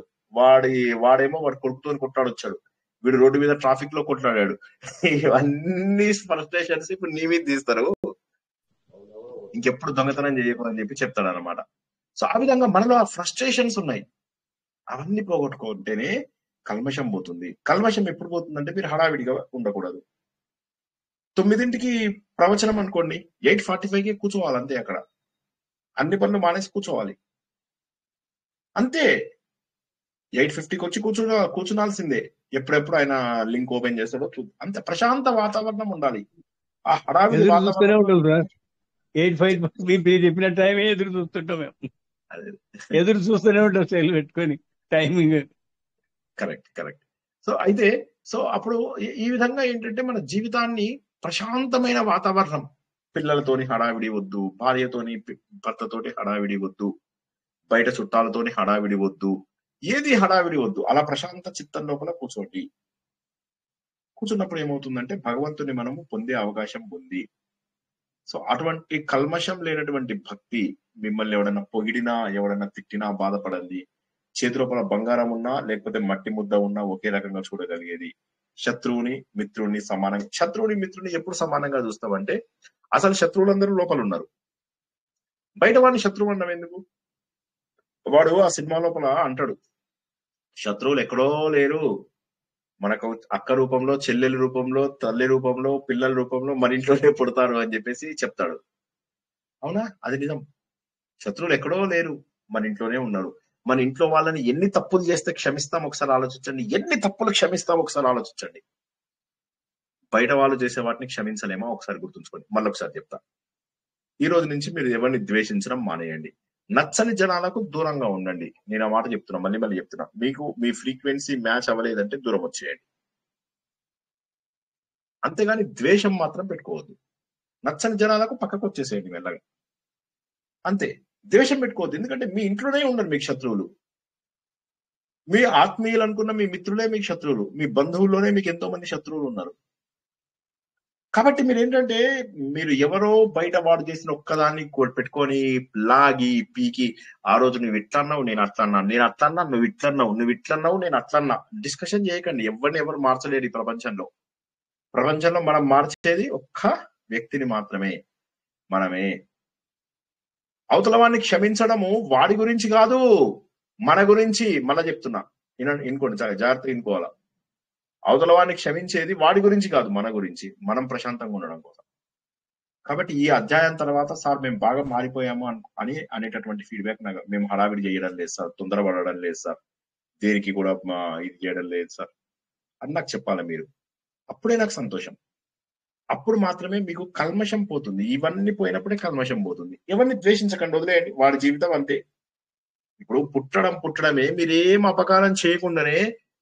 వాడేమో వాడి కొడుకుతో కొట్లాడొచ్చాడు, వీడు రోడ్డు మీద ట్రాఫిక్ లో కొట్లాడాడు. ఇవన్నీ ఫ్రస్ట్రేషన్స్ ఇప్పుడు నీ మీద తీస్తారు, ఇంకెప్పుడు దొంగతనం చేయకూడదని చెప్పి చెప్తాడు అనమాట. సో ఆ విధంగా మనలో ఆ ఫ్రస్ట్రేషన్స్ ఉన్నాయి, అవన్నీ పోగొట్టుకుంటేనే కల్మషం పోతుంది. కల్మషం ఎప్పుడు పోతుందంటే మీరు హడావిడిగా ఉండకూడదు. 9ంటికి ప్రవచనం అనుకోండి, 8:45కి కూర్చోవాలి అంతే. అక్కడ అన్ని పనులు మానేసి కూర్చోవాలి అంతే. 8:50కి వచ్చి కూర్చునాల్సిందే. ఎప్పుడెప్పుడు ఆయన లింక్ ఓపెన్ చేస్తాడో అంత ప్రశాంత వాతావరణం ఉండాలి. ఆ హడావిడి వాతావరణం 8:05 చెప్పిన టైం ఎదురు చూస్తుంటాం మేము, ఎదురు చూస్తూనే ఉంటాం సెల్ పెట్టుకొని టైమింగ్. కరెక్ట్. సో అప్పుడు ఈ విధంగా ఏంటంటే మన జీవితాన్ని ప్రశాంతమైన వాతావరణం, పిల్లలతోని హడావిడి వద్దు, భార్యతోని భర్తతోటి హడావిడి వద్దు, బయట చుట్టాలతోని హడావిడి వద్దు, ఏది హడావిడి వద్దు. అలా ప్రశాంత చిత్తం లోపల కూర్చున్నప్పుడు ఏమవుతుందంటే భగవంతుని మనము పొందే అవకాశం ఉంది. సో అటువంటి కల్మషం లేనటువంటి భక్తి, మిమ్మల్ని ఎవడన్నా పొగిడినా ఎవడన్నా తిట్టినా బాధపడండి, చేతి లోపల బంగారం ఉన్నా లేకపోతే మట్టి ముద్ద ఉన్నా ఒకే రకంగా చూడగలిగేది. శత్రువుని మిత్రుడిని సమానంగా, శత్రువుని మిత్రుడిని ఎప్పుడు సమానంగా చూస్తామంటే అసలు శత్రువులందరూ లోపల ఉన్నారు, బయట వాడిని శత్రువు అన్నం ఎందుకు? వాడు ఆ సినిమా లోపల అంటాడు, శత్రువులు ఎక్కడో లేరు, మనకు అక్క రూపంలో, చెల్లెల రూపంలో, తల్లి రూపంలో, పిల్లల రూపంలో మన ఇంట్లోనే పుడతారు అని చెప్పేసి చెప్తాడు. అవునా? అది నిజం. శత్రువులు ఎక్కడో లేరు, మన ఇంట్లోనే ఉన్నారు. మన ఇంట్లో వాళ్ళని ఎన్ని తప్పులు చేస్తే క్షమిస్తాం ఒకసారి ఆలోచించండి, ఎన్ని తప్పులు క్షమిస్తాం ఒకసారి ఆలోచించండి. బయట వాళ్ళు చేసే వాటిని క్షమించలేమో ఒకసారి గుర్తుంచుకోండి. మళ్ళొకసారి చెప్తా, ఈ రోజు నుంచి మీరు ఎవరిని ద్వేషించడం మానేయండి, నచ్చని జనాలకు దూరంగా ఉండండి. నేను ఆ మాట చెప్తున్నా, మళ్ళీ మళ్ళీ చెప్తున్నా, మీకు మీ ఫ్రీక్వెన్సీ మ్యాచ్ అవ్వలేదంటే దూరం వచ్చేయండి, అంతేగాని ద్వేషం మాత్రం పెట్టుకోవద్దు. నచ్చని జనాలకు పక్కకు వచ్చేసేయండి మెల్లగా, అంతే. ద్వేషం పెట్టుకోవద్దు, ఎందుకంటే మీ ఇంట్లోనే ఉన్నారు మీకు శత్రువులు. మీ ఆత్మీయులు అనుకున్న మీ మిత్రులే మీకు శత్రువులు, మీ బంధువుల్లోనే మీకు ఎంతో మంది శత్రువులు ఉన్నారు. కాబట్టి మీరు ఏంటంటే, మీరు ఎవరో బయట వాడు చేసిన ఒక్కదాన్ని పెట్టుకొని లాగి పీకి, ఆ రోజు నువ్వు ఇట్లన్నావు నేను అట్లన్నా, నేను అట్లన్నా నువ్వు ఇట్లన్నావు, నువ్వు ఇట్లన్నావు నేను అట్లన్నా, డిస్కషన్ చేయకండి. ఎవరిని ఎవరు మార్చలేరు ఈ ప్రపంచంలో. ప్రపంచంలో మనం మార్చేది ఒక్క వ్యక్తిని మాత్రమే, మనమే. అవతల వాడిని క్షమించడము వాడి గురించి కాదు, మన గురించి. మళ్ళా చెప్తున్నా, ఇనుకోండి, చాలా జాగ్రత్తగా ఇనుకోవాలా. అవతల వాడిని క్షమించేది వాడి గురించి కాదు, మన గురించి, మనం ప్రశాంతంగా ఉండడం కోసం. కాబట్టి ఈ అధ్యాయం తర్వాత సార్ మేము బాగా మారిపోయాము అని అనేటటువంటి ఫీడ్బ్యాక్ నాకు, మేము హడావిడి చేయడం లేదు సార్, తొందరపడడం లేదు సార్, దేనికి కూడా ఇది చేయడం లేదు సార్ అని నాకు చెప్పాలి మీరు. అప్పుడే నాకు సంతోషం, అప్పుడు మాత్రమే మీకు కల్మషం పోతుంది. ఇవన్నీ పోయినప్పుడే కల్మషం పోతుంది. ఎవరిని ద్వేషించకండి, వదిలేయండి, వాడి జీవితం అంతే. ఇప్పుడు పుట్టడమే, మీరేం అపకారం చేయకుండానే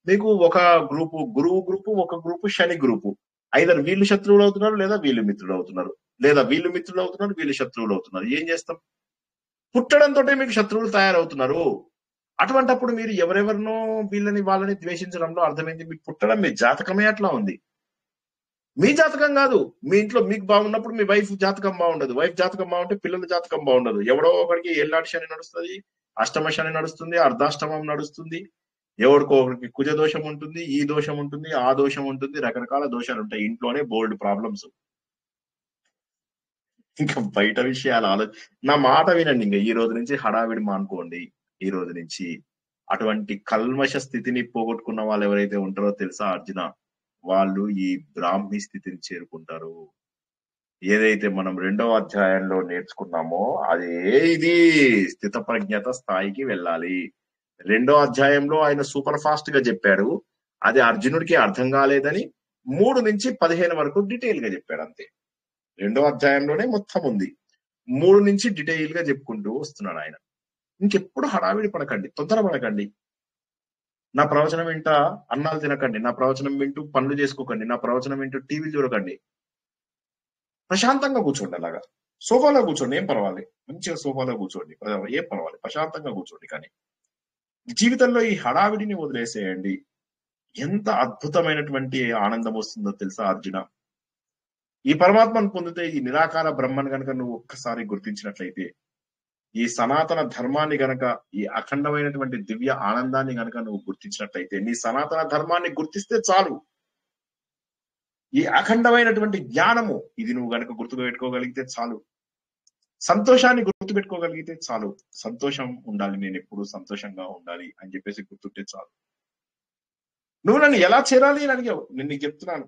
మీకు ఒక గ్రూపు, గురువు గ్రూపు, ఒక గ్రూపు శని గ్రూపు, ఐదర్ వీళ్ళు శత్రువులు అవుతున్నారు, లేదా వీళ్ళు మిత్రులు అవుతున్నారు, లేదా వీళ్ళు మిత్రులు అవుతున్నారు, వీళ్ళు శత్రువులు అవుతున్నారు. ఏం చేస్తాం? పుట్టడంతో మీకు శత్రువులు తయారవుతున్నారు. అటువంటప్పుడు మీరు ఎవరెవరినో వీళ్ళని వాళ్ళని ద్వేషించడంలో అర్థమైంది, మీకు పుట్టడం మీ జాతకమే అట్లా ఉంది, మీ జాతకం కాదు. మీ ఇంట్లో మీకు బాగున్నప్పుడు మీ వైఫ్ జాతకం బాగుండదు, వైఫ్ జాతకం బాగుంటే పిల్లల జాతకం బాగుండదు. ఎవడో ఒకరికి ఏళ్ళాటి శని నడుస్తుంది, అష్టమ శని నడుస్తుంది, అర్ధాష్టమం నడుస్తుంది, ఎవరికో ఒకరికి కుజ దోషం ఉంటుంది, ఈ దోషం ఉంటుంది, ఆ దోషం ఉంటుంది, రకరకాల దోషాలు ఉంటాయి. ఇంట్లోనే బోల్డ్ ప్రాబ్లమ్స్. ఇంకా బయట విషయాలు నా మాట వినండి. ఇంకా ఈ రోజు నుంచి హడావిడి మానుకోండి. ఈ రోజు నుంచి అటువంటి కల్మష స్థితిని పోగొట్టుకున్న వాళ్ళు ఎవరైతే ఉంటారో తెలుసా అర్జున, వాళ్ళు ఈ బ్రాహ్మీ స్థితిని చేరుకుంటారు. ఏదైతే మనం 2వ అధ్యాయంలో నేర్చుకున్నామో అదే ఇది స్థిత ప్రజ్ఞత స్థాయికి వెళ్ళాలి. 2వ అధ్యాయంలో ఆయన సూపర్ ఫాస్ట్ గా చెప్పాడు, అది అర్జునుడికి అర్థం కాలేదని 3 నుంచి 15 వరకు డీటెయిల్ గా చెప్పాడు, అంతే. 2వ అధ్యాయంలోనే మొత్తం ఉంది, 3 నుంచి డీటెయిల్ గా చెప్పుకుంటూ వస్తున్నాడు ఆయన. ఇంకెప్పుడు హడావిడి పడకండి, తొందర పడకండి. నా ప్రవచనం వింటా అన్నాలు తినకండి, నా ప్రవచనం వింటూ పనులు చేసుకోకండి, నా ప్రవచనం వింటూ టీవీ చూడకండి. ప్రశాంతంగా కూర్చోండి, అలాగా సోఫాలో కూర్చోండి, ఏం పర్వాలి, మంచిగా సోఫాలో కూర్చోండి, ఏం పర్వాలి, ప్రశాంతంగా కూర్చోండి. కానీ జీవితంలో ఈ హడావిడిని వదిలేసేయండి. ఎంత అద్భుతమైనటువంటి ఆనందం వస్తుందో తెలుసా అర్జున. ఈ పరమాత్మను పొందితే, ఈ నిరాకార బ్రహ్మను గనక నువ్వు ఒక్కసారి గుర్తించినట్లయితే, ఈ సనాతన ధర్మాన్ని గనక, ఈ అఖండమైనటువంటి దివ్య ఆనందాన్ని గనక నువ్వు గుర్తించినట్లయితే, నీ సనాతన ధర్మాన్ని గుర్తిస్తే చాలు, ఈ అఖండమైనటువంటి జ్ఞానము ఇది నువ్వు గనక గుర్తుపెట్టుకోగలిగితే చాలు, సంతోషాన్ని గుర్తుపెట్టుకోగలిగితే చాలు. సంతోషం ఉండాలి, నేను ఎప్పుడు సంతోషంగా ఉండాలి అని చెప్పేసి గుర్తుంటే చాలు. నువ్వు నన్ను ఎలా చేరాలి అని అడిగావు, నేను నీకు చెప్తున్నాను.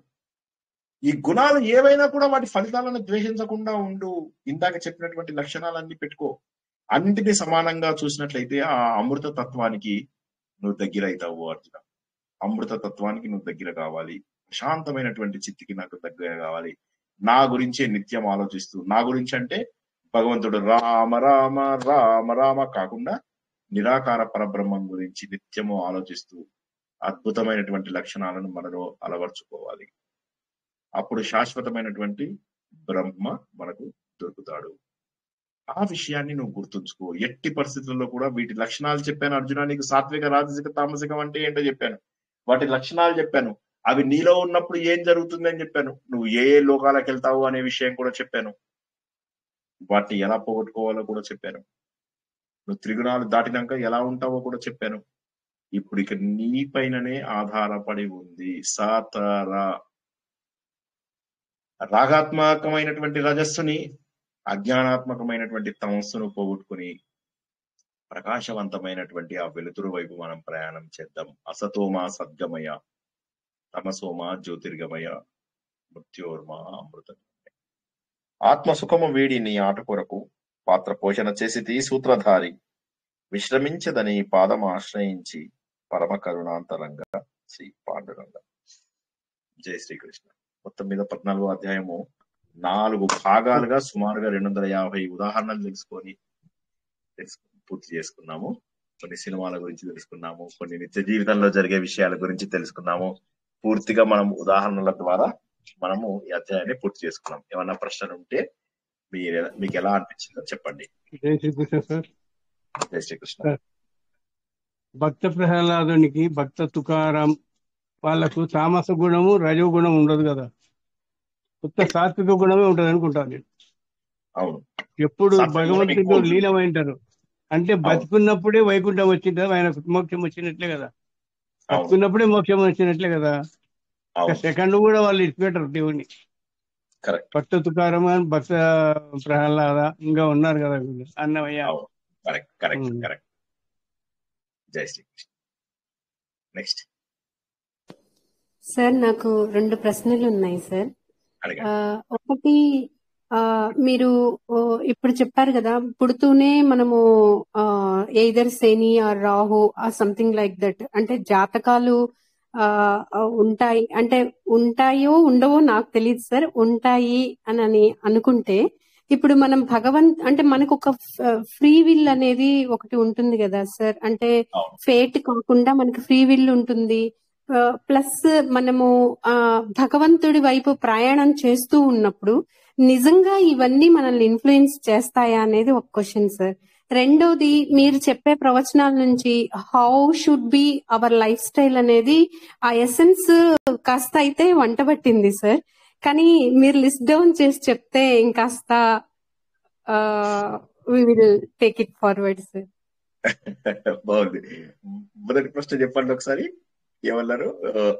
ఈ గుణాలు ఏవైనా కూడా వాటి ఫలితాలను ద్వేషించకుండా ఉండు. ఇందాక చెప్పినటువంటి లక్షణాలన్నీ పెట్టుకో. అన్నింటినీ సమానంగా చూసినట్లయితే ఆ అమృత తత్వానికి నువ్వు దగ్గర అవుతావు అర్జున. అమృత తత్వానికి నువ్వు దగ్గర కావాలి, ప్రశాంతమైనటువంటి చిత్తికి నాకు దగ్గర కావాలి. నా గురించే నిత్యం ఆలోచిస్తూ, నా గురించి అంటే భగవంతుడు రామ రామ రామ రామ కాకుండా నిరాకార పరబ్రహ్మం గురించి నిత్యము ఆలోచిస్తూ అద్భుతమైనటువంటి లక్షణాలను మనలో అలవర్చుకోవాలి. అప్పుడు శాశ్వతమైనటువంటి బ్రహ్మ మనకు దొరుకుతాడు. ఆ విషయాన్ని నువ్వు గుర్తుంచుకో. ఎట్టి పరిస్థితుల్లో కూడా వీటి లక్షణాలు చెప్పాను అర్జున, నీకు సాత్విక రాజసిక తామసికం అంటే ఏంటో చెప్పాను, వాటి లక్షణాలు చెప్పాను, అవి నీలో ఉన్నప్పుడు ఏం జరుగుతుంది అని చెప్పాను, నువ్వు ఏ ఏ లోకాలకు వెళ్తావు అనే విషయం కూడా చెప్పాను, వాటిని ఎలా పోగొట్టుకోవాలో కూడా చెప్పాను, నువ్వు త్రిగుణాలు దాటినాక ఎలా ఉంటావో కూడా చెప్పాను. ఇప్పుడు ఇక నీ పైననే ఆధారపడి ఉంది. సాతారా రాగాత్మకమైనటువంటి రజస్సుని, అజ్ఞానాత్మకమైనటువంటి తమస్సును పోగొట్టుకుని ప్రకాశవంతమైనటువంటి ఆ వెలుతురు వైపు మనం ప్రయాణం చేద్దాం. అసతోమా సద్గమయ, తమసోమా జ్యోతిర్గమయ, మృత్యోర్మా అమృతం. ఆత్మసుఖము వీడి నీ ఆట కొరకు పాత్ర పోషణ చేసి సూత్రధారి విశ్రమించదని పాదం ఆశ్రయించి పరమ కరుణాంతరంగా శ్రీ పాండురంగ. జై శ్రీకృష్ణ. మొత్తం మీద 14వ అధ్యాయము 4 భాగాలుగా సుమారుగా 250 ఉదాహరణలు తెలుసుకొని పూర్తి చేసుకున్నాము. కొన్ని సినిమాల గురించి తెలుసుకున్నాము, కొన్ని నిత్య జీవితంలో జరిగే విషయాల గురించి తెలుసుకున్నాము. పూర్తిగా మనం ఉదాహరణల ద్వారా మనము ఈ అధ్యాయాన్ని పూర్తి చేసుకున్నాం. ఏమన్నా ప్రశ్నలు ఉంటే మీకు ఎలా అనిపించిందో చెప్పండి. జై శ్రీకృష్ణ సార్. జై శ్రీకృష్ణ. భక్త ప్రహ్లాదునికి, భక్త తుకారాం వాళ్ళకు తామస గుణము రజో గుణం ఉండదు కదా, కొత్త సాత్విక గుణమే ఉంటది అనుకుంటాను నేను. అవును, ఎప్పుడు సాత్విక గుణం ఎక్కువ భగవంతుడు ఉంటుంది. లీనమైంటారు అంటే అవును బతుకున్నప్పుడే వైకుంఠం వచ్చింటారు, ఆయన మోక్షం వచ్చినట్లే కదా, అవును బతుకున్నప్పుడే మోక్షం వచ్చినట్లే కదా. ఒక అవును సెకండ్ కూడా వాళ్ళు ఇచ్చిపెట్టరు దేవుణ్ణి. కరెక్ట్. భక్త తుకారాం అని, భక్త ప్రహ్లాద ఇంకా ఉన్నారు కదా వీళ్ళు, అన్నమయ్య. అవును కరెక్ట్ కరెక్ట్ ఉమ్. కరెక్ట్. జై శ్రీకృష్ణ. నెక్స్ట్ సార్ నాకు 2 ప్రశ్నలు ఉన్నాయి సార్. అడగండి. ఒకటి, మీరు ఇప్పుడు చెప్పారు కదా, పుడుతూనే మనము either Shani or Rahu or something like that, అంటే జాతకాలు ఉంటాయి, అంటే ఉంటాయో ఉండవో నాకు తెలియదు సార్, ఉంటాయి అని అనుకుంటే, ఇప్పుడు మనం అంటే మనకు ఒక ఫ్రీ విల్ అనేది ఒకటి ఉంటుంది కదా సార్, అంటే అవును ఫేట్ కాకుండా మనకి ఫ్రీ విల్ ఉంటుంది. ప్లస్ మనము భగవంతుడి వైపు ప్రయాణం చేస్తూ ఉన్నప్పుడు నిజంగా ఇవన్నీ మనల్ని ఇన్ఫ్లుయెన్స్ చేస్తాయా అనేది ఒక క్వశ్చన్ సార్. రెండోది, మీరు చెప్పే ప్రవచనాల నుంచి how should be our life style అనేది ఆ ఎసెన్స్ కాస్త అయితే వంట పట్టింది సార్, కానీ మీరు లిస్ట్ డౌన్ చేసి చెప్తే ఇంకాస్త we will take it forward sir. బాగుంది. మొదటి ప్రశ్న చెప్పండి ఒకసారి. ఏమన్నారు?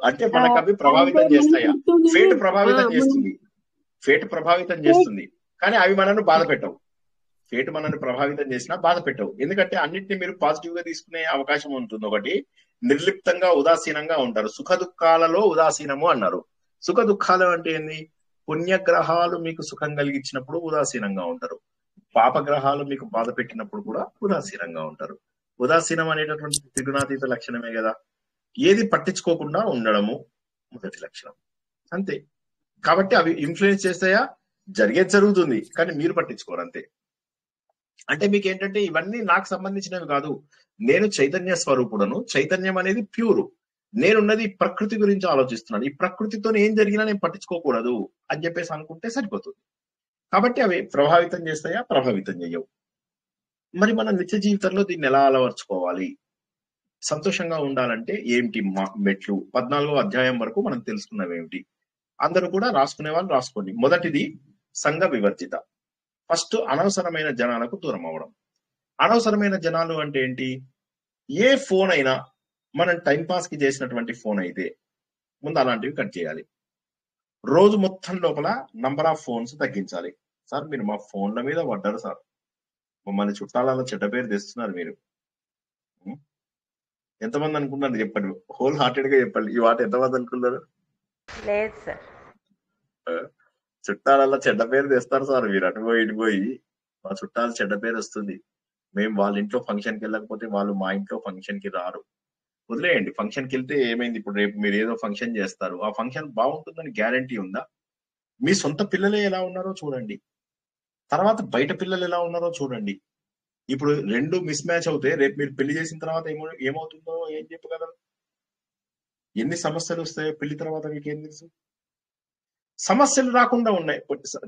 అంటే మనకు అవి ప్రభావితం చేస్తాయా? ఫేట్ ప్రభావితం చేస్తుంది, ఫేట్ ప్రభావితం చేస్తుంది, కానీ అవి మనల్ని బాధ పెట్టవు. ఫేట్ మనల్ని ప్రభావితం చేసినా బాధ పెట్టవు, ఎందుకంటే అన్నిటిని మీరు పాజిటివ్ గా తీసుకునే అవకాశం ఉంటుంది. ఒకటి, నిర్లిప్తంగా ఉదాసీనంగా ఉంటారు. సుఖ దుఃఖాలలో ఉదాసీనము అన్నారు. సుఖ దుఃఖాలు అంటే ఏంది? పుణ్యగ్రహాలు మీకు సుఖం కలిగించినప్పుడు ఉదాసీనంగా ఉంటారు, పాపగ్రహాలు మీకు బాధ పెట్టినప్పుడు కూడా ఉదాసీనంగా ఉంటారు. ఉదాసీనం అనేటటువంటి త్రిగుణాతీత లక్షణమే కదా. ఏది పట్టించుకోకుండా ఉండడము మొదటి లక్షణం, అంతే. కాబట్టి అవి ఇన్ఫ్లుయెన్స్ చేస్తాయా? జరిగేది జరుగుతుంది, కానీ మీరు పట్టించుకోరు, అంతే. అంటే మీకు ఏంటంటే ఇవన్నీ నాకు సంబంధించినవి కాదు, నేను చైతన్య స్వరూపుడను, చైతన్యం అనేది ప్యూరు, నేనున్నది ప్రకృతి గురించి ఆలోచిస్తున్నాను, ఈ ప్రకృతితో ఏం జరిగినా నేను పట్టించుకోకూడదు అని చెప్పేసి అనుకుంటే సరిపోతుంది. కాబట్టి అవి ప్రభావితం చేస్తాయా? ప్రభావితం చేయవు. మరి మన నిత్య జీవితంలో దీన్ని ఎలా అలవర్చుకోవాలి? సంతోషంగా ఉండాలంటే ఏమిటి మెట్లు? 14వ అధ్యాయం వరకు మనం తెలుసుకున్నవి ఏమిటి? అందరూ కూడా రాసుకునే వాళ్ళు రాసుకోండి. మొదటిది సంఘ వివర్జిత. ఫస్ట్ అనవసరమైన జనాలకు దూరం అవ్వడం. అనవసరమైన జనాలు అంటే ఏంటి? ఏ ఫోన్ అయినా మనం టైం పాస్ కి చేసినటువంటి ఫోన్ అయితే ముందు అలాంటివి కట్ చేయాలి. రోజు మొత్తం లోపల నంబర్ ఆఫ్ ఫోన్స్ తగ్గించాలి. సార్ మీరు మా ఫోన్ల మీద పడ్డారు సార్, మమ్మల్ని చుట్టాలలో చెడ్డ పేరు తెస్తున్నారు మీరు. ఎంతమంది అనుకున్నారు చెప్పండి, హోల్ హార్టెడ్ గా చెప్పండి. ఈ మాట ఎంతమంది అనుకున్నారు? లేదు సార్. చుట్టాలలో చెడ్డ పేరు తెస్తారు సార్ మీరు, అటుపోయి ఇటుపోయి మా చుట్టాలు చెడ్డ పేరు వస్తుంది, మేము వాళ్ళ ఇంట్లో ఫంక్షన్కి వెళ్ళకపోతే వాళ్ళు మా ఇంట్లో ఫంక్షన్ కి రారు. వదిలేయండి, ఫంక్షన్కి వెళ్తే ఏమైంది? ఇప్పుడు రేపు మీరు ఏదో ఫంక్షన్ చేస్తారు, ఆ ఫంక్షన్ బాగుంటుందని గ్యారంటీ ఉందా? మీ సొంత పిల్లలే ఎలా ఉన్నారో చూడండి, తర్వాత బయట పిల్లలు ఎలా ఉన్నారో చూడండి. ఇప్పుడు 2 మిస్ మ్యాచ్ అవుతే రేపు మీరు పెళ్లి చేసిన తర్వాత ఏమవుతుందో ఏం చెప్పగలరు? ఎన్ని సమస్యలు వస్తాయో పెళ్లి తర్వాత మీకేం తెలుసు? సమస్యలు రాకుండా ఉన్నాయి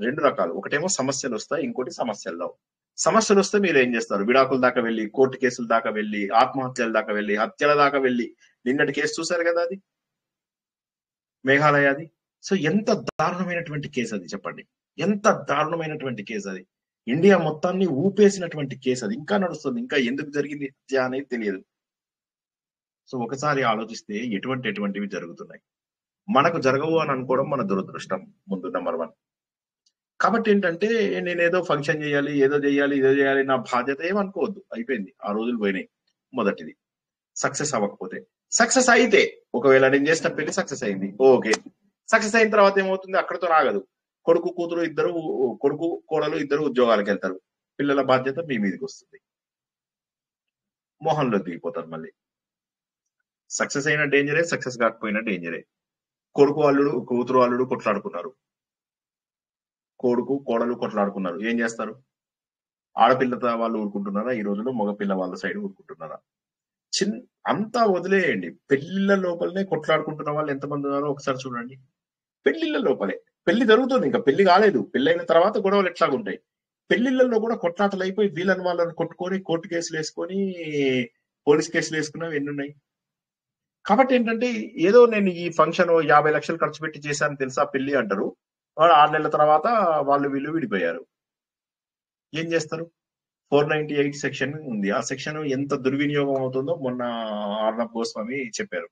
2 రకాలు. ఒకటేమో సమస్యలు వస్తాయి, ఇంకోటి సమస్యలు రావు. సమస్యలు వస్తే మీరు ఏం చేస్తారు? విడాకుల దాకా వెళ్ళి, కోర్టు కేసుల దాకా వెళ్ళి, ఆత్మహత్యల దాకా వెళ్ళి, హత్యల దాకా వెళ్ళి, నిన్నటి కేసు చూశారు కదా అది, మేఘాలయ అది. సో ఎంత దారుణమైనటువంటి కేసు అది చెప్పండి, ఎంత దారుణమైనటువంటి కేసు అది. ఇండియా మొత్తాన్ని ఊపేసినటువంటి కేసు అది, ఇంకా నడుస్తుంది, ఇంకా ఎందుకు జరిగింది హత్య అనేది తెలియదు. సో ఒకసారి ఆలోచిస్తే ఎటువంటివి జరుగుతున్నాయి. మనకు జరగవు అని అనుకోవడం మన దురదృష్టం ముందు నెంబర్ 1. కాబట్టి ఏంటంటే నేనేదో ఫంక్షన్ చేయాలి, ఏదో చేయాలి, ఇదో చేయాలి, నా బాధ్యత ఏమనుకోవద్దు. అయిపోయింది, ఆ రోజులు పోయినాయి. మొదటిది సక్సెస్ అవ్వకపోతే, సక్సెస్ అయితే ఒకవేళ నేను చేసిన పెళ్లి సక్సెస్ అయింది, ఓకే. సక్సెస్ అయిన తర్వాత ఏమవుతుంది, అక్కడితో రాగదు. కొడుకు కోడలు ఇద్దరు ఉద్యోగాలకు వెళ్తారు. పిల్లల బాధ్యత మీ మీదకి వస్తుంది. మోహంలో దిగిపోతారు. మళ్ళీ సక్సెస్ అయిన డేంజరే, సక్సెస్ కాకపోయినా డేంజరే. కూతురు అల్లుడు కొట్లాడుకున్నారు, కొడుకు కోడలు కొట్లాడుకున్నారు, ఏం చేస్తారు? ఆడపిల్లతో వాళ్ళు ఊరుకుంటున్నారా? ఈ రోజులో మగపిల్ల వాళ్ళ సైడ్ ఊరుకుంటున్నారా? అంతా వదిలేయండి. పెళ్లిళ్ళ లోపలనే కొట్లాడుకుంటున్న వాళ్ళు ఎంతమంది ఉన్నారో ఒకసారి చూడండి. పెళ్లిళ్ళ లోపలే, పెళ్లి జరుగుతుంది, ఇంకా పెళ్లి కాలేదు, పెళ్లైన తర్వాత గొడవలు ఎట్లాగుంటాయి. పెళ్లిళ్లలో కూడా కొట్లాటలు అయిపోయి వాళ్ళని కొట్టుకొని కోర్టు కేసులు వేసుకొని పోలీస్ కేసులు వేసుకున్నవి ఎన్నున్నాయి. కాబట్టి ఏంటంటే ఏదో నేను ఈ ఫంక్షన్ 50 లక్షలు ఖర్చు పెట్టి చేశాను తెలుసా పెళ్లి అంటారు. 6 నెలల తర్వాత వీళ్ళు విడిపోయారు. ఏం చేస్తారు? 498 సెక్షన్ ఉంది. ఆ సెక్షన్ ఎంత దుర్వినియోగం అవుతుందో మొన్న ఆర్నబ్ గోస్వామి చెప్పారు.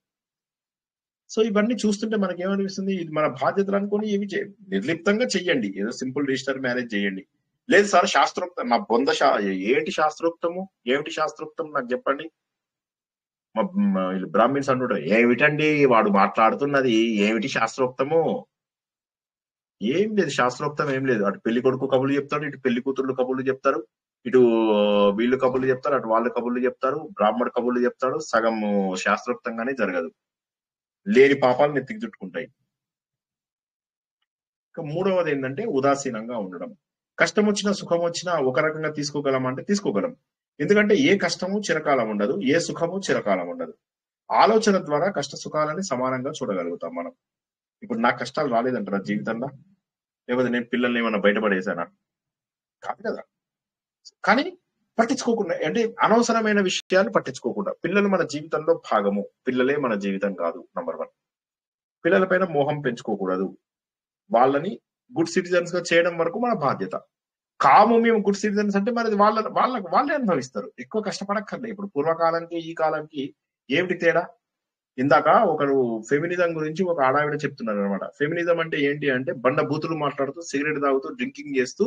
సో ఇవన్నీ చూస్తుంటే మనకేమనిపిస్తుంది, ఇది మన బాధ్యతలు అనుకుని ఇవి నిర్లిప్తంగా చెయ్యండి. ఏదో సింపుల్ రిజిస్టర్ మ్యారేజ్ చేయండి. లేదు సార్ శాస్త్రోక్తం, నా ఏంటి శాస్త్రోక్తము, ఏమిటి శాస్త్రోక్తం నాకు చెప్పండి. బ్రాహ్మిన్స్ అంటుంటే ఏమిటండి వాడు మాట్లాడుతున్నది, ఏమిటి శాస్త్రోక్తము? ఏం లేదు, శాస్త్రోక్తం ఏం లేదు. అటు పెళ్లి కొడుకు కబుర్లు చెప్తాడు, ఇటు పెళ్లి కూతుర్లు కబుర్లు చెప్తారు, ఇటు వీళ్ళు కబుర్లు చెప్తారు, అటు వాళ్ళు కబుర్లు చెప్తారు, బ్రాహ్మణుడు కబుర్లు చెప్తాడు. సగం శాస్త్రోక్తంగానే జరగదు, లేని పాపాలు నెత్తికి చుట్టుకుంటాయి. ఇక మూడవది ఏంటంటే ఉదాసీనంగా ఉండడం. కష్టం వచ్చినా సుఖం వచ్చినా ఒక రకంగా తీసుకోగలం అంటే తీసుకోగలం. ఎందుకంటే ఏ కష్టము చిరకాలం ఉండదు, ఏ సుఖము చిరకాలం ఉండదు. ఆలోచన ద్వారా కష్ట సుఖాలని సమానంగా చూడగలుగుతాం మనం. ఇప్పుడు నాకు కష్టాలు రాలేదంటారా జీవితంలో? లేకపోతే నేను పిల్లల్ని ఏమన్నా బయటపడేసానా? కాదు కదా. కానీ పట్టించుకోకుండా, అంటే అనవసరమైన విషయాలు పట్టించుకోకుండా. పిల్లలు మన జీవితంలో భాగము, పిల్లలే మన జీవితం కాదు. నంబర్ 1, పిల్లలపైన మోహం పెంచుకోకూడదు. వాళ్ళని గుడ్ సిటిజన్స్ గా చేయడం వరకు మన బాధ్యత. మేము గుడ్ సిటిజన్స్ అంటే మరి వాళ్ళే అనుభవిస్తారు, ఎక్కువ కష్టపడక్కర్లే. ఇప్పుడు పూర్వకాలానికి ఈ కాలానికి ఏమిటి తేడా? ఇందాక ఒకరు ఫెమినిజం గురించి ఒక ఆడావిడ చెప్తున్నారు అనమాట. ఫెమినిజం అంటే ఏంటి అంటే బండ బూతులు మాట్లాడుతూ, సిగరెట్ తాగుతూ, డ్రింకింగ్ చేస్తూ,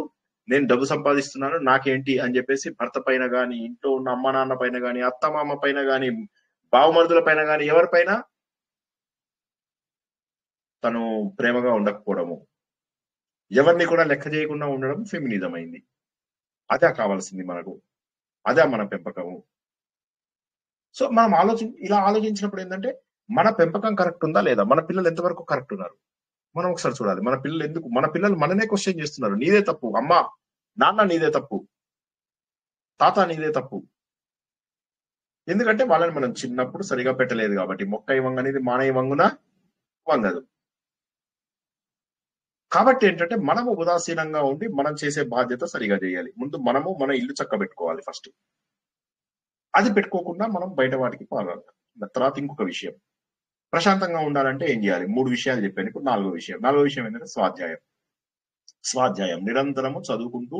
నేను డబ్బు సంపాదిస్తున్నాను నాకేంటి అని చెప్పేసి భర్త పైన గాని, ఇంట్లో ఉన్న అమ్మ నాన్న పైన గాని, అత్త మామ పైన గాని, బావమరుదుల పైన గాని, ఎవరిపైన తను ప్రేమగా ఉండకపోవడము, ఎవరిని కూడా లెక్క చేయకుండా ఉండడం ఫెమినిజం అయింది. అదే కావాల్సింది మనకు, అదే మన పెంపకము. సో మనం ఇలా ఆలోచించినప్పుడు ఏంటంటే మన పెంపకం కరెక్ట్ ఉందా లేదా, మన పిల్లలు ఎంతవరకు కరెక్ట్ ఉన్నారు మనం ఒకసారి చూడాలి. మన పిల్లలు మననే క్వశ్చన్ చేస్తున్నారు, నీదే తప్పు అమ్మా, నాన్న నీదే తప్పు, తాత నీదే తప్పు. ఎందుకంటే వాళ్ళని మనం చిన్నప్పుడు సరిగా పెట్టలేదు కాబట్టి. మొక్క వంగనేది మానయ్య వంగున వంగదు. కాబట్టి ఏంటంటే మనము ఉదాసీనంగా ఉండి మనం చేసే బాధ్యత సరిగా చేయాలి. ముందు మనము మన ఇల్లు చక్కబెట్టుకోవాలి ఫస్ట్. అది పెట్టుకోకుండా మనం బయట వాటికి పాల్గొనాలి. తర్వాత ఇంకొక విషయం, ప్రశాంతంగా ఉండాలంటే ఏం చేయాలి? 3 విషయాలు చెప్పాను. ఇప్పుడు 4వ విషయం ఏంటంటే స్వాధ్యాయం. నిరంతరము చదువుకుంటూ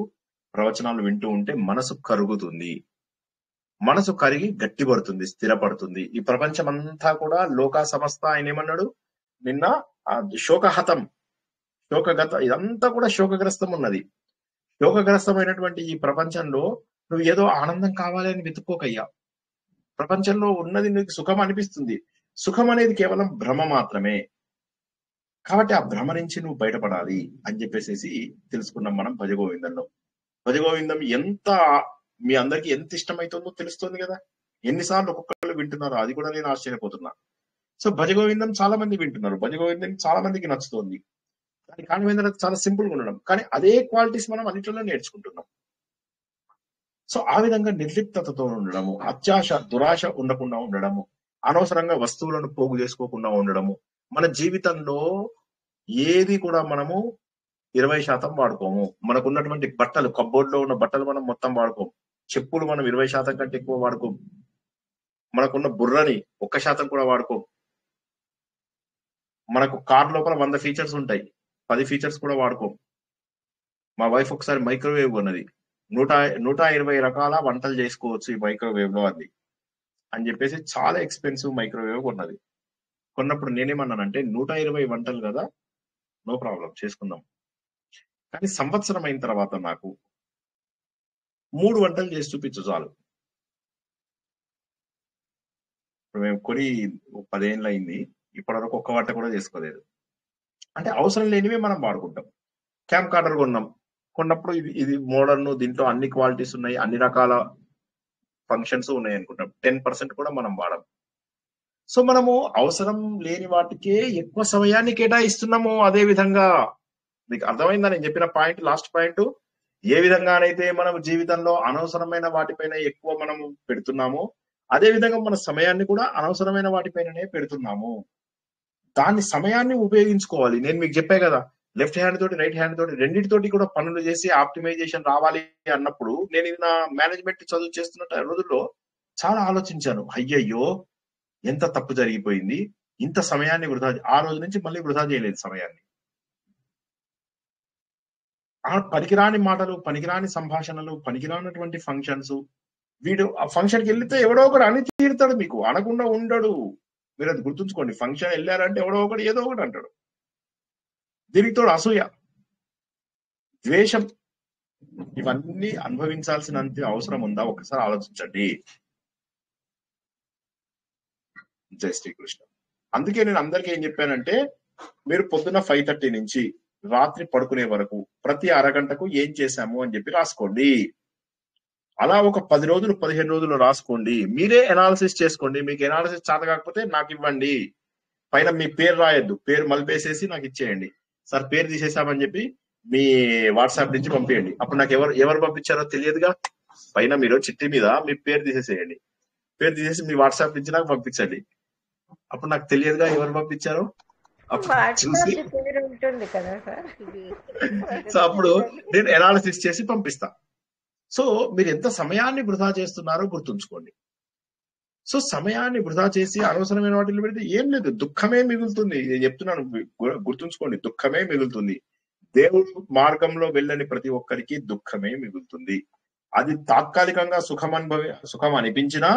ప్రవచనాలు వింటూ ఉంటే మనసు కరుగుతుంది. మనసు కరిగి గట్టిపడుతుంది, స్థిరపడుతుంది. ఈ ప్రపంచం అంతా కూడా లోకా సమస్త ఆయన ఏమన్నాడు నిన్న, శోకగత, ఇదంతా కూడా శోకగ్రస్తం ఉన్నది. శోకగ్రస్తమైనటువంటి ఈ ప్రపంచంలో నువ్వు ఏదో ఆనందం కావాలి అని వెతుక్కోకయ్యా. ప్రపంచంలో ఉన్నది నీకు సుఖం అనిపిస్తుంది. సుఖం అనేది కేవలం భ్రమ మాత్రమే. కాబట్టి ఆ భ్రమ నుంచి నువ్వు బయటపడాలి అని చెప్పేసి తెలుసుకున్నాం మనం భజగోవిందంలో. భజగోవిందం మీ అందరికి ఎంత ఇష్టమైతుందో తెలుస్తుంది కదా. ఎన్నిసార్లు ఒక్కొక్కరు వింటున్నారో అది కూడా నేను ఆశ్చర్యపోతున్నా. సో భజగోవిందం చాలా మంది వింటున్నారు, భజగోవిందం చాలా మందికి నచ్చుతోంది. దాని కారణం ఏంటంటే చాలా సింపుల్ గా ఉండడం, కానీ అదే క్వాలిటీస్ మనం అన్నిటిలో నేర్చుకుంటున్నాం. సో ఆ విధంగా నిర్లిప్తతతో ఉండడము, అత్యాశ దురాశ ఉండకుండా ఉండడము, అనవసరంగా వస్తువులను పోగు చేసుకోకుండా ఉండడము. మన జీవితంలో ఏది కూడా మనము 20% వాడుకోము. మనకు ఉన్నటువంటి బట్టలు, కబ్బోర్డ్ లో ఉన్న బట్టలు మనం మొత్తం వాడుకోము. చెప్పులు మనం 20% కంటే ఎక్కువ వాడుకోము. మనకున్న బుర్రని 1% కూడా వాడుకోము. మనకు కార్ లోపల 100 ఫీచర్స్ ఉంటాయి, 10 ఫీచర్స్ కూడా వాడుకోము. మా వైఫ్ ఒకసారి మైక్రోవేవ్ కొన్నది, 120 రకాల వంటలు చేసుకోవచ్చు ఈ మైక్రోవేవ్ లో అంది. అని చెప్పేసి చాలా ఎక్స్పెన్సివ్ మైక్రోవేవ్ కొన్నది. కొన్నప్పుడు నేనేమన్నానంటే 120 వంటలు కదా, నో ప్రాబ్లం చేసుకుందాం. కానీ సంవత్సరం అయిన తర్వాత నాకు 3 వంటలు చేసి చూపించు చాలు. ఇప్పుడు మేము కొని 10 ఏళ్ళు అయింది, ఇప్పటివరకు ఒక్క వంట కూడా చేసుకోలేదు. అంటే అవసరం లేనివి మనం వాడుకుంటాం. క్యాంప్ కార్డర్ కొన్నప్పుడు ఇది మోడర్న్, దీంట్లో అన్ని క్వాలిటీస్ ఉన్నాయి, అన్ని రకాల ఫంక్షన్స్ ఉన్నాయి అనుకుంటాం. 10% కూడా మనం వాడం. సో మనము అవసరం లేని వాటికే ఎక్కువ సమయాన్ని కేటాయిస్తున్నాము. అదే విధంగా మీకు అర్థమైందా నేను చెప్పిన పాయింట్, లాస్ట్ పాయింట్? ఏ విధంగానైతే మనం జీవితంలో అనవసరమైన వాటిపైన ఎక్కువ మనం పెడుతున్నామో, అదే విధంగా మన సమయాన్ని కూడా అనవసరమైన వాటిపైననే పెడుతున్నాము. దాన్ని సమయాన్ని ఉపయోగించుకోవాలి. నేను మీకు చెప్పే కదా, లెఫ్ట్ హ్యాండ్ తోటి రైట్ హ్యాండ్ తోటి రెండింటితోటి కూడా పనులు చేసి ఆప్టిమైజేషన్ రావాలి అన్నప్పుడు, నేను ఇది నా మేనేజ్మెంట్ చదువు చేస్తున్న రోజుల్లో చాలా ఆలోచించాను. అయ్యయ్యో ఎంత తప్పు జరిగిపోయింది, ఇంత సమయాన్ని వృధా. ఆ రోజు నుంచి మళ్ళీ వృధా చేయలేదు సమయాన్ని. ఆ పనికిరాని మాటలు, పనికిరాని సంభాషణలు, పనికిరానటువంటి ఫంక్షన్స్. వీడు ఆ ఫంక్షన్కి వెళ్తే ఎవడో ఒకడు అని తీరుతాడు, మీకు అనకుండా ఉండడు. మీరు అది గుర్తుంచుకోండి. ఫంక్షన్ వెళ్ళారంటే ఎవడో ఒకటి ఏదో ఒకటి అంటాడు. దీనికి తోడు అసూయ, ద్వేషం, ఇవన్నీ అనుభవించాల్సినంత అవసరం ఉందా? ఒకసారి ఆలోచించండి. జై శ్రీకృష్ణ. అందుకే నేను అందరికీ ఏం చెప్పానంటే, మీరు పొద్దున్న 5:30 నుంచి రాత్రి పడుకునే వరకు ప్రతి అరగంటకు ఏం చేశాము అని చెప్పి రాసుకోండి. అలా ఒక 10 రోజులు 15 రోజులు రాసుకోండి. మీరే ఎనాలిసిస్ చేసుకోండి. మీకు ఎనాలిసిస్ చేత కాకపోతే నాకు ఇవ్వండి. పైన మీ పేరు రాయొద్దు, పేరు మలిపేసేసి నాకు ఇచ్చేయండి. సార్ పేరు తీసేసామని చెప్పి మీ వాట్సాప్ నుంచి పంపించండి. అప్పుడు నాకు ఎవరు పంపించారో తెలియదుగా. పైన మీరు చిట్టి మీద మీ పేరు తీసేసేయండి. పేరు తీసేసి మీ వాట్సాప్ నుంచి నాకు పంపించండి. అప్పుడు నాకు తెలియదుగా ఎవరు పంపించారో. చూసి ఉంటుంది కదా సార్. సో అప్పుడు నేను ఎనాలిసిస్ చేసి పంపిస్తా. సో మీరు ఎంత సమయాన్ని వృధా చేస్తున్నారో గుర్తుంచుకోండి. సో సమయాన్ని వృధా చేసి అనవసరమైన వాటిని పెడితే ఏం లేదు, దుఃఖమే మిగులుతుంది. నేను చెప్తున్నాను, గుర్తుంచుకోండి, దుఃఖమే మిగులుతుంది. దేవుడు మార్గంలో వెళ్ళని ప్రతి ఒక్కరికి దుఃఖమే మిగులుతుంది. అది తాత్కాలికంగా సుఖం అనిపించినా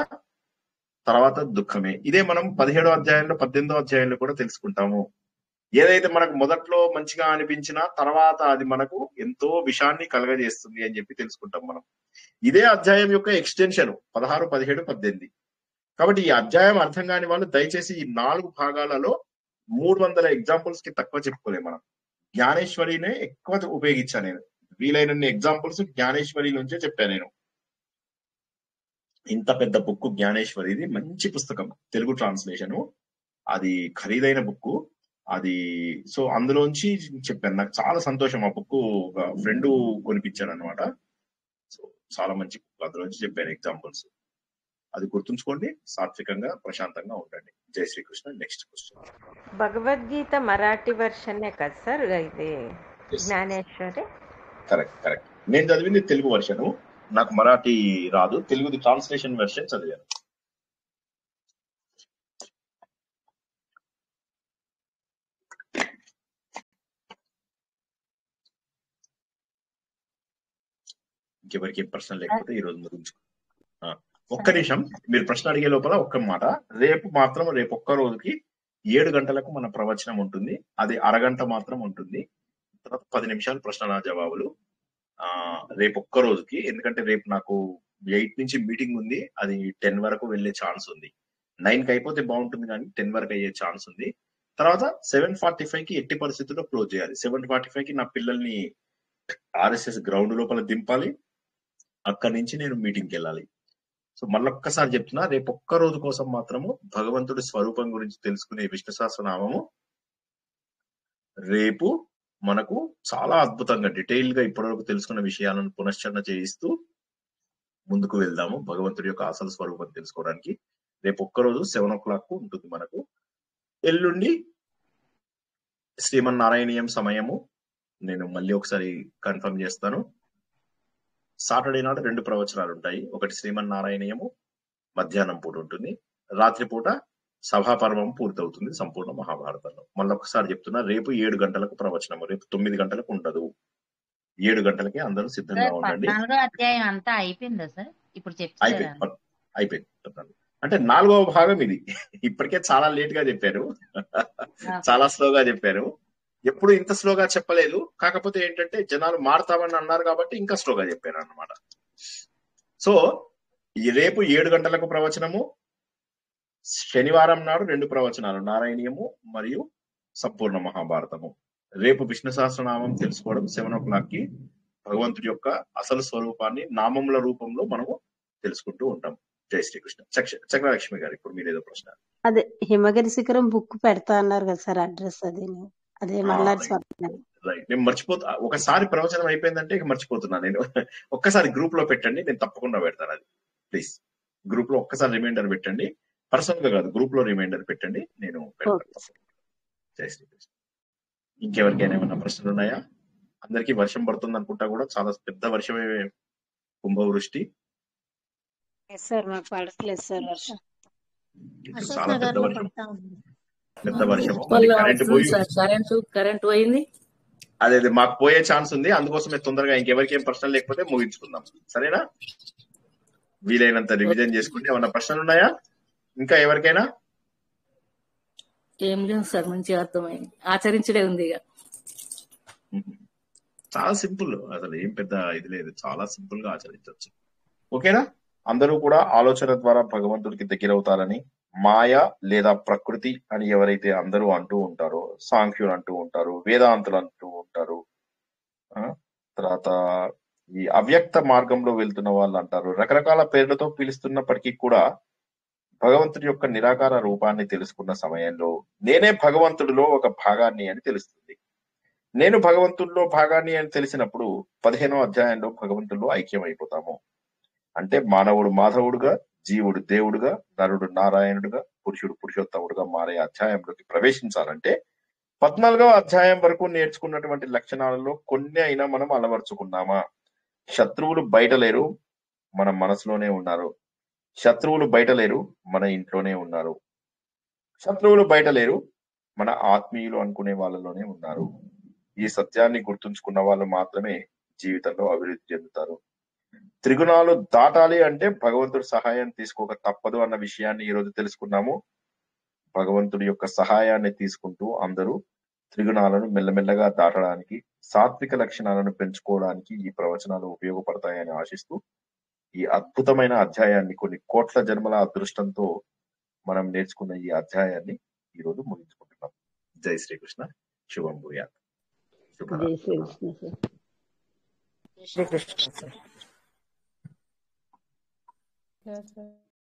తర్వాత దుఃఖమే. ఇదే మనం 17వ అధ్యాయంలో 18వ అధ్యాయంలో కూడా తెలుసుకుంటాము. ఏదైతే మనకు మొదట్లో మంచిగా అనిపించినా తర్వాత అది మనకు ఎంతో విషాన్ని కలగజేస్తుంది అని చెప్పి తెలుసుకుంటాం మనం. ఇదే అధ్యాయం యొక్క ఎక్స్టెన్షన్ 16, 17, 18. కాబట్టి ఈ అధ్యాయం అర్థం కాని వాళ్ళు దయచేసి ఈ 4 భాగాలలో 300 ఎగ్జాంపుల్స్ కి తక్కువ చెప్పుకోలేము మనం. జ్ఞానేశ్వరినే ఎక్కువ ఉపయోగించాను నేను. వీలైనన్ని ఎగ్జాంపుల్స్ జ్ఞానేశ్వరి నుంచే చెప్పాను నేను. ఇంత పెద్ద బుక్ జ్ఞానేశ్వరిది, మంచి పుస్తకం, తెలుగు ట్రాన్స్లేషన్. అది ఖరీదైన బుక్ అది. సో అందులోంచి చెప్పాను. నాకు చాలా సంతోషం. ఆ బుక్ ఒక ఫ్రెండ్ కొనిపించాను అనమాట. సో చాలా మంచి బుక్, అందులోంచి చెప్పాను ఎగ్జాంపుల్స్. అది గుర్తుంచుకోండి. సాత్వికంగా ప్రశాంతంగా ఉండండి. జై శ్రీకృష్ణ. Next question. భగవద్గీత మరాఠీ వర్షనే కదా సార్ ఇది జ్ఞానేశ్వరి? కరెక్ట్. నేను చదివింది తెలుగు వర్షను, నాకు మరాఠీ రాదు. తెలుగుది ట్రాన్స్లేషన్ వెర్షన్ చదివాను. ఇంకెవరికి ఏం ప్రశ్న లేకపోతే ఈ రోజు ముగించు. ఒక్క నిమిషం, మీరు ప్రశ్న అడిగే లోపల ఒక్క మాట. రేపు ఒక్క రోజుకి 7 గంటలకు మన ప్రవచనం ఉంటుంది. అది అరగంట మాత్రం ఉంటుంది. తర్వాత 10 నిమిషాలు ప్రశ్న జవాబులు. రేపు ఒక్క రోజుకి, ఎందుకంటే రేపు నాకు 8 నుంచి మీటింగ్ ఉంది. అది 10 వరకు వెళ్లే ఛాన్స్ ఉంది. 9కి అయిపోతే బాగుంటుంది, కానీ 10 వరకు అయ్యే ఛాన్స్ ఉంది. తర్వాత 7:45కి ఎట్టి పరిస్థితుల్లో క్లోజ్ చేయాలి. 7:45కి నా పిల్లల్ని RSS గ్రౌండ్ లోపల దింపాలి. అక్కడి నుంచి నేను మీటింగ్కి వెళ్ళాలి. సో మళ్ళొక్కసారి చెప్తున్నా, రేపు ఒక్క రోజు కోసం మాత్రము భగవంతుడి స్వరూపం గురించి తెలుసుకునే విష్ణు సహస్రనామము రేపు మనకు చాలా అద్భుతంగా డీటెయిల్ గా ఇప్పటివరకు తెలుసుకున్న విషయాలను పునశ్చరణ చేయిస్తూ ముందుకు వెళ్దాము భగవంతుడి యొక్క అసలు స్వరూపం తెలుసుకోవడానికి. రేపు ఒక్కరోజు 7 o'clock ఉంటుంది మనకు. ఎల్లుండి శ్రీమన్నారాయణీయం సమయము నేను మళ్ళీ ఒకసారి కన్ఫర్మ్ చేస్తాను. సాటర్డే నాడు 2 ప్రవచనాలు ఉంటాయి. ఒకటి శ్రీమన్నారాయణీయము మధ్యాహ్నం పూట ఉంటుంది, రాత్రిపూట సభాపర్వం పూర్తవుతుంది సంపూర్ణ మహాభారతంలో. మళ్ళొకసారి చెప్తున్నా, రేపు 7 గంటలకు ప్రవచనము, రేపు 9 గంటలకు ఉండదు. 7 గంటలకే అందరూ సిద్ధంగా ఉండండి. 14వ అధ్యాయం అంతా అయిపోయిందా సార్? ఇప్పుడు చెప్తారా? అయిపోయింది. అంటే 4వ భాగం ఇది. ఇప్పటికే చాలా లేట్ గా చెప్పారు, చాలా స్లోగా చెప్పారు. ఎప్పుడు ఇంత స్లోగా చెప్పలేదు. కాకపోతే ఏంటంటే జనాలు మారుతామని అన్నారు కాబట్టి ఇంకా స్లోగా చెప్పారు అన్నమాట. సో ఈ రేపు 7 గంటలకు ప్రవచనము, శనివారం నాడు 2 ప్రవచనాలు, నారాయణీయము మరియు సంపూర్ణ మహాభారతము. రేపు విష్ణు సహస్రనామం తెలుసుకోవడం 7 o'clock కి భగవంతుడి యొక్క అసలు స్వరూపాన్ని నామముల రూపంలో మనము తెలుసుకుంటూ ఉంటాం. జై శ్రీకృష్ణ. చక్రలక్ష్మి గారు, ఇప్పుడు మీరేదో ప్రశ్న. అదే హిమగిరి శిఖరం బుక్ పెడతా అన్నారు కదా సార్, అడ్రస్ అదే మల్లారి స్వామి. రైట్, నేను మర్చిపోతా. ఒకసారి ప్రవచనం అయిపోయిందంటే ఇక మర్చిపోతున్నా నేను. ఒక్కసారి గ్రూప్ లో పెట్టండి, నేను తప్పకుండా పెడతాను అది. ప్లీజ్ గ్రూప్ లో ఒక్కసారి రిమైండర్ పెట్టండి, పర్సనల్ గా కాదు, గ్రూప్ లో రిమైండర్ పెట్టండి, నేను పెడతాను. జై శ్రీకృష్ణ. ఇంకెవరికైనా ఏమైనా ప్రశ్నలు ఉన్నాయా? అందరికీ వర్షం పడుతుంది అనుకుంటా, కూడా చాలా పెద్ద వర్షమే, కుంభవృష్టి. సార్ మాకు పడట్లేదు సార్ వర్షం. చాలా పెద్ద వర్షం, పెద్ద వర్షం. కరెంట్ పోయింది. అదే మాకు పోయే ఛాన్స్ ఉంది, అందుకోసమే తొందరగా ఇంకెవరికి ఏం ప్రశ్నలు లేకపోతే ముగించుకుందాం, సరేనా? వీలైనంత రివిజన్ చేసుకుంటే. ఏమన్నా ప్రశ్నలు ఉన్నాయా ఇంకా ఎవరికైనా? ఏం లేదు సార్, మంచిగా అర్థమైంది, ఆచరించడే ఉంది ఇక. చాలా సింపుల్, అసలు ఏం పెద్ద ఇది లేదు, చాలా సింపుల్ గా ఆచరించవచ్చు. ఓకేనా? అందరూ కూడా ఆలోచన ద్వారా భగవంతుడికి దగ్గరవుతారని, మాయ లేదా ప్రకృతి అని ఎవరైతే అందరూ అంటూ ఉంటారో, సాంఖ్యులు అంటూ ఉంటారు, వేదాంతులు అంటూ ఉంటారు, తర్వాత ఈ అవ్యక్త మార్గంలో వెళ్తున్న వాళ్ళు అంటారు, రకరకాల పేర్లతో పిలుస్తున్నప్పటికీ కూడా భగవంతుడి యొక్క నిరాకార రూపాన్ని తెలుసుకున్న సమయంలో నేనే భగవంతుడిలో ఒక భాగాన్ని అని తెలుస్తుంది. నేను భగవంతుడిలో భాగాన్ని అని తెలిసినప్పుడు 15వ అధ్యాయంలో భగవంతుడిలో ఐక్యం అయిపోతాము. అంటే మానవుడు మాధవుడుగా, జీవుడు దేవుడుగా, నరుడు నారాయణుడుగా, పురుషుడు పురుషోత్తముడుగా మారే అధ్యాయంలోకి ప్రవేశించాలంటే 14వ అధ్యాయం వరకు నేర్చుకున్నటువంటి లక్షణాలలో కొన్ని అయినా మనం అలవర్చుకున్నామా? శత్రువులు బయట లేరు, మన మనసులోనే ఉన్నారు. శత్రువులు బయట లేరు, మన ఇంట్లోనే ఉన్నారు. శత్రువులు బయట లేరు, మన ఆత్మీయులు అనుకునే వాళ్ళలోనే ఉన్నారు. ఈ సత్యాన్ని గుర్తుంచుకున్న వాళ్ళు మాత్రమే జీవితంలో అభివృద్ధి చెందుతారు. త్రిగుణాలు దాటాలి అంటే భగవంతుడి సహాయం తీసుకోక తప్పదు అన్న విషయాన్ని ఈరోజు తెలుసుకున్నాము. భగవంతుడి యొక్క సహాయాన్ని తీసుకుంటూ అందరూ త్రిగుణాలను మెల్లమెల్లగా దాటడానికి, సాత్విక లక్షణాలను పెంచుకోవడానికి ఈ ప్రవచనాలు ఉపయోగపడతాయని ఆశిస్తూ ఈ అద్భుతమైన అధ్యాయాన్ని, కొన్ని కోట్ల జన్మల అదృష్టంతో మనం నేర్చుకున్న ఈ అధ్యాయాన్ని ఈరోజు ముగించుకుంటున్నాం. జై శ్రీకృష్ణ. శుభం భూయాత్. జై Srikrishna sir. Srikrishna sir. Sir